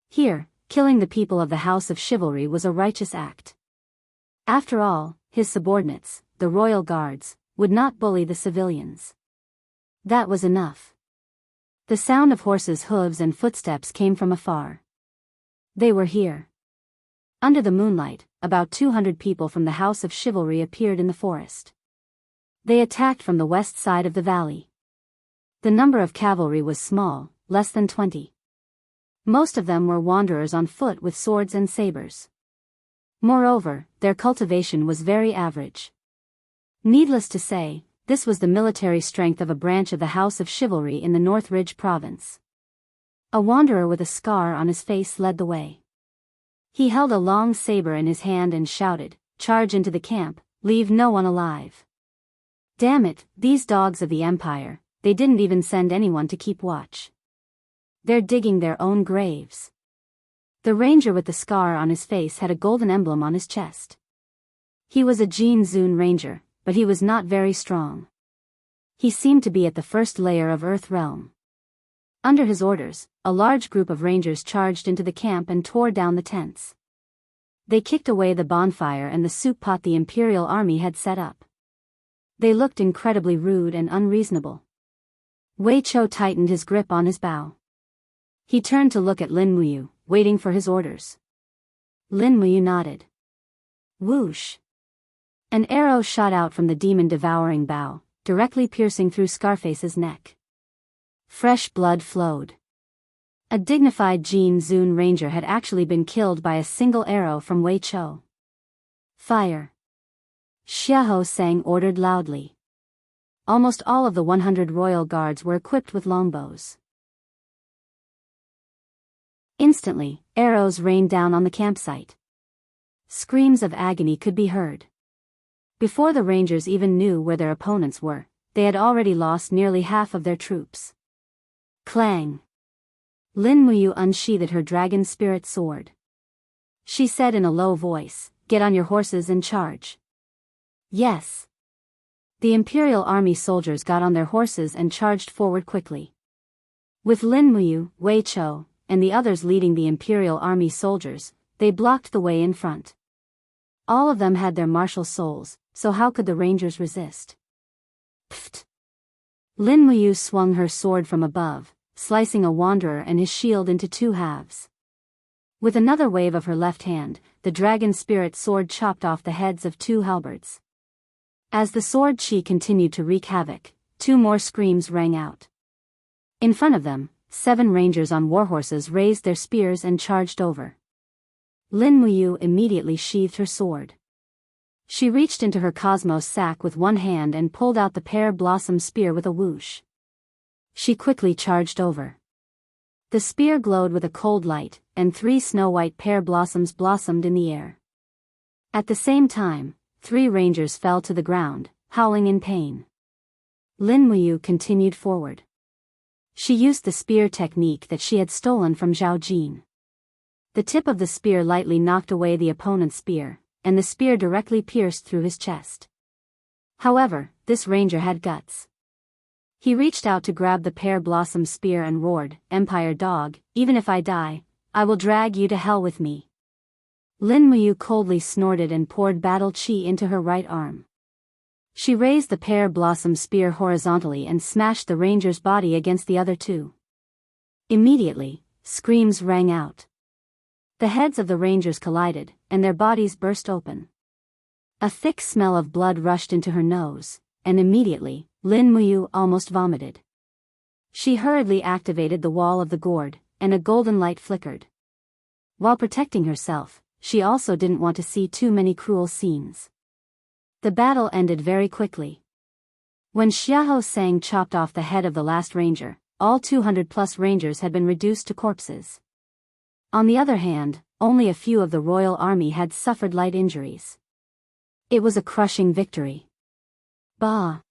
Here, killing the people of the house of chivalry was a righteous act. After all, his subordinates, the royal guards, would not bully the civilians. That was enough. The sound of horses' hooves and footsteps came from afar. They were here. Under the moonlight, about 200 people from the house of chivalry appeared in the forest. They attacked from the west side of the valley. The number of cavalry was small, less than 20. Most of them were wanderers on foot with swords and sabers. Moreover, their cultivation was very average. Needless to say, this was the military strength of a branch of the House of Chivalry in the North Ridge province. A wanderer with a scar on his face led the way. He held a long saber in his hand and shouted, "Charge into the camp, leave no one alive." Damn it, these dogs of the Empire, they didn't even send anyone to keep watch. They're digging their own graves. The ranger with the scar on his face had a golden emblem on his chest. He was a Jianghu ranger, but he was not very strong. He seemed to be at the first layer of Earth Realm. Under his orders, a large group of rangers charged into the camp and tore down the tents. They kicked away the bonfire and the soup pot the Imperial Army had set up. They looked incredibly rude and unreasonable. Wei Chou tightened his grip on his bow. He turned to look at Lin Muyu, waiting for his orders. Lin Muyu nodded. Whoosh! An arrow shot out from the demon-devouring bow, directly piercing through Scarface's neck. Fresh blood flowed. A dignified Jianghu ranger had actually been killed by a single arrow from Wei Chou. Fire! Xiaohou ordered loudly. Almost all of the 100 royal guards were equipped with longbows. Instantly, arrows rained down on the campsite. Screams of agony could be heard. Before the rangers even knew where their opponents were, they had already lost nearly half of their troops. Clang! Lin Muyu unsheathed her dragon spirit sword. She said in a low voice, "Get on your horses and charge." Yes. The Imperial Army soldiers got on their horses and charged forward quickly. With Lin Muyu, Wei Chou, and the others leading the Imperial Army soldiers, they blocked the way in front. All of them had their martial souls, so how could the rangers resist? Pfft! Lin Muyu swung her sword from above, slicing a wanderer and his shield into two halves. With another wave of her left hand, the dragon spirit sword chopped off the heads of two halberds. As the sword chi continued to wreak havoc, two more screams rang out. In front of them, 7 rangers on warhorses raised their spears and charged over. Lin Muyu immediately sheathed her sword. She reached into her cosmos sack with one hand and pulled out the pear blossom spear with a whoosh. She quickly charged over. The spear glowed with a cold light, and 3 snow-white pear blossoms blossomed in the air. At the same time, 3 rangers fell to the ground, howling in pain. Lin Muyu continued forward. She used the spear technique that she had stolen from Zhao Jin. The tip of the spear lightly knocked away the opponent's spear, and the spear directly pierced through his chest. However, this ranger had guts. He reached out to grab the pear blossom spear and roared, "Empire dog, even if I die, I will drag you to hell with me." Lin Muyu coldly snorted and poured battle chi into her right arm. She raised the pear blossom spear horizontally and smashed the ranger's body against the other 2. Immediately, screams rang out. The heads of the rangers collided, and their bodies burst open. A thick smell of blood rushed into her nose, and immediately, Lin Muyu almost vomited. She hurriedly activated the wall of the gourd, and a golden light flickered. While protecting herself, she also didn't want to see too many cruel scenes. The battle ended very quickly. When Xiaohou chopped off the head of the last ranger, all 200+ rangers had been reduced to corpses. On the other hand, only a few of the royal army had suffered light injuries. It was a crushing victory. Bah!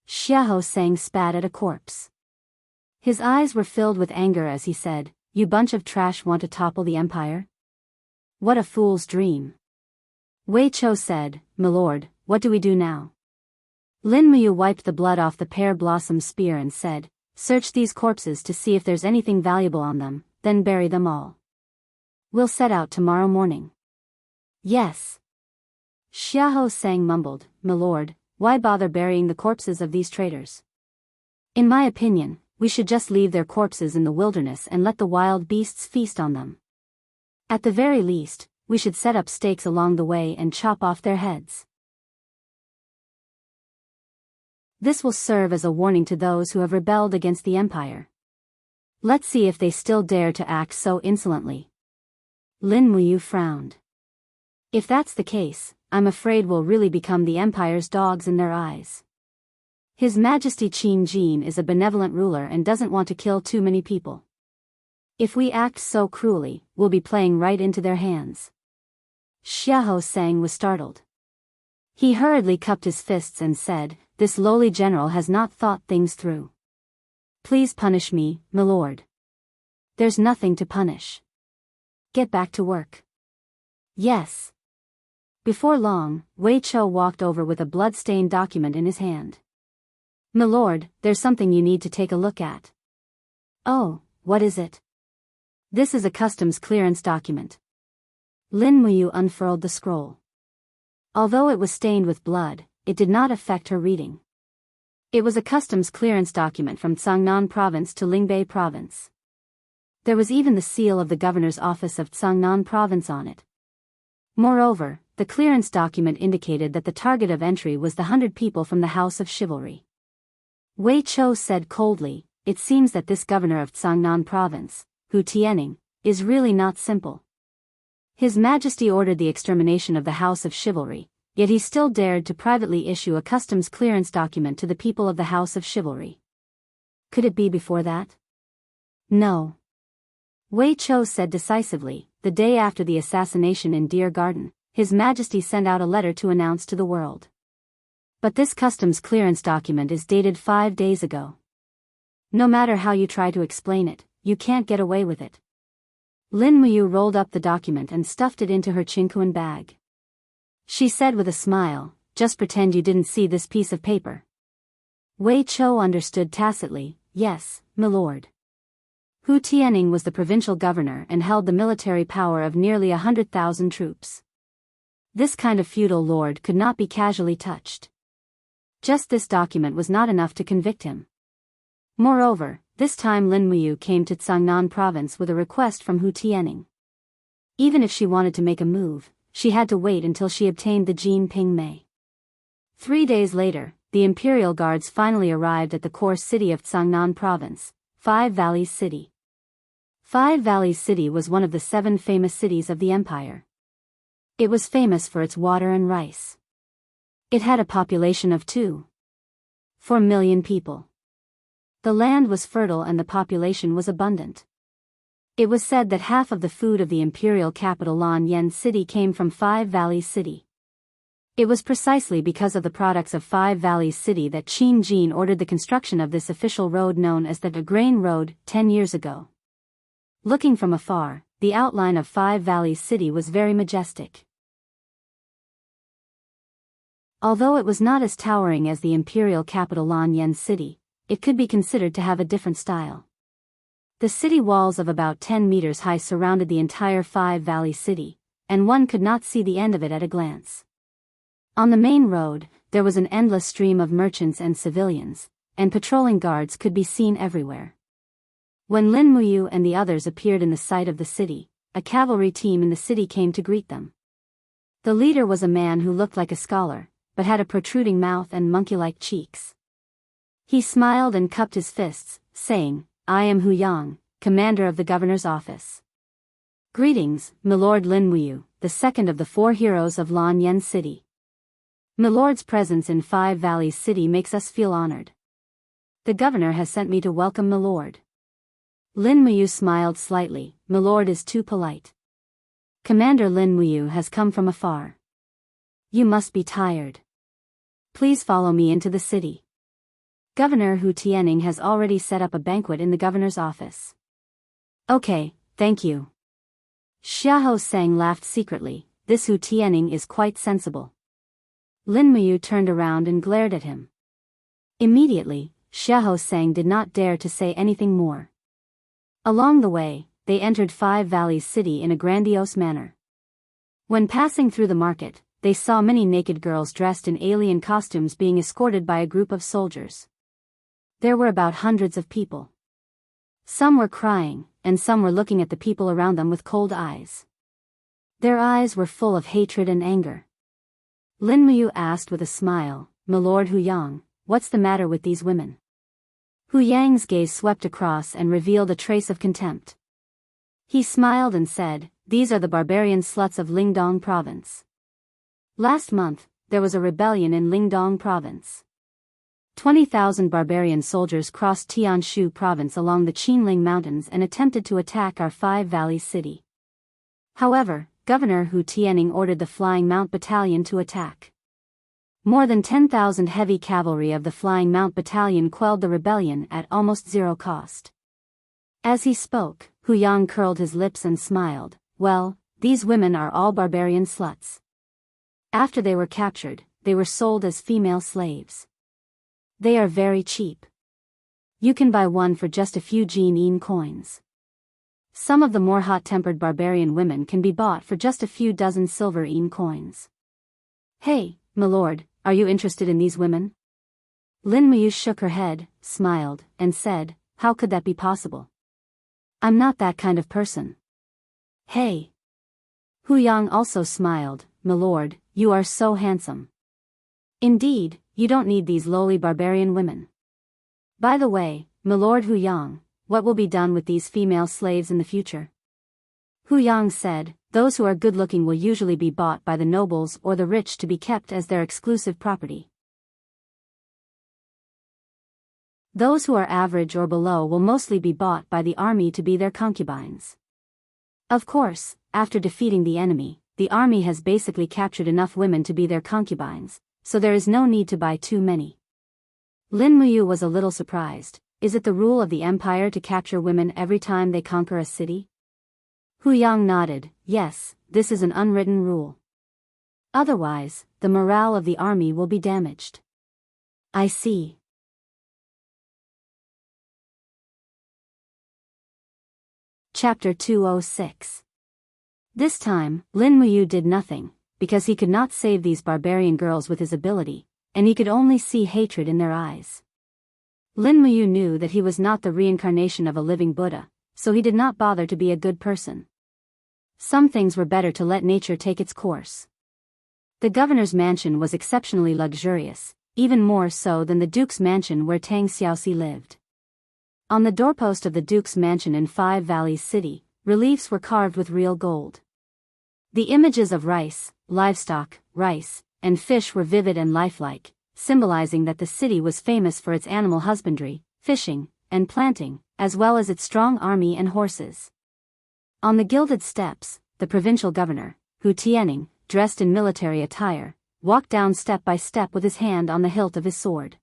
Xiaohou spat at a corpse. His eyes were filled with anger as he said, "You bunch of trash want to topple the empire? What a fool's dream." Wei Chou said, "My lord, what do we do now?" Lin Muyu wiped the blood off the pear blossom spear and said, "Search these corpses to see if there's anything valuable on them, then bury them all. We'll set out tomorrow morning." "Yes." Xiaohou mumbled, "My lord, why bother burying the corpses of these traitors? In my opinion, we should just leave their corpses in the wilderness and let the wild beasts feast on them. At the very least, we should set up stakes along the way and chop off their heads. This will serve as a warning to those who have rebelled against the empire." Let's see if they still dare to act so insolently. Lin Muyu frowned. If that's the case, I'm afraid we'll really become the Empire's dogs in their eyes. His Majesty Qin Jin is a benevolent ruler and doesn't want to kill too many people. If we act so cruelly, we'll be playing right into their hands. Xiahou Sang was startled. He hurriedly cupped his fists and said, "This lowly general has not thought things through. Please punish me, my lord." "There's nothing to punish. Get back to work." "Yes." Before long, Wei Chou walked over with a blood-stained document in his hand. "My lord, there's something you need to take a look at." "Oh, what is it?" "This is a customs clearance document." Lin Muyu unfurled the scroll. Although it was stained with blood, it did not affect her reading. It was a customs clearance document from Cangnan Province to Lingbei Province. There was even the seal of the governor's office of Cangnan Province on it. Moreover, the clearance document indicated that the target of entry was the 100 people from the House of Chivalry. Wei Chou said coldly, "It seems that this governor of Cangnan Province, Hu Tianning, is really not simple. His Majesty ordered the extermination of the House of Chivalry, yet he still dared to privately issue a customs clearance document to the people of the House of Chivalry. Could it be before that?" "No." Wei Chou said decisively. The day after the assassination in Deer Garden, His Majesty sent out a letter to announce to the world. But this customs clearance document is dated 5 days ago. No matter how you try to explain it, you can't get away with it. Lin Muyu rolled up the document and stuffed it into her Qingquan bag. She said with a smile, "Just pretend you didn't see this piece of paper." Wei Chou understood tacitly, "Yes, my lord." Hu Tianning was the provincial governor and held the military power of nearly 100,000 troops. This kind of feudal lord could not be casually touched. Just this document was not enough to convict him. Moreover, this time Lin Muyu came to Cangnan Province with a request from Hu Tianning. Even if she wanted to make a move, she had to wait until she obtained the Jin Ping Mei. 3 days later, the Imperial Guards finally arrived at the core city of Cangnan Province, Five Valleys City. Five Valleys City was one of the 7 famous cities of the empire. It was famous for its water and rice. It had a population of 2.4 million people. The land was fertile and the population was abundant. It was said that half of the food of the imperial capital Lanyan City came from Five Valleys City. It was precisely because of the products of Five Valleys City that Qin Jin ordered the construction of this official road known as the Grain Road 10 years ago. Looking from afar, the outline of Five Valleys City was very majestic. Although it was not as towering as the imperial capital Lanyan City, it could be considered to have a different style. The city walls of about 10 meters high surrounded the entire Five Valleys City, and one could not see the end of it at a glance. On the main road, there was an endless stream of merchants and civilians, and patrolling guards could be seen everywhere. When Lin Muyu and the others appeared in the sight of the city, a cavalry team in the city came to greet them. The leader was a man who looked like a scholar, but had a protruding mouth and monkey-like cheeks. He smiled and cupped his fists, saying, "I am Hu Yang, commander of the governor's office." "Greetings, Milord Lin Muyu, the second of the 4 heroes of Lanyan City. Milord's presence in Five Valleys City makes us feel honored. The governor has sent me to welcome Milord." Lin Muyu smiled slightly. "Milord is too polite. Commander Lin Muyu has come from afar. You must be tired. Please follow me into the city. Governor Hu Tianning has already set up a banquet in the governor's office." "Okay, thank you." Xiahou Sang laughed secretly. "This Hu Tianning is quite sensible." Lin Muyu turned around and glared at him. Immediately, Xiahou Sang did not dare to say anything more. Along the way, they entered Five Valleys City in a grandiose manner. When passing through the market, they saw many naked girls dressed in alien costumes being escorted by a group of soldiers. There were about hundreds of people. Some were crying, and some were looking at the people around them with cold eyes. Their eyes were full of hatred and anger. Lin Muyu asked with a smile, "Milord Hu Yang, what's the matter with these women? Hu Yang's gaze swept across and revealed a trace of contempt. He smiled and said, "These are the barbarian sluts of Lingdong province. Last month, there was a rebellion in Lingdong province. 20,000 barbarian soldiers crossed Tianshu province along the Qinling Mountains and attempted to attack our Five Valleys city. However, Governor Hu Tianning ordered the Flying Mount Battalion to attack. More than 10,000 heavy cavalry of the Flying Mount Battalion quelled the rebellion at almost zero cost." As he spoke, Hu Yang curled his lips and smiled. "Well, these women are all barbarian sluts. After they were captured, they were sold as female slaves. They are very cheap. You can buy one for just a few Jin coins. Some of the more hot-tempered barbarian women can be bought for just a few dozen silver coins. Hey, my lord, are you interested in these women?" Lin Muyu shook her head, smiled, and said, "How could that be possible? I'm not that kind of person." "Hey." Hu Yang also smiled, "My lord, you are so handsome. Indeed, you don't need these lowly barbarian women. By the way, my lord Hu Yang, what will be done with these female slaves in the future?" Hu Yang said, "Those who are good-looking will usually be bought by the nobles or the rich to be kept as their exclusive property. Those who are average or below will mostly be bought by the army to be their concubines. Of course, after defeating the enemy, the army has basically captured enough women to be their concubines, so there is no need to buy too many." Lin Muyu was a little surprised. Is it the rule of the empire to capture women every time they conquer a city? Hu Yang nodded, "Yes, this is an unwritten rule. Otherwise, the morale of the army will be damaged." "I see." Chapter 206. This time, Lin Muyu did nothing, because he could not save these barbarian girls with his ability, and he could only see hatred in their eyes. Lin Muyu knew that he was not the reincarnation of a living Buddha, so he did not bother to be a good person. Some things were better to let nature take its course. The governor's mansion was exceptionally luxurious, even more so than the duke's mansion where Tang Xiaoxi lived. On the doorpost of the duke's mansion in Five Valleys City, reliefs were carved with real gold. The images of rice, livestock, rice, and fish were vivid and lifelike, symbolizing that the city was famous for its animal husbandry, fishing, and planting, as well as its strong army and horses. On the gilded steps, the provincial governor, Hu Tianning, dressed in military attire, walked down step by step with his hand on the hilt of his sword.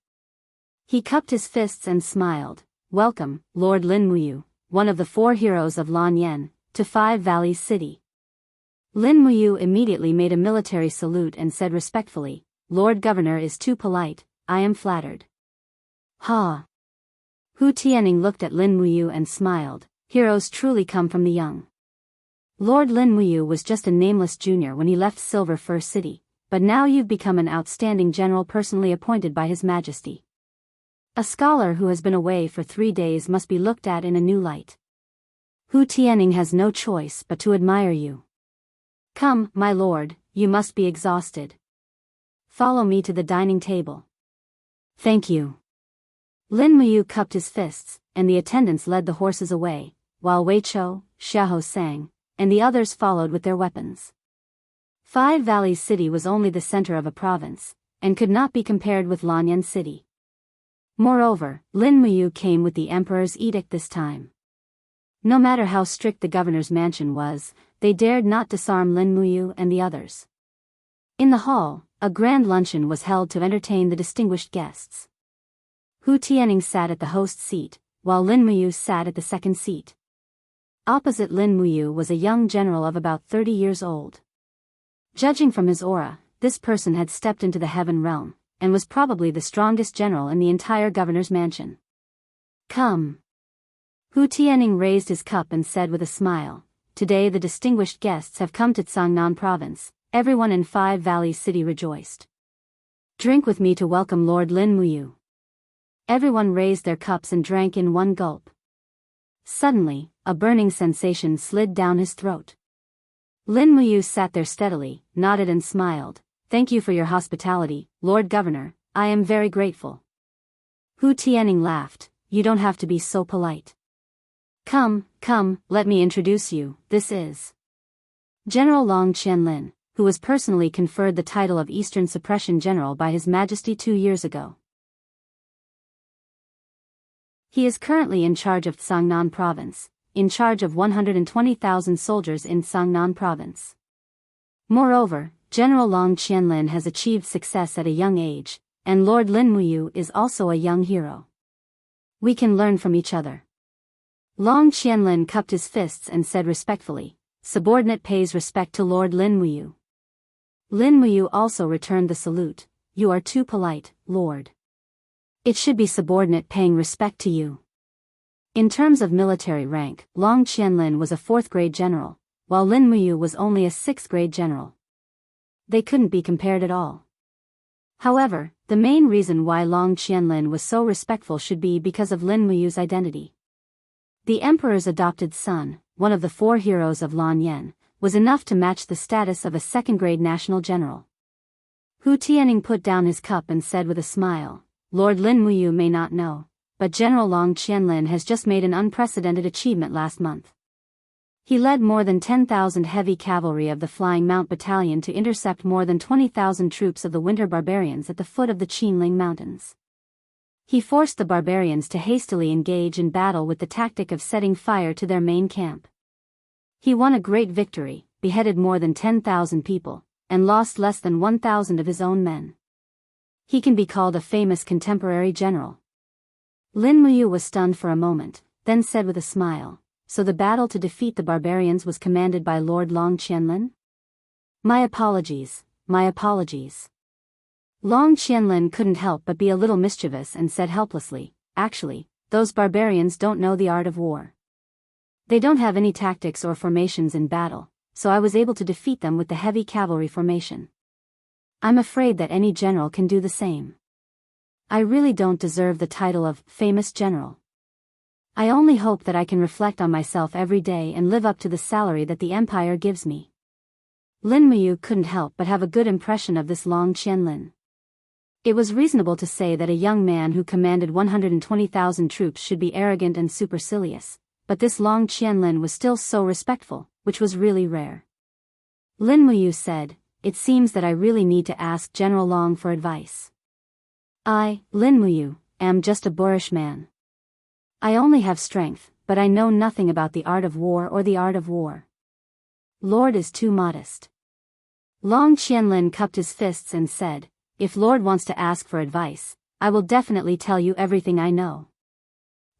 He cupped his fists and smiled. "Welcome, Lord Lin Muyu, one of the 4 heroes of Lan Yen, to Five Valleys City." Lin Muyu immediately made a military salute and said respectfully, "Lord Governor is too polite, I am flattered." "Ha!" Hu Tianning looked at Lin Muyu and smiled. Heroes truly come from the young. Lord Lin Muyu was just a nameless junior when he left Silver Fir City, but now you've become an outstanding general personally appointed by His Majesty. A scholar who has been away for 3 days must be looked at in a new light. Hu Tianning has no choice but to admire you. Come, my lord, you must be exhausted. Follow me to the dining table. Thank you. Lin Muyu cupped his fists, and the attendants led the horses away, while Wei Chou, Xiahou sang, and the others followed with their weapons. Five Valleys City was only the center of a province, and could not be compared with Lanyan City. Moreover, Lin Muyu came with the emperor's edict this time. No matter how strict the governor's mansion was, they dared not disarm Lin Muyu and the others. In the hall, a grand luncheon was held to entertain the distinguished guests. Hu Tianning sat at the host's seat, while Lin Muyu sat at the second seat. Opposite Lin Muyu was a young general of about 30 years old. Judging from his aura, this person had stepped into the heaven realm, and was probably the strongest general in the entire governor's mansion. Come. Hu Tianning raised his cup and said with a smile, "Today the distinguished guests have come to Cangnan province." Everyone in Five Valleys City rejoiced. "Drink with me to welcome Lord Lin Muyu." Everyone raised their cups and drank in one gulp. Suddenly, a burning sensation slid down his throat. Lin Muyu sat there steadily, nodded and smiled. "Thank you for your hospitality, Lord Governor, I am very grateful." Hu Tianning laughed. you don't have to be so polite. Come, let me introduce you, this is General Long Qianlin, who was personally conferred the title of Eastern Suppression General by His Majesty 2 years ago. He is currently in charge of Sangnan Province, in charge of 120,000 soldiers in Sangnan Province. Moreover, General Long Qianlin has achieved success at a young age, and Lord Lin Muyu is also a young hero. We can learn from each other. Long Qianlin cupped his fists and said respectfully, subordinate pays respect to Lord Lin Muyu. Lin Muyu also returned the salute, you are too polite, Lord. It should be subordinate paying respect to you. In terms of military rank, Long Qianlin was a 4th grade general, while Lin Muyu was only a 6th grade general. They couldn't be compared at all. However, the main reason why Long Qianlin was so respectful should be because of Lin Muyu's identity. The emperor's adopted son, one of the 4 heroes of Lan Yan, was enough to match the status of a 2nd grade national general. Hu Tianning put down his cup and said with a smile, Lord Lin Muyu may not know, but General Long Qianlin has just made an unprecedented achievement last month. He led more than 10,000 heavy cavalry of the Flying Mount Battalion to intercept more than 20,000 troops of the Winter Barbarians at the foot of the Qinling Mountains. He forced the barbarians to hastily engage in battle with the tactic of setting fire to their main camp. He won a great victory, beheaded more than 10,000 people, and lost less than 1,000 of his own men. He can be called a famous contemporary general. Lin Muyu was stunned for a moment, then said with a smile, so the battle to defeat the barbarians was commanded by Lord Long Qianlin? My apologies. Long Qianlin couldn't help but be a little mischievous and said helplessly, actually, those barbarians don't know the art of war. They don't have any tactics or formations in battle, so I was able to defeat them with the heavy cavalry formation. I'm afraid that any general can do the same. I really don't deserve the title of famous general. I only hope that I can reflect on myself every day and live up to the salary that the empire gives me. Lin Muyu couldn't help but have a good impression of this Long Qianlin. It was reasonable to say that a young man who commanded 120,000 troops should be arrogant and supercilious, but this Long Qianlin was still so respectful, which was really rare. Lin Muyu said, it seems that I really need to ask General Long for advice. I, Lin Muyu, am just a boorish man. I only have strength, but I know nothing about the art of war or the art of war. Lord is too modest. Long Qianlin cupped his fists and said, if Lord wants to ask for advice, I will definitely tell you everything I know.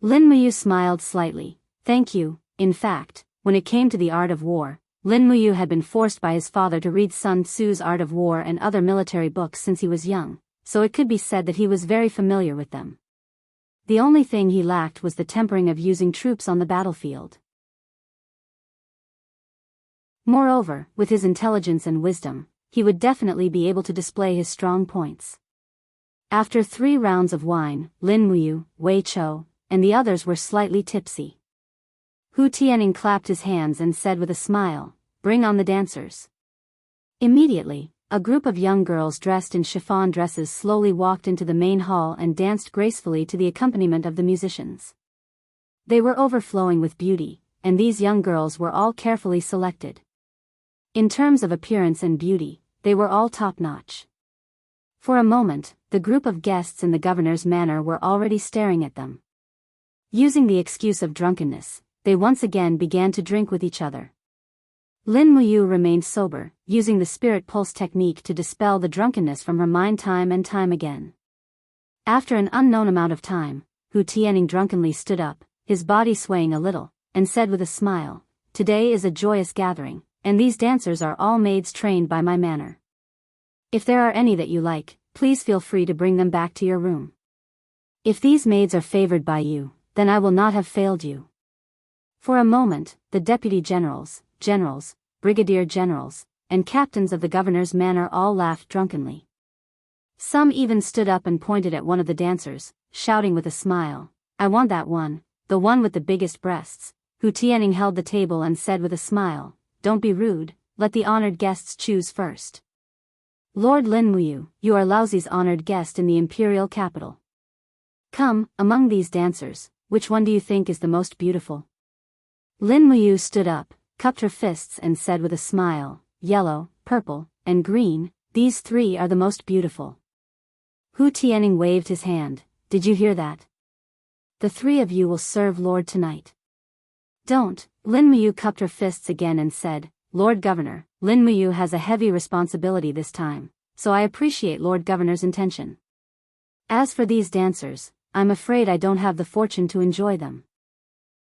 Lin Muyu smiled slightly, thank you. In fact, when it came to the art of war, Lin Muyu had been forced by his father to read Sun Tzu's Art of War and other military books since he was young, so it could be said that he was very familiar with them. The only thing he lacked was the tempering of using troops on the battlefield. Moreover, with his intelligence and wisdom, he would definitely be able to display his strong points. After 3 rounds of wine, Lin Muyu, Wei Chou, and the others were slightly tipsy. Hu Tianning clapped his hands and said with a smile, bring on the dancers. Immediately, a group of young girls dressed in chiffon dresses slowly walked into the main hall and danced gracefully to the accompaniment of the musicians. They were overflowing with beauty, and these young girls were all carefully selected. In terms of appearance and beauty, they were all top-notch. For a moment, the group of guests in the governor's manor were already staring at them. Using the excuse of drunkenness, they once again began to drink with each other. Lin Muyu remained sober, using the spirit pulse technique to dispel the drunkenness from her mind time and time again. After an unknown amount of time, Hu Tianning drunkenly stood up, his body swaying a little, and said with a smile, today is a joyous gathering, and these dancers are all maids trained by my manor. If there are any that you like, please feel free to bring them back to your room. If these maids are favored by you, then I will not have failed you. For a moment, the deputy generals, brigadier generals, and captains of the governor's manor all laughed drunkenly. Some even stood up and pointed at one of the dancers, shouting with a smile, I want that one, the one with the biggest breasts. Hu Tianning held the table and said with a smile, don't be rude, let the honored guests choose first. Lord Lin Muyu, you are Laozi's honored guest in the imperial capital. Come, among these dancers, which one do you think is the most beautiful? Lin Muyu stood up, cupped her fists and said with a smile, yellow, purple, and green, these three are the most beautiful. Hu Tianning waved his hand. Did you hear that? The three of you will serve Lord tonight. Don't. Lin Muyu cupped her fists again and said, Lord Governor, Lin Muyu has a heavy responsibility this time, so I appreciate Lord Governor's intention. As for these dancers, I'm afraid I don't have the fortune to enjoy them.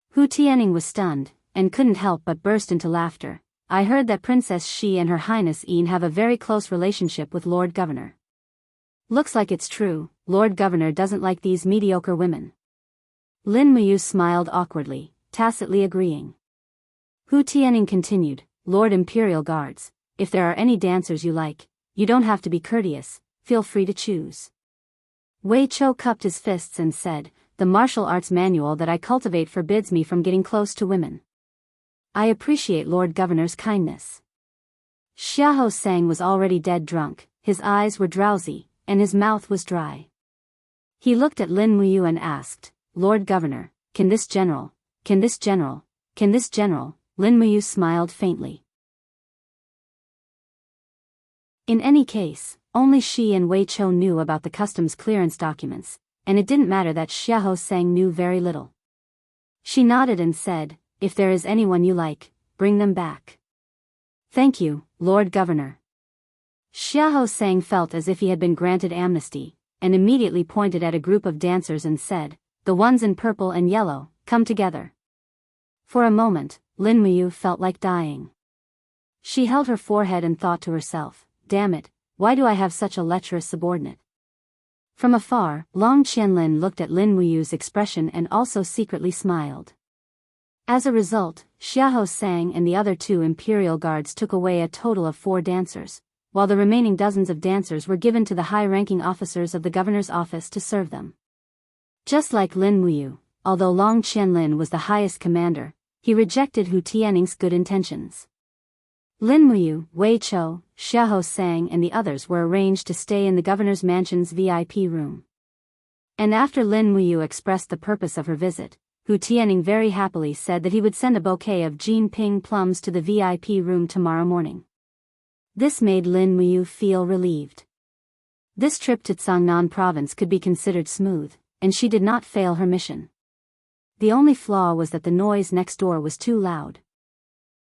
Hu Tianning was stunned, and couldn't help but burst into laughter. I heard that Princess Shi and Her Highness Yin have a very close relationship with Lord Governor. Looks like it's true, Lord Governor doesn't like these mediocre women. Lin Muyu smiled awkwardly, tacitly agreeing. Hu Tianning continued, Lord Imperial Guards, if there are any dancers you like, you don't have to be courteous, feel free to choose. Wei Chou cupped his fists and said, the martial arts manual that I cultivate forbids me from getting close to women. I appreciate Lord Governor's kindness. Xiahou Sang was already dead drunk, his eyes were drowsy, and his mouth was dry. He looked at Lin Muyu and asked, Lord Governor, can this general, Lin Muyu smiled faintly. In any case, only Shi and Wei Chou knew about the customs clearance documents, and it didn't matter that Xiahou Sang knew very little. She nodded and said, if there is anyone you like, bring them back. Thank you, Lord Governor. Xiahou Sang felt as if he had been granted amnesty, and immediately pointed at a group of dancers and said, the ones in purple and yellow, come together. For a moment, Lin Muyu felt like dying. She held her forehead and thought to herself, damn it, why do I have such a lecherous subordinate? From afar, Long Qianlin looked at Lin Muyu's expression and also secretly smiled. As a result, Xiahou Sang and the other two imperial guards took away a total of 4 dancers, while the remaining dozens of dancers were given to the high-ranking officers of the governor's office to serve them. Just like Lin Muyu, although Long Qianlin was the highest commander, he rejected Hu Tianning's good intentions. Lin Muyu, Wei Chou, Xiahou Sang and the others were arranged to stay in the governor's mansion's VIP room. And after Lin Muyu expressed the purpose of her visit, Hu Tianning very happily said that he would send a bouquet of Jinping plums to the VIP room tomorrow morning. This made Lin Muyu feel relieved. This trip to Cangnan province could be considered smooth, and she did not fail her mission. The only flaw was that the noise next door was too loud.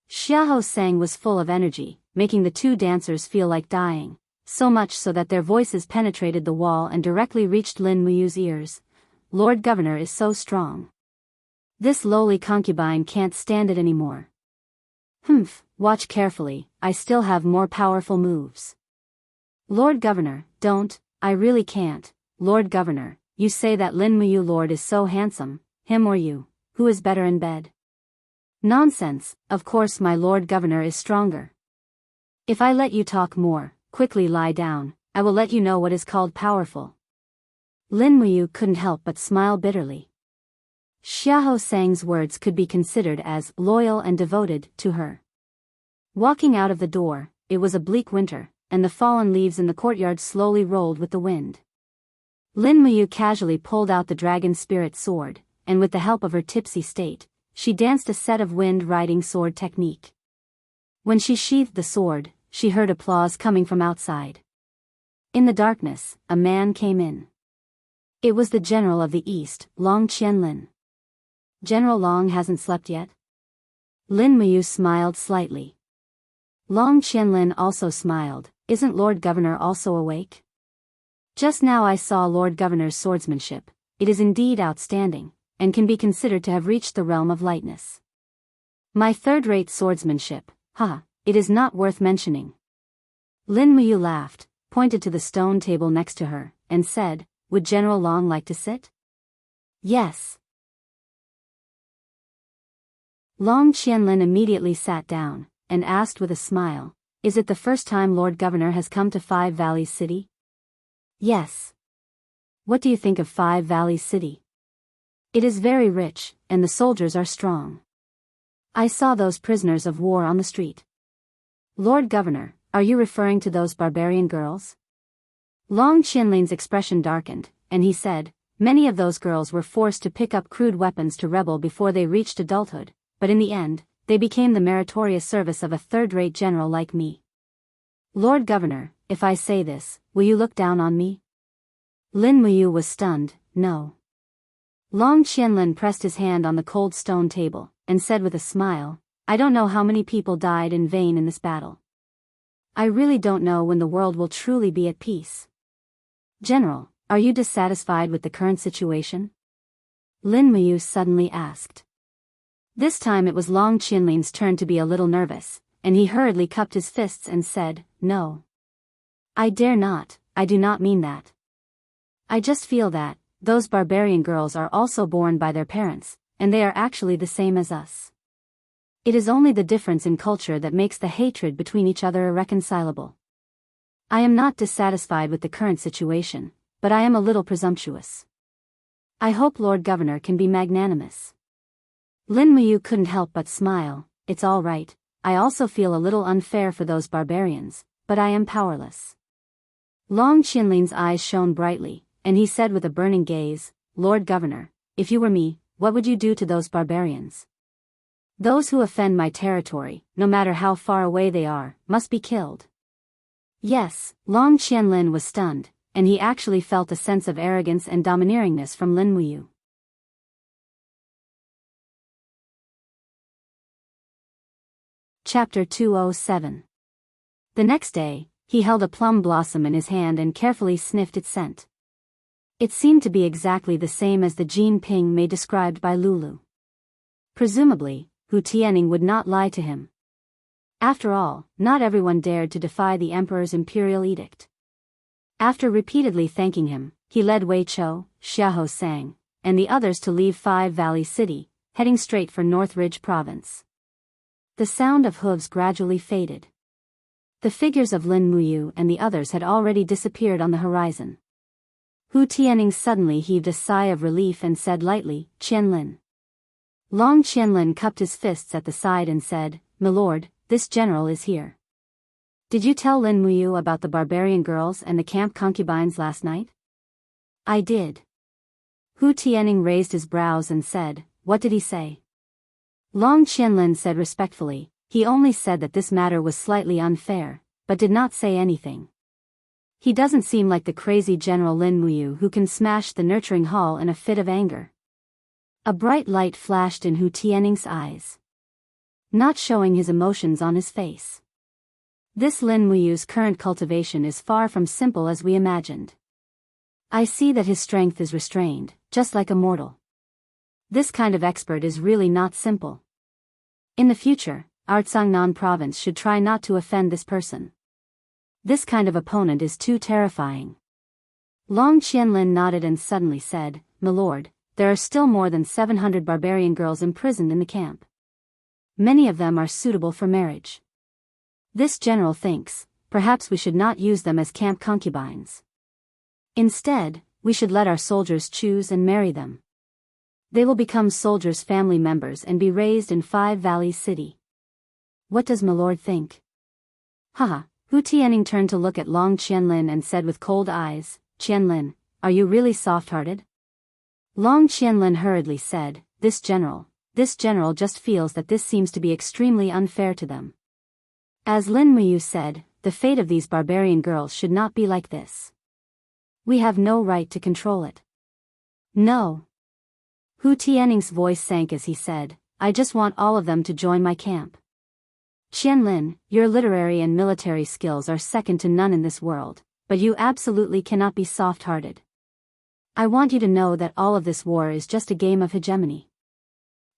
Xiahou Sang was full of energy, making the 2 dancers feel like dying, so much so that their voices penetrated the wall and directly reached Lin Muyu's ears. Lord Governor is so strong. This lowly concubine can't stand it anymore. Watch carefully, I still have more powerful moves. Lord Governor, don't, I really can't. Lord Governor, you say that Lin Muyu Lord is so handsome, him or you, who is better in bed? Nonsense, of course my Lord Governor is stronger. If I let you talk more, quickly lie down, I will let you know what is called powerful. Lin Muyu couldn't help but smile bitterly. Xiahou Sang's words could be considered as loyal and devoted to her. Walking out of the door, it was a bleak winter, and the fallen leaves in the courtyard slowly rolled with the wind. Lin Muyu casually pulled out the dragon spirit sword, and with the help of her tipsy state, she danced a set of wind-riding sword technique. When she sheathed the sword, she heard applause coming from outside. In the darkness, a man came in. It was the general of the east, Long Qianlin. General Long hasn't slept yet? Lin Muyu smiled slightly. Long Qianlin also smiled, isn't Lord Governor also awake? Just now I saw Lord Governor's swordsmanship, it is indeed outstanding, and can be considered to have reached the realm of lightness. My third-rate swordsmanship, it is not worth mentioning. Lin Muyu laughed, pointed to the stone table next to her, and said, would General Long like to sit? Yes. Long Qianlin immediately sat down, and asked with a smile, is it the first time Lord Governor has come to Five Valleys City? Yes. What do you think of Five Valleys City? It is very rich, and the soldiers are strong. I saw those prisoners of war on the street. Lord Governor, are you referring to those barbarian girls? Long Qianlin's expression darkened, and he said, Many of those girls were forced to pick up crude weapons to rebel before they reached adulthood, but in the end, they became the meritorious service of a third-rate general like me. Lord Governor, if I say this, will you look down on me? Lin Muyu was stunned. No. Long Qianlin pressed his hand on the cold stone table, and said with a smile, I don't know how many people died in vain in this battle. I really don't know when the world will truly be at peace. General, are you dissatisfied with the current situation? Lin Muyu suddenly asked. This time it was Long Qianlin's turn to be a little nervous, and he hurriedly cupped his fists and said, No. I dare not, I do not mean that. I just feel that, those barbarian girls are also born by their parents, and they are actually the same as us. It is only the difference in culture that makes the hatred between each other irreconcilable. I am not dissatisfied with the current situation, but I am a little presumptuous. I hope Lord Governor can be magnanimous. Lin Muyu couldn't help but smile. It's all right, I also feel a little unfair for those barbarians, but I am powerless. Long Qianlin's eyes shone brightly, and he said with a burning gaze, Lord Governor, if you were me, what would you do to those barbarians? Those who offend my territory, no matter how far away they are, must be killed. Yes, Long Qianlin was stunned, and he actually felt a sense of arrogance and domineeringness from Lin Muyu. Chapter 207. The next day, he held a plum blossom in his hand and carefully sniffed its scent. It seemed to be exactly the same as the Jin Ping Mei described by Lulu. Presumably, Hu Tianning would not lie to him. After all, not everyone dared to defy the emperor's imperial edict. After repeatedly thanking him, he led Wei Chou, Xiahou Sang, and the others to leave Five Valley City, heading straight for North Ridge Province. The sound of hooves gradually faded. The figures of Lin Muyu and the others had already disappeared on the horizon. Hu Tianning suddenly heaved a sigh of relief and said lightly, Qianlin. Long Qianlin cupped his fists at the side and said, Milord, this general is here. Did you tell Lin Muyu about the barbarian girls and the camp concubines last night? I did. Hu Tianning raised his brows and said, What did he say? Long Qianlin said respectfully, he only said that this matter was slightly unfair, but did not say anything. He doesn't seem like the crazy General Lin Muyu who can smash the nurturing hall in a fit of anger. A bright light flashed in Hu Tianning's eyes, not showing his emotions on his face. This Lin Muyu's current cultivation is far from simple as we imagined. I see that his strength is restrained, just like a mortal. This kind of expert is really not simple. In the future, our Cangnan province should try not to offend this person. This kind of opponent is too terrifying. Long Qianlin nodded and suddenly said, Milord, there are still more than 700 barbarian girls imprisoned in the camp. Many of them are suitable for marriage. This general thinks, perhaps we should not use them as camp concubines. Instead, we should let our soldiers choose and marry them. They will become soldiers' family members and be raised in Five Valleys City. What does Milord think? Haha, Hu Tianning turned to look at Long Qianlin and said with cold eyes, Qianlin, are you really soft-hearted? Long Qianlin hurriedly said, This general just feels that this seems to be extremely unfair to them. As Lin Muyu said, the fate of these barbarian girls should not be like this. We have no right to control it. No. Hu Tianning's voice sank as he said, I just want all of them to join my camp. Qianlin, your literary and military skills are second to none in this world, but you absolutely cannot be soft-hearted. I want you to know that all of this war is just a game of hegemony.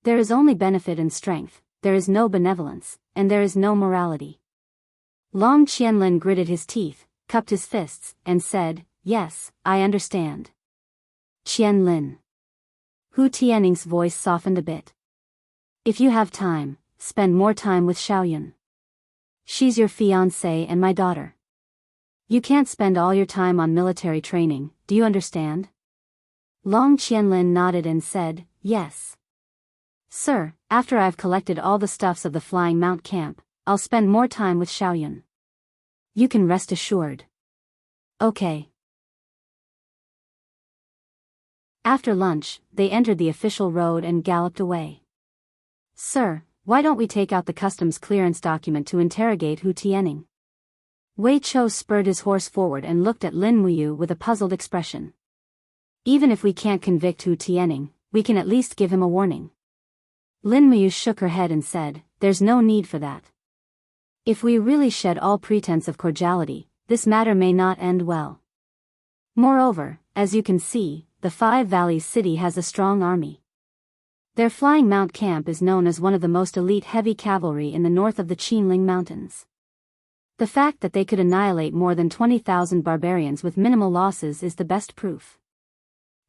There is only benefit and strength, there is no benevolence, and there is no morality. Long Qianlin gritted his teeth, cupped his fists, and said, Yes, I understand. Qianlin. Hu Tianning's voice softened a bit. If you have time, spend more time with Xiaoyun. She's your fiancée and my daughter. You can't spend all your time on military training, do you understand? Long Qianlin nodded and said, Yes. Sir, after I've collected all the stuffs of the Flying Mount camp, I'll spend more time with Xiaoyun. You can rest assured. Okay. After lunch, they entered the official road and galloped away. Sir, why don't we take out the customs clearance document to interrogate Hu Tianning? Wei Chou spurred his horse forward and looked at Lin Muyu with a puzzled expression. Even if we can't convict Hu Tianning, we can at least give him a warning. Lin Muyu shook her head and said, there's no need for that. If we really shed all pretense of cordiality, this matter may not end well. Moreover, as you can see, the Five Valleys city has a strong army. Their flying mount camp is known as one of the most elite heavy cavalry in the north of the Qinling Mountains. The fact that they could annihilate more than 20,000 barbarians with minimal losses is the best proof.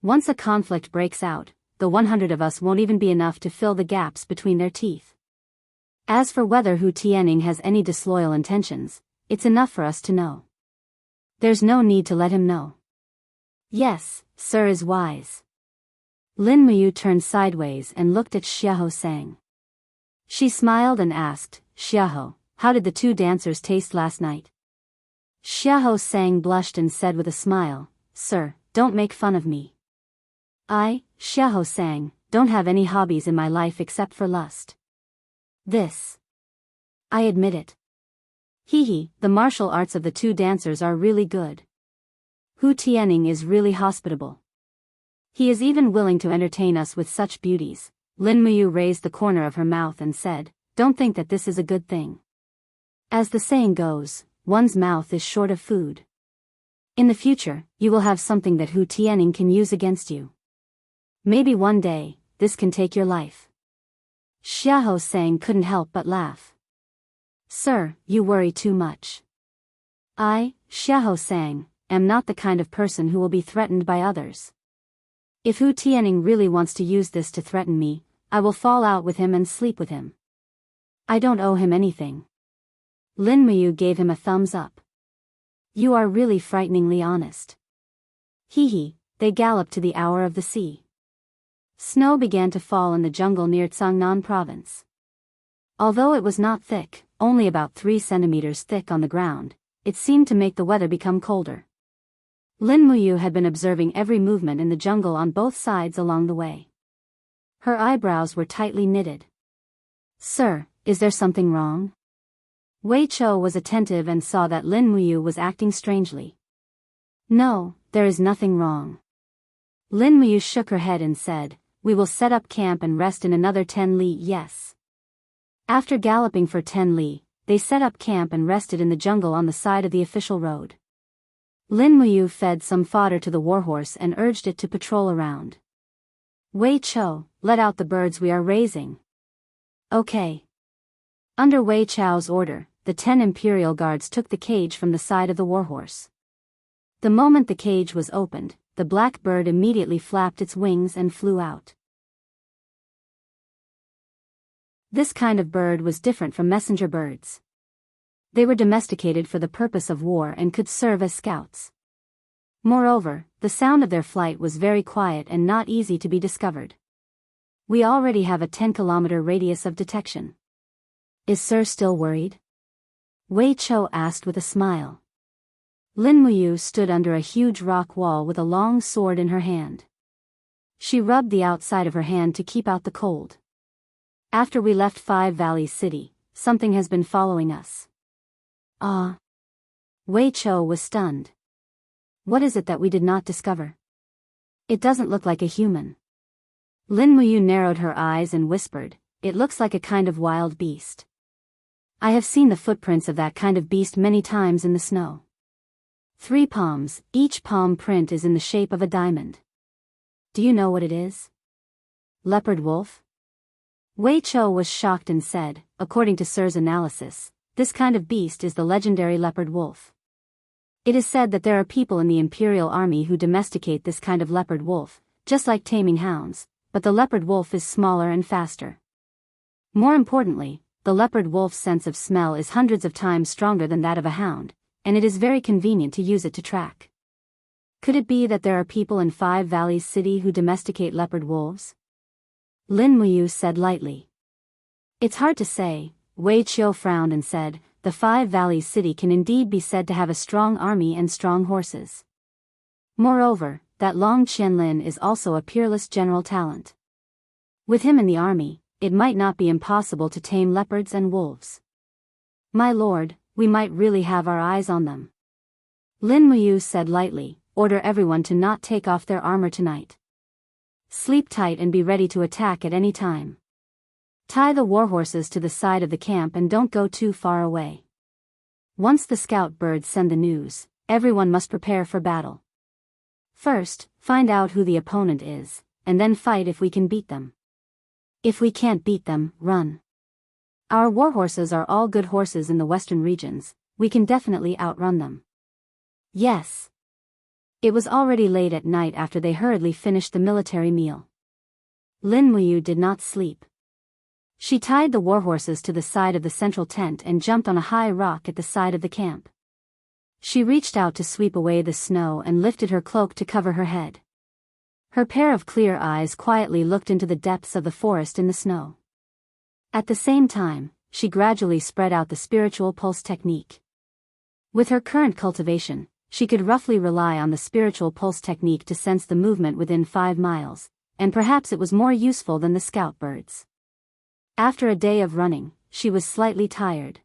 Once a conflict breaks out, the 100 of us won't even be enough to fill the gaps between their teeth. As for whether Hu Tianning has any disloyal intentions, it's enough for us to know. There's no need to let him know. Yes, sir is wise. Lin Muyu turned sideways and looked at Xiahou Sang. She smiled and asked, Xiahou, how did the two dancers taste last night? Xiahou Sang blushed and said with a smile, Sir, don't make fun of me. I, Xiahou Sang, don't have any hobbies in my life except for lust. I admit it. Hee, the martial arts of the two dancers are really good. Hu Tianning is really hospitable. He is even willing to entertain us with such beauties. Lin Muyu raised the corner of her mouth and said, don't think that this is a good thing. As the saying goes, one's mouth is short of food. In the future, you will have something that Hu Tianning can use against you. Maybe one day, this can take your life. Xiahou Sang couldn't help but laugh. Sir, you worry too much. I, Xiahou Sang, am not the kind of person who will be threatened by others. If Hu Tianning really wants to use this to threaten me, I will fall out with him and sleep with him. I don't owe him anything. Lin Muyu gave him a thumbs up. You are really frighteningly honest. Hee, they galloped to the hour of the sea. Snow began to fall in the jungle near Cangnan province. Although it was not thick, only about 3 centimeters thick on the ground, it seemed to make the weather become colder. Lin Muyu had been observing every movement in the jungle on both sides along the way. Her eyebrows were tightly knitted. Sir, is there something wrong? Wei Chou was attentive and saw that Lin Muyu was acting strangely. No, there is nothing wrong. Lin Muyu shook her head and said, we will set up camp and rest in another 10 li. Yes. After galloping for 10 li, they set up camp and rested in the jungle on the side of the official road. Lin Muyu fed some fodder to the warhorse and urged it to patrol around. Wei Chou, let out the birds we are raising. Okay. Under Wei Chou's order, the 10 imperial guards took the cage from the side of the warhorse. The moment the cage was opened, the black bird immediately flapped its wings and flew out. This kind of bird was different from messenger birds. They were domesticated for the purpose of war and could serve as scouts. Moreover, the sound of their flight was very quiet and not easy to be discovered. We already have a 10-kilometer radius of detection. Is Sir still worried? Wei Chou asked with a smile. Lin Muyu stood under a huge rock wall with a long sword in her hand. She rubbed the outside of her hand to keep out the cold. After we left Five Valleys City, something has been following us. Ah. Wei Chou was stunned. What is it that we did not discover? It doesn't look like a human. Lin Muyu narrowed her eyes and whispered, it looks like a kind of wild beast. I have seen the footprints of that kind of beast many times in the snow. 3 palms, each palm print is in the shape of a diamond. Do you know what it is? Leopard wolf? Wei Chou was shocked and said, according to Sir's analysis, this kind of beast is the legendary leopard wolf. It is said that there are people in the imperial army who domesticate this kind of leopard wolf, just like taming hounds, but the leopard wolf is smaller and faster. More importantly, the leopard wolf's sense of smell is hundreds of times stronger than that of a hound, and it is very convenient to use it to track. Could it be that there are people in Five Valleys City who domesticate leopard wolves? Lin Muyu said lightly. It's hard to say. Wei Chou frowned and said, the Five Valleys City can indeed be said to have a strong army and strong horses. Moreover, that Long Qianlin is also a peerless general talent. With him in the army, it might not be impossible to tame leopards and wolves. My lord, we might really have our eyes on them. Lin Muyu said lightly, order everyone to not take off their armor tonight. Sleep tight and be ready to attack at any time. Tie the warhorses to the side of the camp and don't go too far away. Once the scout birds send the news, everyone must prepare for battle. First, find out who the opponent is, and then fight if we can beat them. If we can't beat them, run. Our warhorses are all good horses in the western regions, we can definitely outrun them. Yes. It was already late at night after they hurriedly finished the military meal. Lin Muyu did not sleep. She tied the warhorses to the side of the central tent and jumped on a high rock at the side of the camp. She reached out to sweep away the snow and lifted her cloak to cover her head. Her pair of clear eyes quietly looked into the depths of the forest in the snow. At the same time, she gradually spread out the spiritual pulse technique. With her current cultivation, she could roughly rely on the spiritual pulse technique to sense the movement within 5 miles, and perhaps it was more useful than the scout birds. After a day of running, she was slightly tired.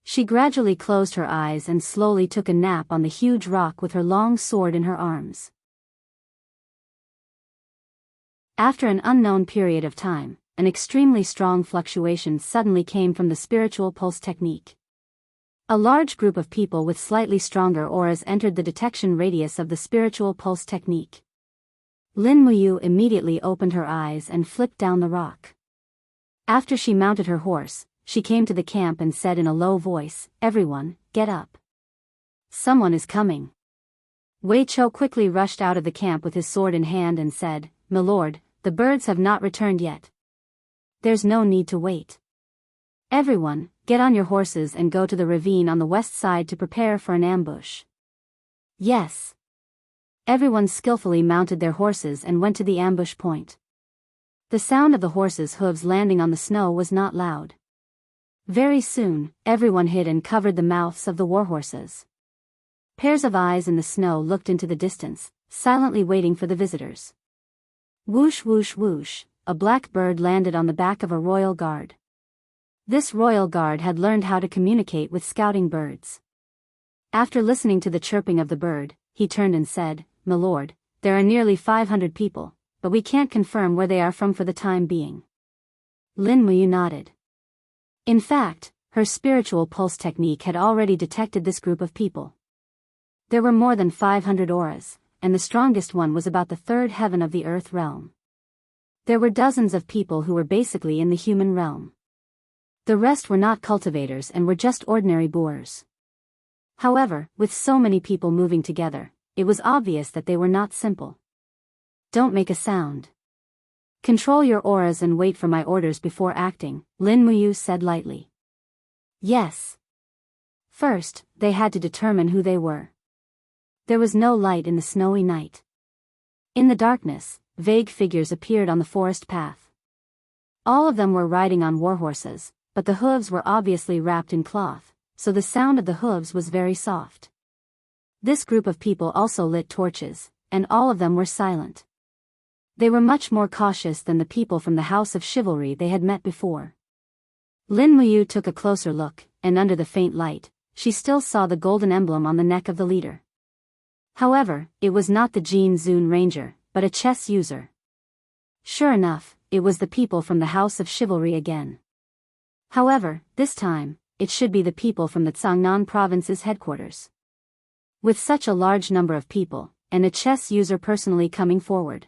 She gradually closed her eyes and slowly took a nap on the huge rock with her long sword in her arms. After an unknown period of time, an extremely strong fluctuation suddenly came from the spiritual pulse technique. A large group of people with slightly stronger auras entered the detection radius of the spiritual pulse technique. Lin Muyu immediately opened her eyes and flipped down the rock. After she mounted her horse, she came to the camp and said in a low voice, "Everyone, get up. Someone is coming." Wei Chou quickly rushed out of the camp with his sword in hand and said, "My lord, the birds have not returned yet. There's no need to wait. Everyone, get on your horses and go to the ravine on the west side to prepare for an ambush." Yes. Everyone skillfully mounted their horses and went to the ambush point. The sound of the horses' hooves landing on the snow was not loud. Very soon, everyone hid and covered the mouths of the warhorses. Pairs of eyes in the snow looked into the distance, silently waiting for the visitors. Whoosh whoosh whoosh, a black bird landed on the back of a royal guard. This royal guard had learned how to communicate with scouting birds. After listening to the chirping of the bird, he turned and said, "My lord, there are nearly 500 people, but we can't confirm where they are from for the time being." Lin Muyu nodded. In fact, her spiritual pulse technique had already detected this group of people. There were more than 500 auras, and the strongest one was about the third heaven of the earth realm. There were dozens of people who were basically in the human realm. The rest were not cultivators and were just ordinary boors. However, with so many people moving together, it was obvious that they were not simple. Don't make a sound. Control your auras and wait for my orders before acting, Lin Muyu said lightly. Yes. First, they had to determine who they were. There was no light in the snowy night. In the darkness, vague figures appeared on the forest path. All of them were riding on warhorses, but the hooves were obviously wrapped in cloth, so the sound of the hooves was very soft. This group of people also lit torches, and all of them were silent. They were much more cautious than the people from the House of Chivalry they had met before. Lin Muyu took a closer look, and under the faint light, she still saw the golden emblem on the neck of the leader. However, it was not the Jin Zun Ranger, but a chess user. Sure enough, it was the people from the House of Chivalry again. However, this time, it should be the people from the Cangnan province's headquarters. With such a large number of people, and a chess user personally coming forward,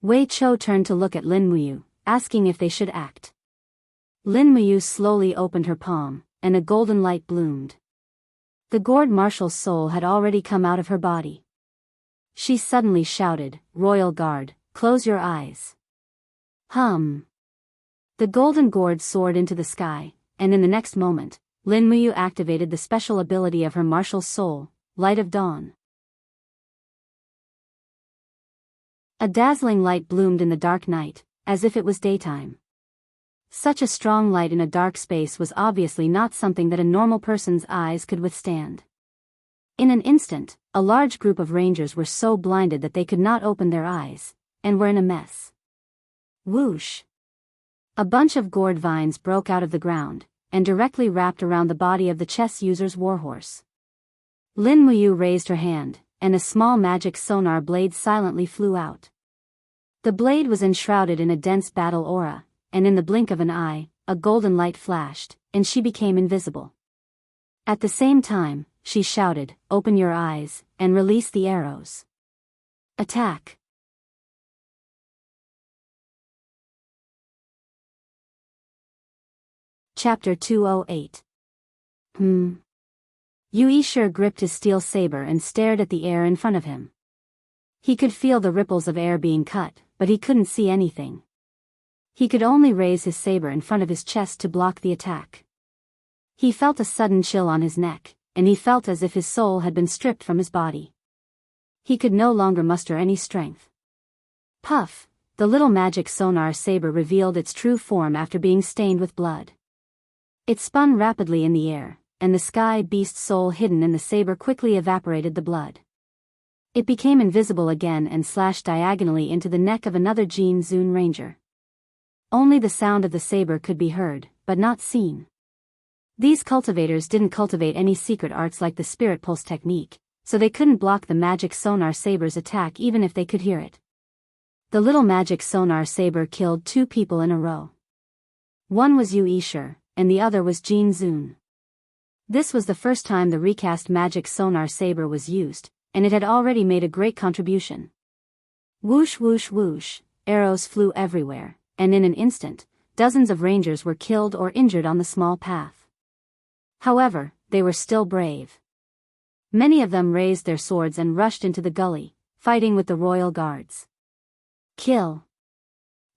Wei Chou turned to look at Lin Muyu, asking if they should act. Lin Muyu slowly opened her palm, and a golden light bloomed. The gourd marshal's soul had already come out of her body. She suddenly shouted, "Royal Guard, close your eyes." Hum. The golden gourd soared into the sky, and in the next moment, Lin Muyu activated the special ability of her marshal's soul, Light of Dawn. A dazzling light bloomed in the dark night, as if it was daytime. Such a strong light in a dark space was obviously not something that a normal person's eyes could withstand. In an instant, a large group of rangers were so blinded that they could not open their eyes, and were in a mess. Whoosh! A bunch of gourd vines broke out of the ground, and directly wrapped around the body of the chess user's warhorse. Lin Muyu raised her hand, and a small magic sonar blade silently flew out. The blade was enshrouded in a dense battle aura, and in the blink of an eye, a golden light flashed, and she became invisible. At the same time, she shouted, "Open your eyes, and release the arrows. Attack!" Chapter 208. Yuishir gripped his steel saber and stared at the air in front of him. He could feel the ripples of air being cut, but he couldn't see anything. He could only raise his saber in front of his chest to block the attack. He felt a sudden chill on his neck, and he felt as if his soul had been stripped from his body. He could no longer muster any strength. Puff! The little magic sonar saber revealed its true form after being stained with blood. It spun rapidly in the air, and the sky beast's soul hidden in the saber quickly evaporated the blood. It became invisible again and slashed diagonally into the neck of another Jianghu ranger. Only the sound of the saber could be heard, but not seen. These cultivators didn't cultivate any secret arts like the spirit pulse technique, so they couldn't block the magic sonar saber's attack even if they could hear it. The little magic sonar saber killed 2 people in a row. One was Yuishir, and the other was Jianghu. This was the first time the recast magic sonar saber was used, and it had already made a great contribution. Whoosh whoosh whoosh, arrows flew everywhere, and in an instant, dozens of rangers were killed or injured on the small path. However, they were still brave. Many of them raised their swords and rushed into the gully, fighting with the royal guards. Kill!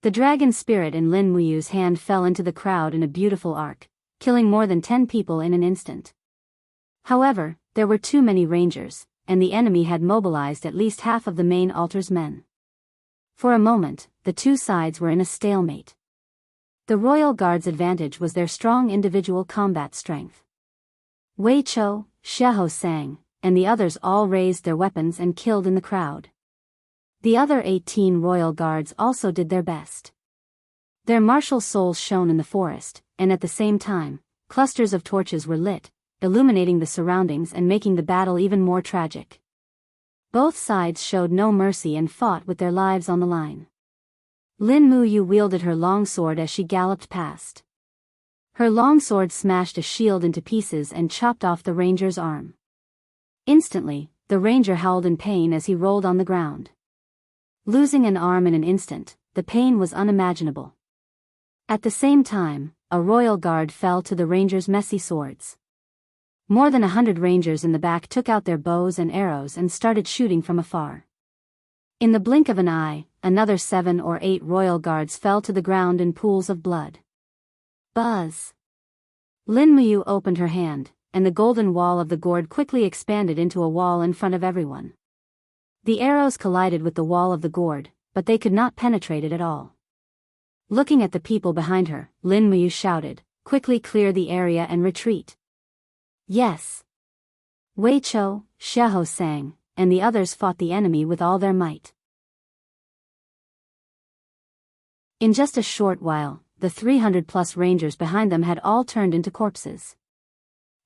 The dragon spirit in Lin Muyu's hand fell into the crowd in a beautiful arc, killing more than 10 people in an instant. However, there were too many rangers, and the enemy had mobilized at least half of the main altar's men. For a moment, the two sides were in a stalemate. The royal guard's advantage was their strong individual combat strength. Wei Chou, Xiaohou, and the others all raised their weapons and killed in the crowd. The other 18 royal guards also did their best. Their martial souls shone in the forest, and at the same time, clusters of torches were lit, illuminating the surroundings and making the battle even more tragic. Both sides showed no mercy and fought with their lives on the line. Lin Muyu wielded her long sword as she galloped past. Her long sword smashed a shield into pieces and chopped off the ranger's arm. Instantly, the ranger howled in pain as he rolled on the ground. Losing an arm in an instant, the pain was unimaginable. At the same time, a royal guard fell to the ranger's messy swords. More than 100 rangers in the back took out their bows and arrows and started shooting from afar. In the blink of an eye, another 7 or 8 royal guards fell to the ground in pools of blood. Buzz! Lin Muyu opened her hand, and the golden wall of the gourd quickly expanded into a wall in front of everyone. The arrows collided with the wall of the gourd, but they could not penetrate it at all. Looking at the people behind her, Lin Muyu shouted, "Quickly clear the area and retreat." Yes. Wei Chou, Xiaohou, and the others fought the enemy with all their might. In just a short while, the 300+ rangers behind them had all turned into corpses.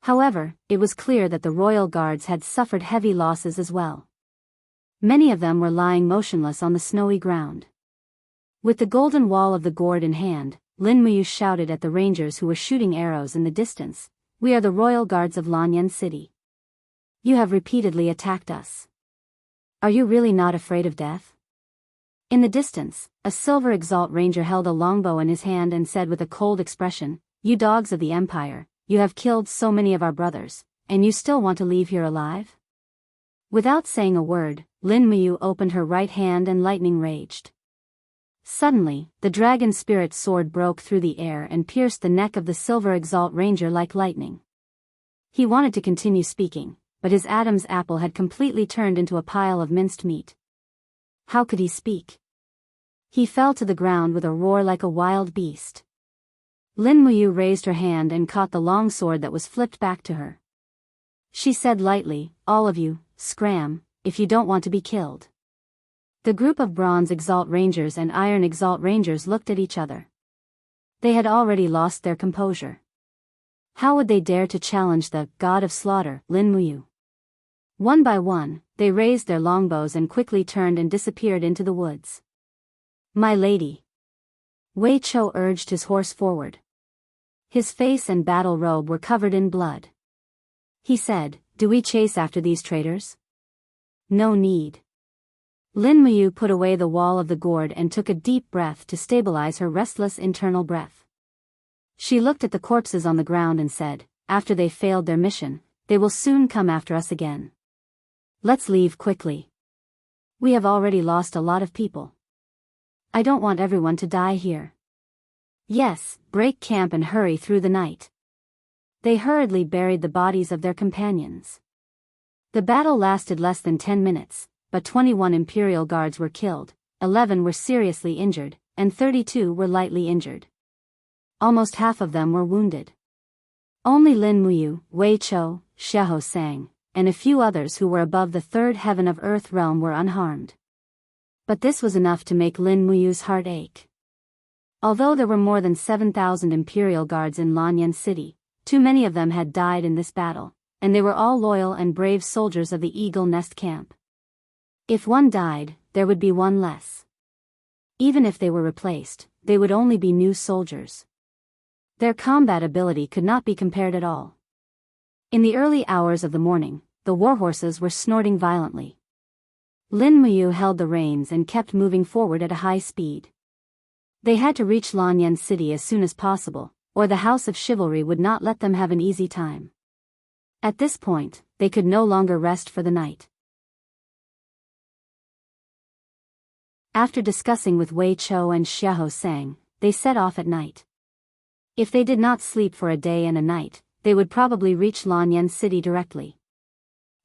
However, it was clear that the royal guards had suffered heavy losses as well. Many of them were lying motionless on the snowy ground. With the golden wall of the gourd in hand, Lin Muyu shouted at the rangers who were shooting arrows in the distance, "We are the royal guards of Lanyan City. You have repeatedly attacked us. Are you really not afraid of death?" In the distance, a silver exalt ranger held a longbow in his hand and said with a cold expression, "You dogs of the empire, you have killed so many of our brothers, and you still want to leave here alive?" Without saying a word, Lin Muyu opened her right hand and lightning raged. Suddenly, the dragon spirit sword broke through the air and pierced the neck of the silver exalt ranger like lightning. He wanted to continue speaking, but his Adam's apple had completely turned into a pile of minced meat. How could he speak? He fell to the ground with a roar like a wild beast. Lin Muyu raised her hand and caught the long sword that was flipped back to her. She said lightly, all of you, scram, if you don't want to be killed. The group of Bronze Exalt Rangers and Iron Exalt Rangers looked at each other. They had already lost their composure. How would they dare to challenge the God of Slaughter, Lin Muyu? One by one, they raised their longbows and quickly turned and disappeared into the woods. My lady. Wei Chou urged his horse forward. His face and battle robe were covered in blood. He said, do we chase after these traitors? No need. Lin Muyu put away the wall of the gourd and took a deep breath to stabilize her restless internal breath. She looked at the corpses on the ground and said, after they failed their mission, they will soon come after us again. Let's leave quickly. We have already lost a lot of people. I don't want everyone to die here. Yes, break camp and hurry through the night. They hurriedly buried the bodies of their companions. The battle lasted less than 10 minutes, but 21 Imperial guards were killed, 11 were seriously injured, and 32 were lightly injured. Almost half of them were wounded. Only Lin Muyu, Wei Chou, Xiahou Sang, and a few others who were above the third heaven of Earth realm were unharmed. But this was enough to make Lin Muyu's heart ache. Although there were more than 7,000 Imperial guards in Lanyan City, too many of them had died in this battle, and they were all loyal and brave soldiers of the Eagle Nest camp. If one died, there would be one less. Even if they were replaced, they would only be new soldiers. Their combat ability could not be compared at all. In the early hours of the morning, the warhorses were snorting violently. Lin Muyu held the reins and kept moving forward at a high speed. They had to reach Lanyan City as soon as possible, or the House of Chivalry would not let them have an easy time. At this point, they could no longer rest for the night. After discussing with Wei Chou and Xiahou Sang, they set off at night. If they did not sleep for a day and a night, they would probably reach Lanyan City directly.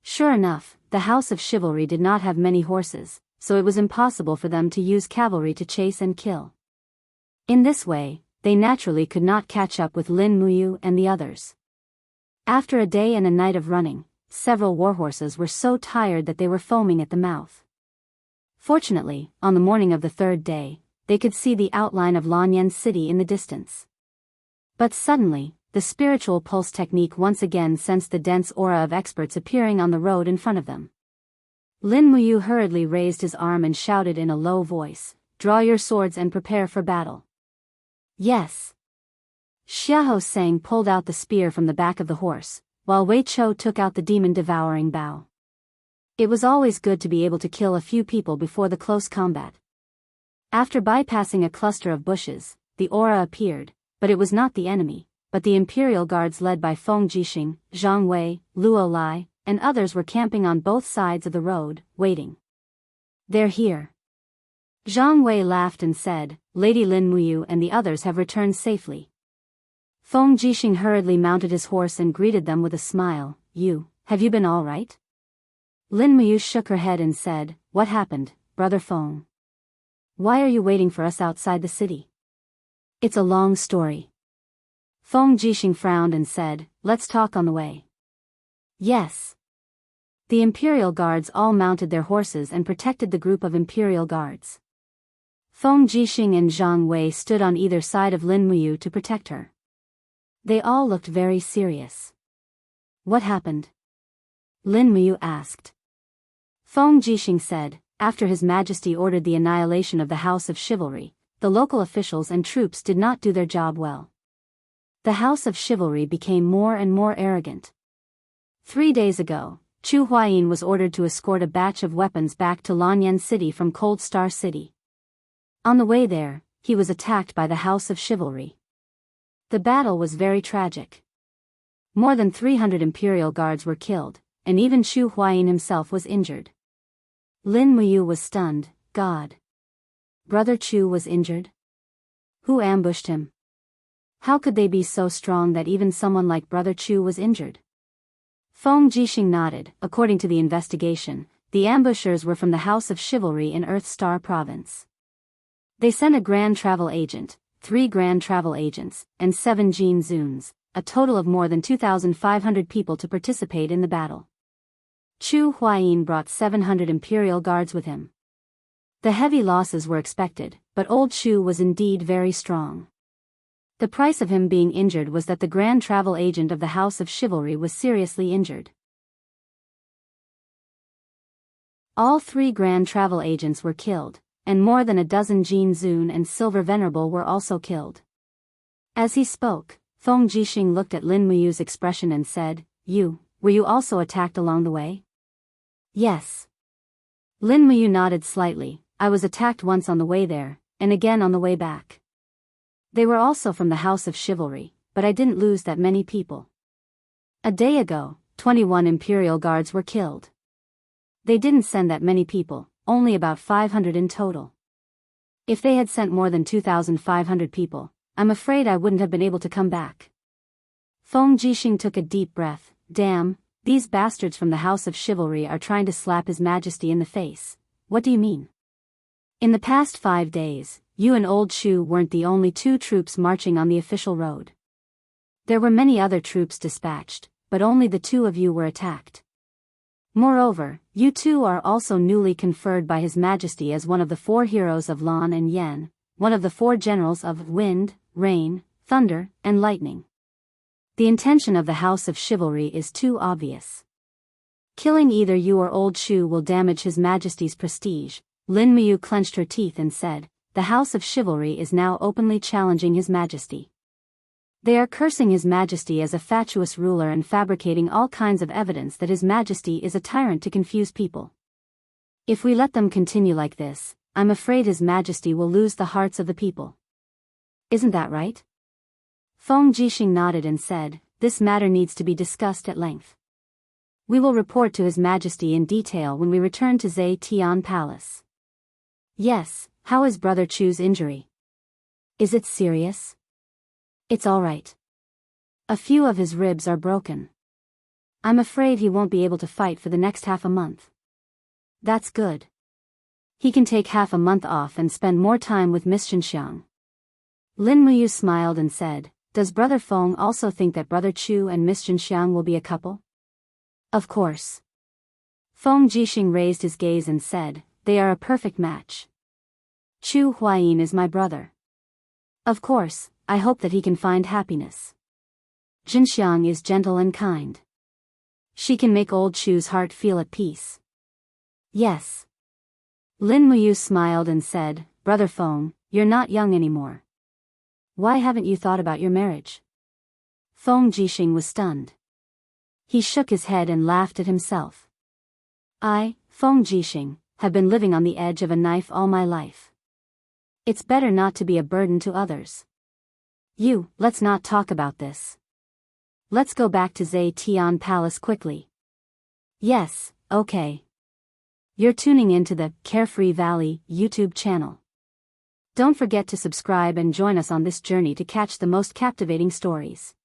Sure enough, the House of Chivalry did not have many horses, so it was impossible for them to use cavalry to chase and kill. In this way, they naturally could not catch up with Lin Muyu and the others. After a day and a night of running, several warhorses were so tired that they were foaming at the mouth. Fortunately, on the morning of the third day, they could see the outline of Lanyan City in the distance. But suddenly, the spiritual pulse technique once again sensed the dense aura of experts appearing on the road in front of them. Lin Muyu hurriedly raised his arm and shouted in a low voice, "Draw your swords and prepare for battle." Yes. Xiahou Sang pulled out the spear from the back of the horse, while Wei Chou took out the demon-devouring bow. It was always good to be able to kill a few people before the close combat. After bypassing a cluster of bushes, the aura appeared, but it was not the enemy, but the Imperial guards led by Feng Jixing, Zhang Wei, Luo Lai, and others were camping on both sides of the road, waiting. They're here. Zhang Wei laughed and said, "Lady Lin Muyu and the others have returned safely." Feng Jixing hurriedly mounted his horse and greeted them with a smile. Have you been all right?" Lin Muyu shook her head and said, "What happened, Brother Feng? Why are you waiting for us outside the city?" "It's a long story." Feng Jixing frowned and said, "Let's talk on the way." Yes. The Imperial guards all mounted their horses and protected the group of Imperial guards. Feng Jixing and Zhang Wei stood on either side of Lin Muyu to protect her. They all looked very serious. "What happened?" Lin Muyu asked. Feng Jixing said, "After His Majesty ordered the annihilation of the House of Chivalry, the local officials and troops did not do their job well. The House of Chivalry became more and more arrogant. 3 days ago, Chu Huayin was ordered to escort a batch of weapons back to Lanyan City from Cold Star City. On the way there, he was attacked by the House of Chivalry. The battle was very tragic. More than 300 Imperial guards were killed, and even Chu Huayin himself was injured." Lin Muyu was stunned. "God. Brother Chu was injured? Who ambushed him? How could they be so strong that even someone like Brother Chu was injured?" Feng Jixing nodded. According to the investigation, the ambushers were from the House of Chivalry in Earth Star Province. They sent a Grand Travel Agent, 3 Grand Travel Agents, and 7 Jin Zuns, a total of more than 2,500 people to participate in the battle. Chu Huayin brought 700 imperial guards with him. The heavy losses were expected, but old Chu was indeed very strong. The price of him being injured was that the grand travel agent of the House of Chivalry was seriously injured. All 3 grand travel agents were killed, and more than a dozen Jin Zun and Silver Venerable were also killed. As he spoke, Feng Jixing looked at Lin Muyu's expression and said, Were you also attacked along the way? Yes. Lin Muyu nodded slightly. I was attacked once on the way there, and again on the way back. They were also from the House of Chivalry, but I didn't lose that many people. A day ago, 21 Imperial Guards were killed. They didn't send that many people, only about 500 in total. If they had sent more than 2,500 people, I'm afraid I wouldn't have been able to come back. Feng Jixing took a deep breath. Damn, these bastards from the House of Chivalry are trying to slap His Majesty in the face. What do you mean? In the past 5 days, you and Old Chu weren't the only 2 troops marching on the official road. There were many other troops dispatched, but only the 2 of you were attacked. Moreover, you 2 are also newly conferred by His Majesty as one of the 4 heroes of Lan and Yen, one of the 4 generals of wind, rain, thunder, and lightning. The intention of the House of Chivalry is too obvious. Killing either you or Old Chu will damage His Majesty's prestige. Lin Muyu clenched her teeth and said, the House of Chivalry is now openly challenging His Majesty. They are cursing His Majesty as a fatuous ruler and fabricating all kinds of evidence that His Majesty is a tyrant to confuse people. If we let them continue like this, I'm afraid His Majesty will lose the hearts of the people. Isn't that right? Feng Jixing nodded and said, this matter needs to be discussed at length. We will report to His Majesty in detail when we return to Zhe Tian Palace. Yes, how is Brother Chu's injury? Is it serious? It's all right. A few of his ribs are broken. I'm afraid he won't be able to fight for the next half a month. That's good. He can take half a month off and spend more time with Miss Xianxiang. Lin Muyu smiled and said, does Brother Feng also think that Brother Chu and Miss Xianxiang will be a couple? Of course. Feng Jixing raised his gaze and said, they are a perfect match. Chu Huayin is my brother. Of course, I hope that he can find happiness. Xianxiang is gentle and kind. She can make Old Chu's heart feel at peace. Yes. Lin Muyu smiled and said, Brother Feng, you're not young anymore. Why haven't you thought about your marriage? Feng Jixing was stunned. He shook his head and laughed at himself. I, Feng Jixing, have been living on the edge of a knife all my life. It's better not to be a burden to others. Let's not talk about this. Let's go back to Zhe Tian Palace quickly. Yes, okay. You're tuning into the Carefree Valley YouTube channel. Don't forget to subscribe and join us on this journey to catch the most captivating stories.